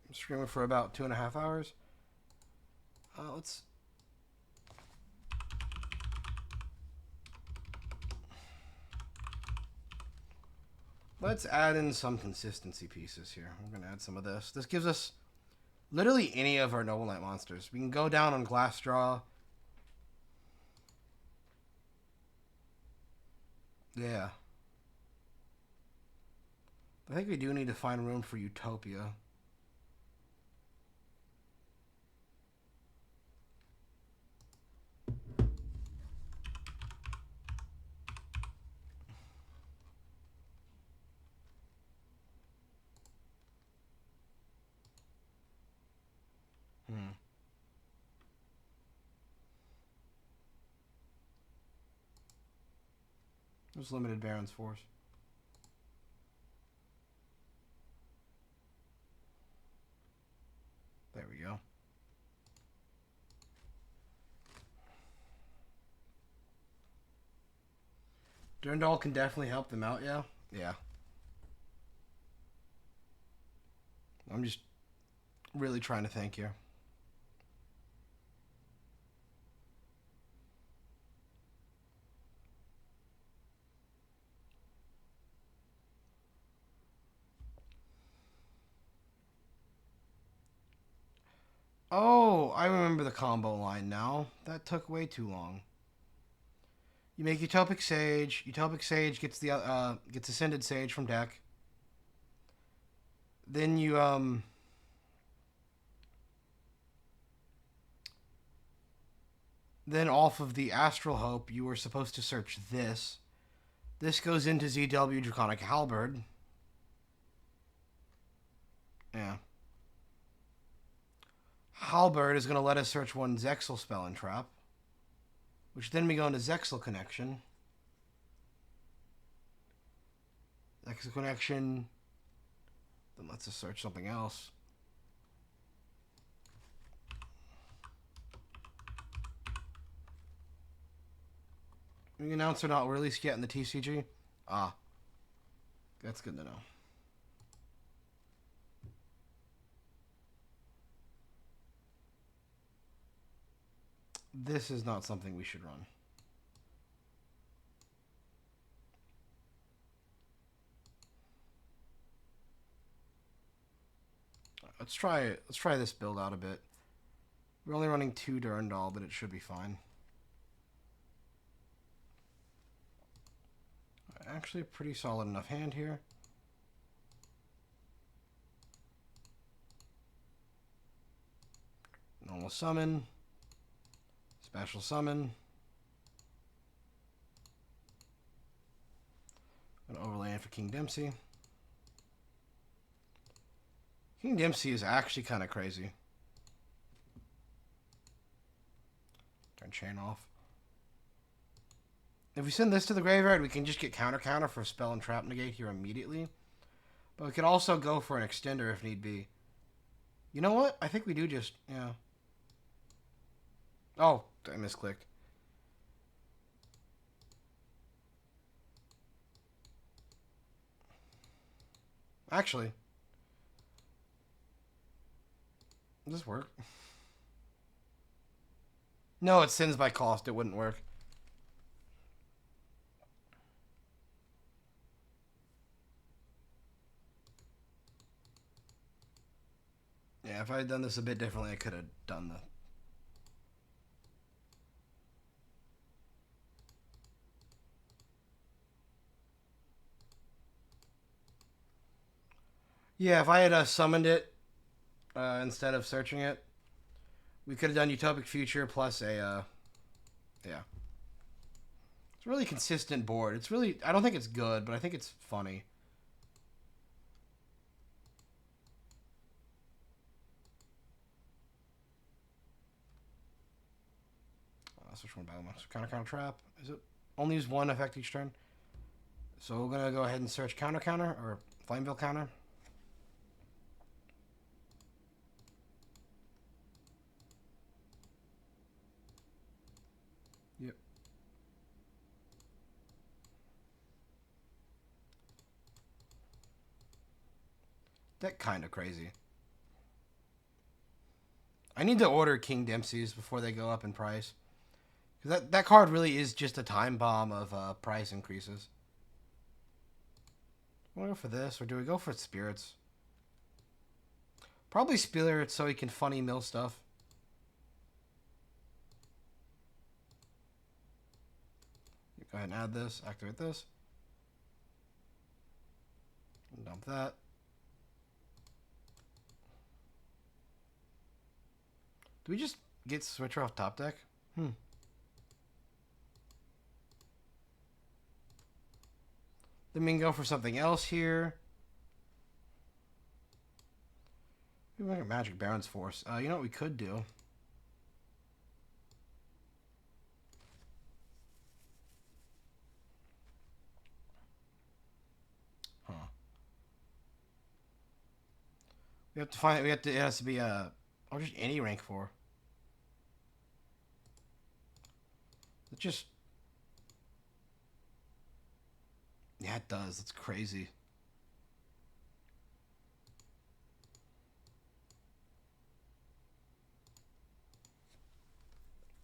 I'm streaming for about 2.5 hours. Let's add in some consistency pieces here. We're gonna add some of this. This gives us literally any of our Noble Knight monsters. We can go down on Glass Draw. Yeah. I think we do need to find room for Utopia. There's limited Baron's Force. There we go. Durandal can definitely help them out, yeah? Yeah. I'm just really trying to think here. Oh, I remember the combo line now. That took way too long. You make Utopic Sage. Utopic Sage gets the gets Ascended Sage from deck. Then you then off of the Astral Hope, you were supposed to search this. This goes into ZW Draconic Halberd. Yeah. Halberd is going to let us search one Zexal spell and trap, which then we go into Zexal Connection. Zexal Connection then lets us search something else. The announcer not released yet in the TCG? Ah. That's good to know. This is not something we should run. Let's try this build out a bit. We're only running 2 Durandal, but it should be fine. Actually, a pretty solid enough hand here. Normal summon. Special summon. An overlay in for King Dempsey. King Dempsey is actually kind of crazy. Turn chain off. If we send this to the graveyard, we can just get counter for spell and trap negate here immediately. But we could also go for an extender if need be. You know what? I think we do just, yeah. Oh, I misclicked. Actually. Does this work? No, it sins by cost. It wouldn't work. Yeah, if I had done this a bit differently, I could have done the... Yeah, if I had summoned it instead of searching it, we could have done Utopic Future plus a... yeah. It's a really consistent board. It's really... I don't think it's good, but I think it's funny. Switch one battle monster. Counter trap. Is it only use one effect each turn? So we're gonna go ahead and search counter or Flameville counter. Yep. That kind of crazy. I need to order King Dempsey's before they go up in price. Because that card really is just a time bomb of price increases. Do we go for this, or do we go for Spirits? Probably Spirits so he can funny mill stuff. Go ahead and add this, activate this. Dump that. Do we just get Switcher off top deck? Then we can go for something else here. We might get Magic Baron's Force. You know what we could do? Huh. We have to find. We have to. It has to be or just any rank 4. It just. Yeah, it does. It's crazy.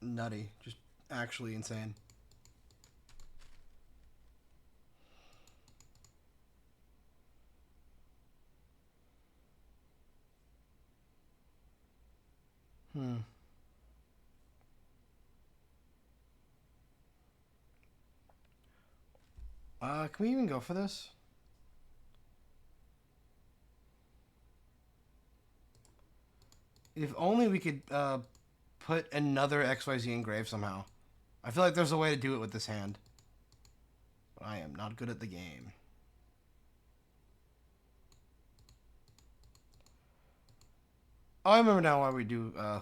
Nutty. Just actually insane. Can we even go for this? If only we could put another XYZ engraved somehow. I feel like there's a way to do it with this hand. But I am not good at the game. Oh, I remember now why we do... yeah.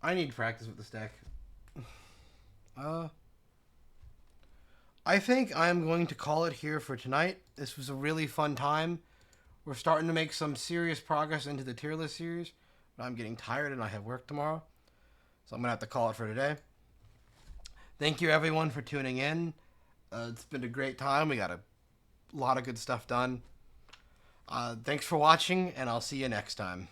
I need practice with this deck. I think I'm going to call it here for tonight. This was a really fun time. We're starting to make some serious progress into the tier list series. But I'm getting tired and I have work tomorrow. So I'm going to have to call it for today. Thank you everyone for tuning in. It's been a great time. We got a lot of good stuff done. Thanks for watching, and I'll see you next time.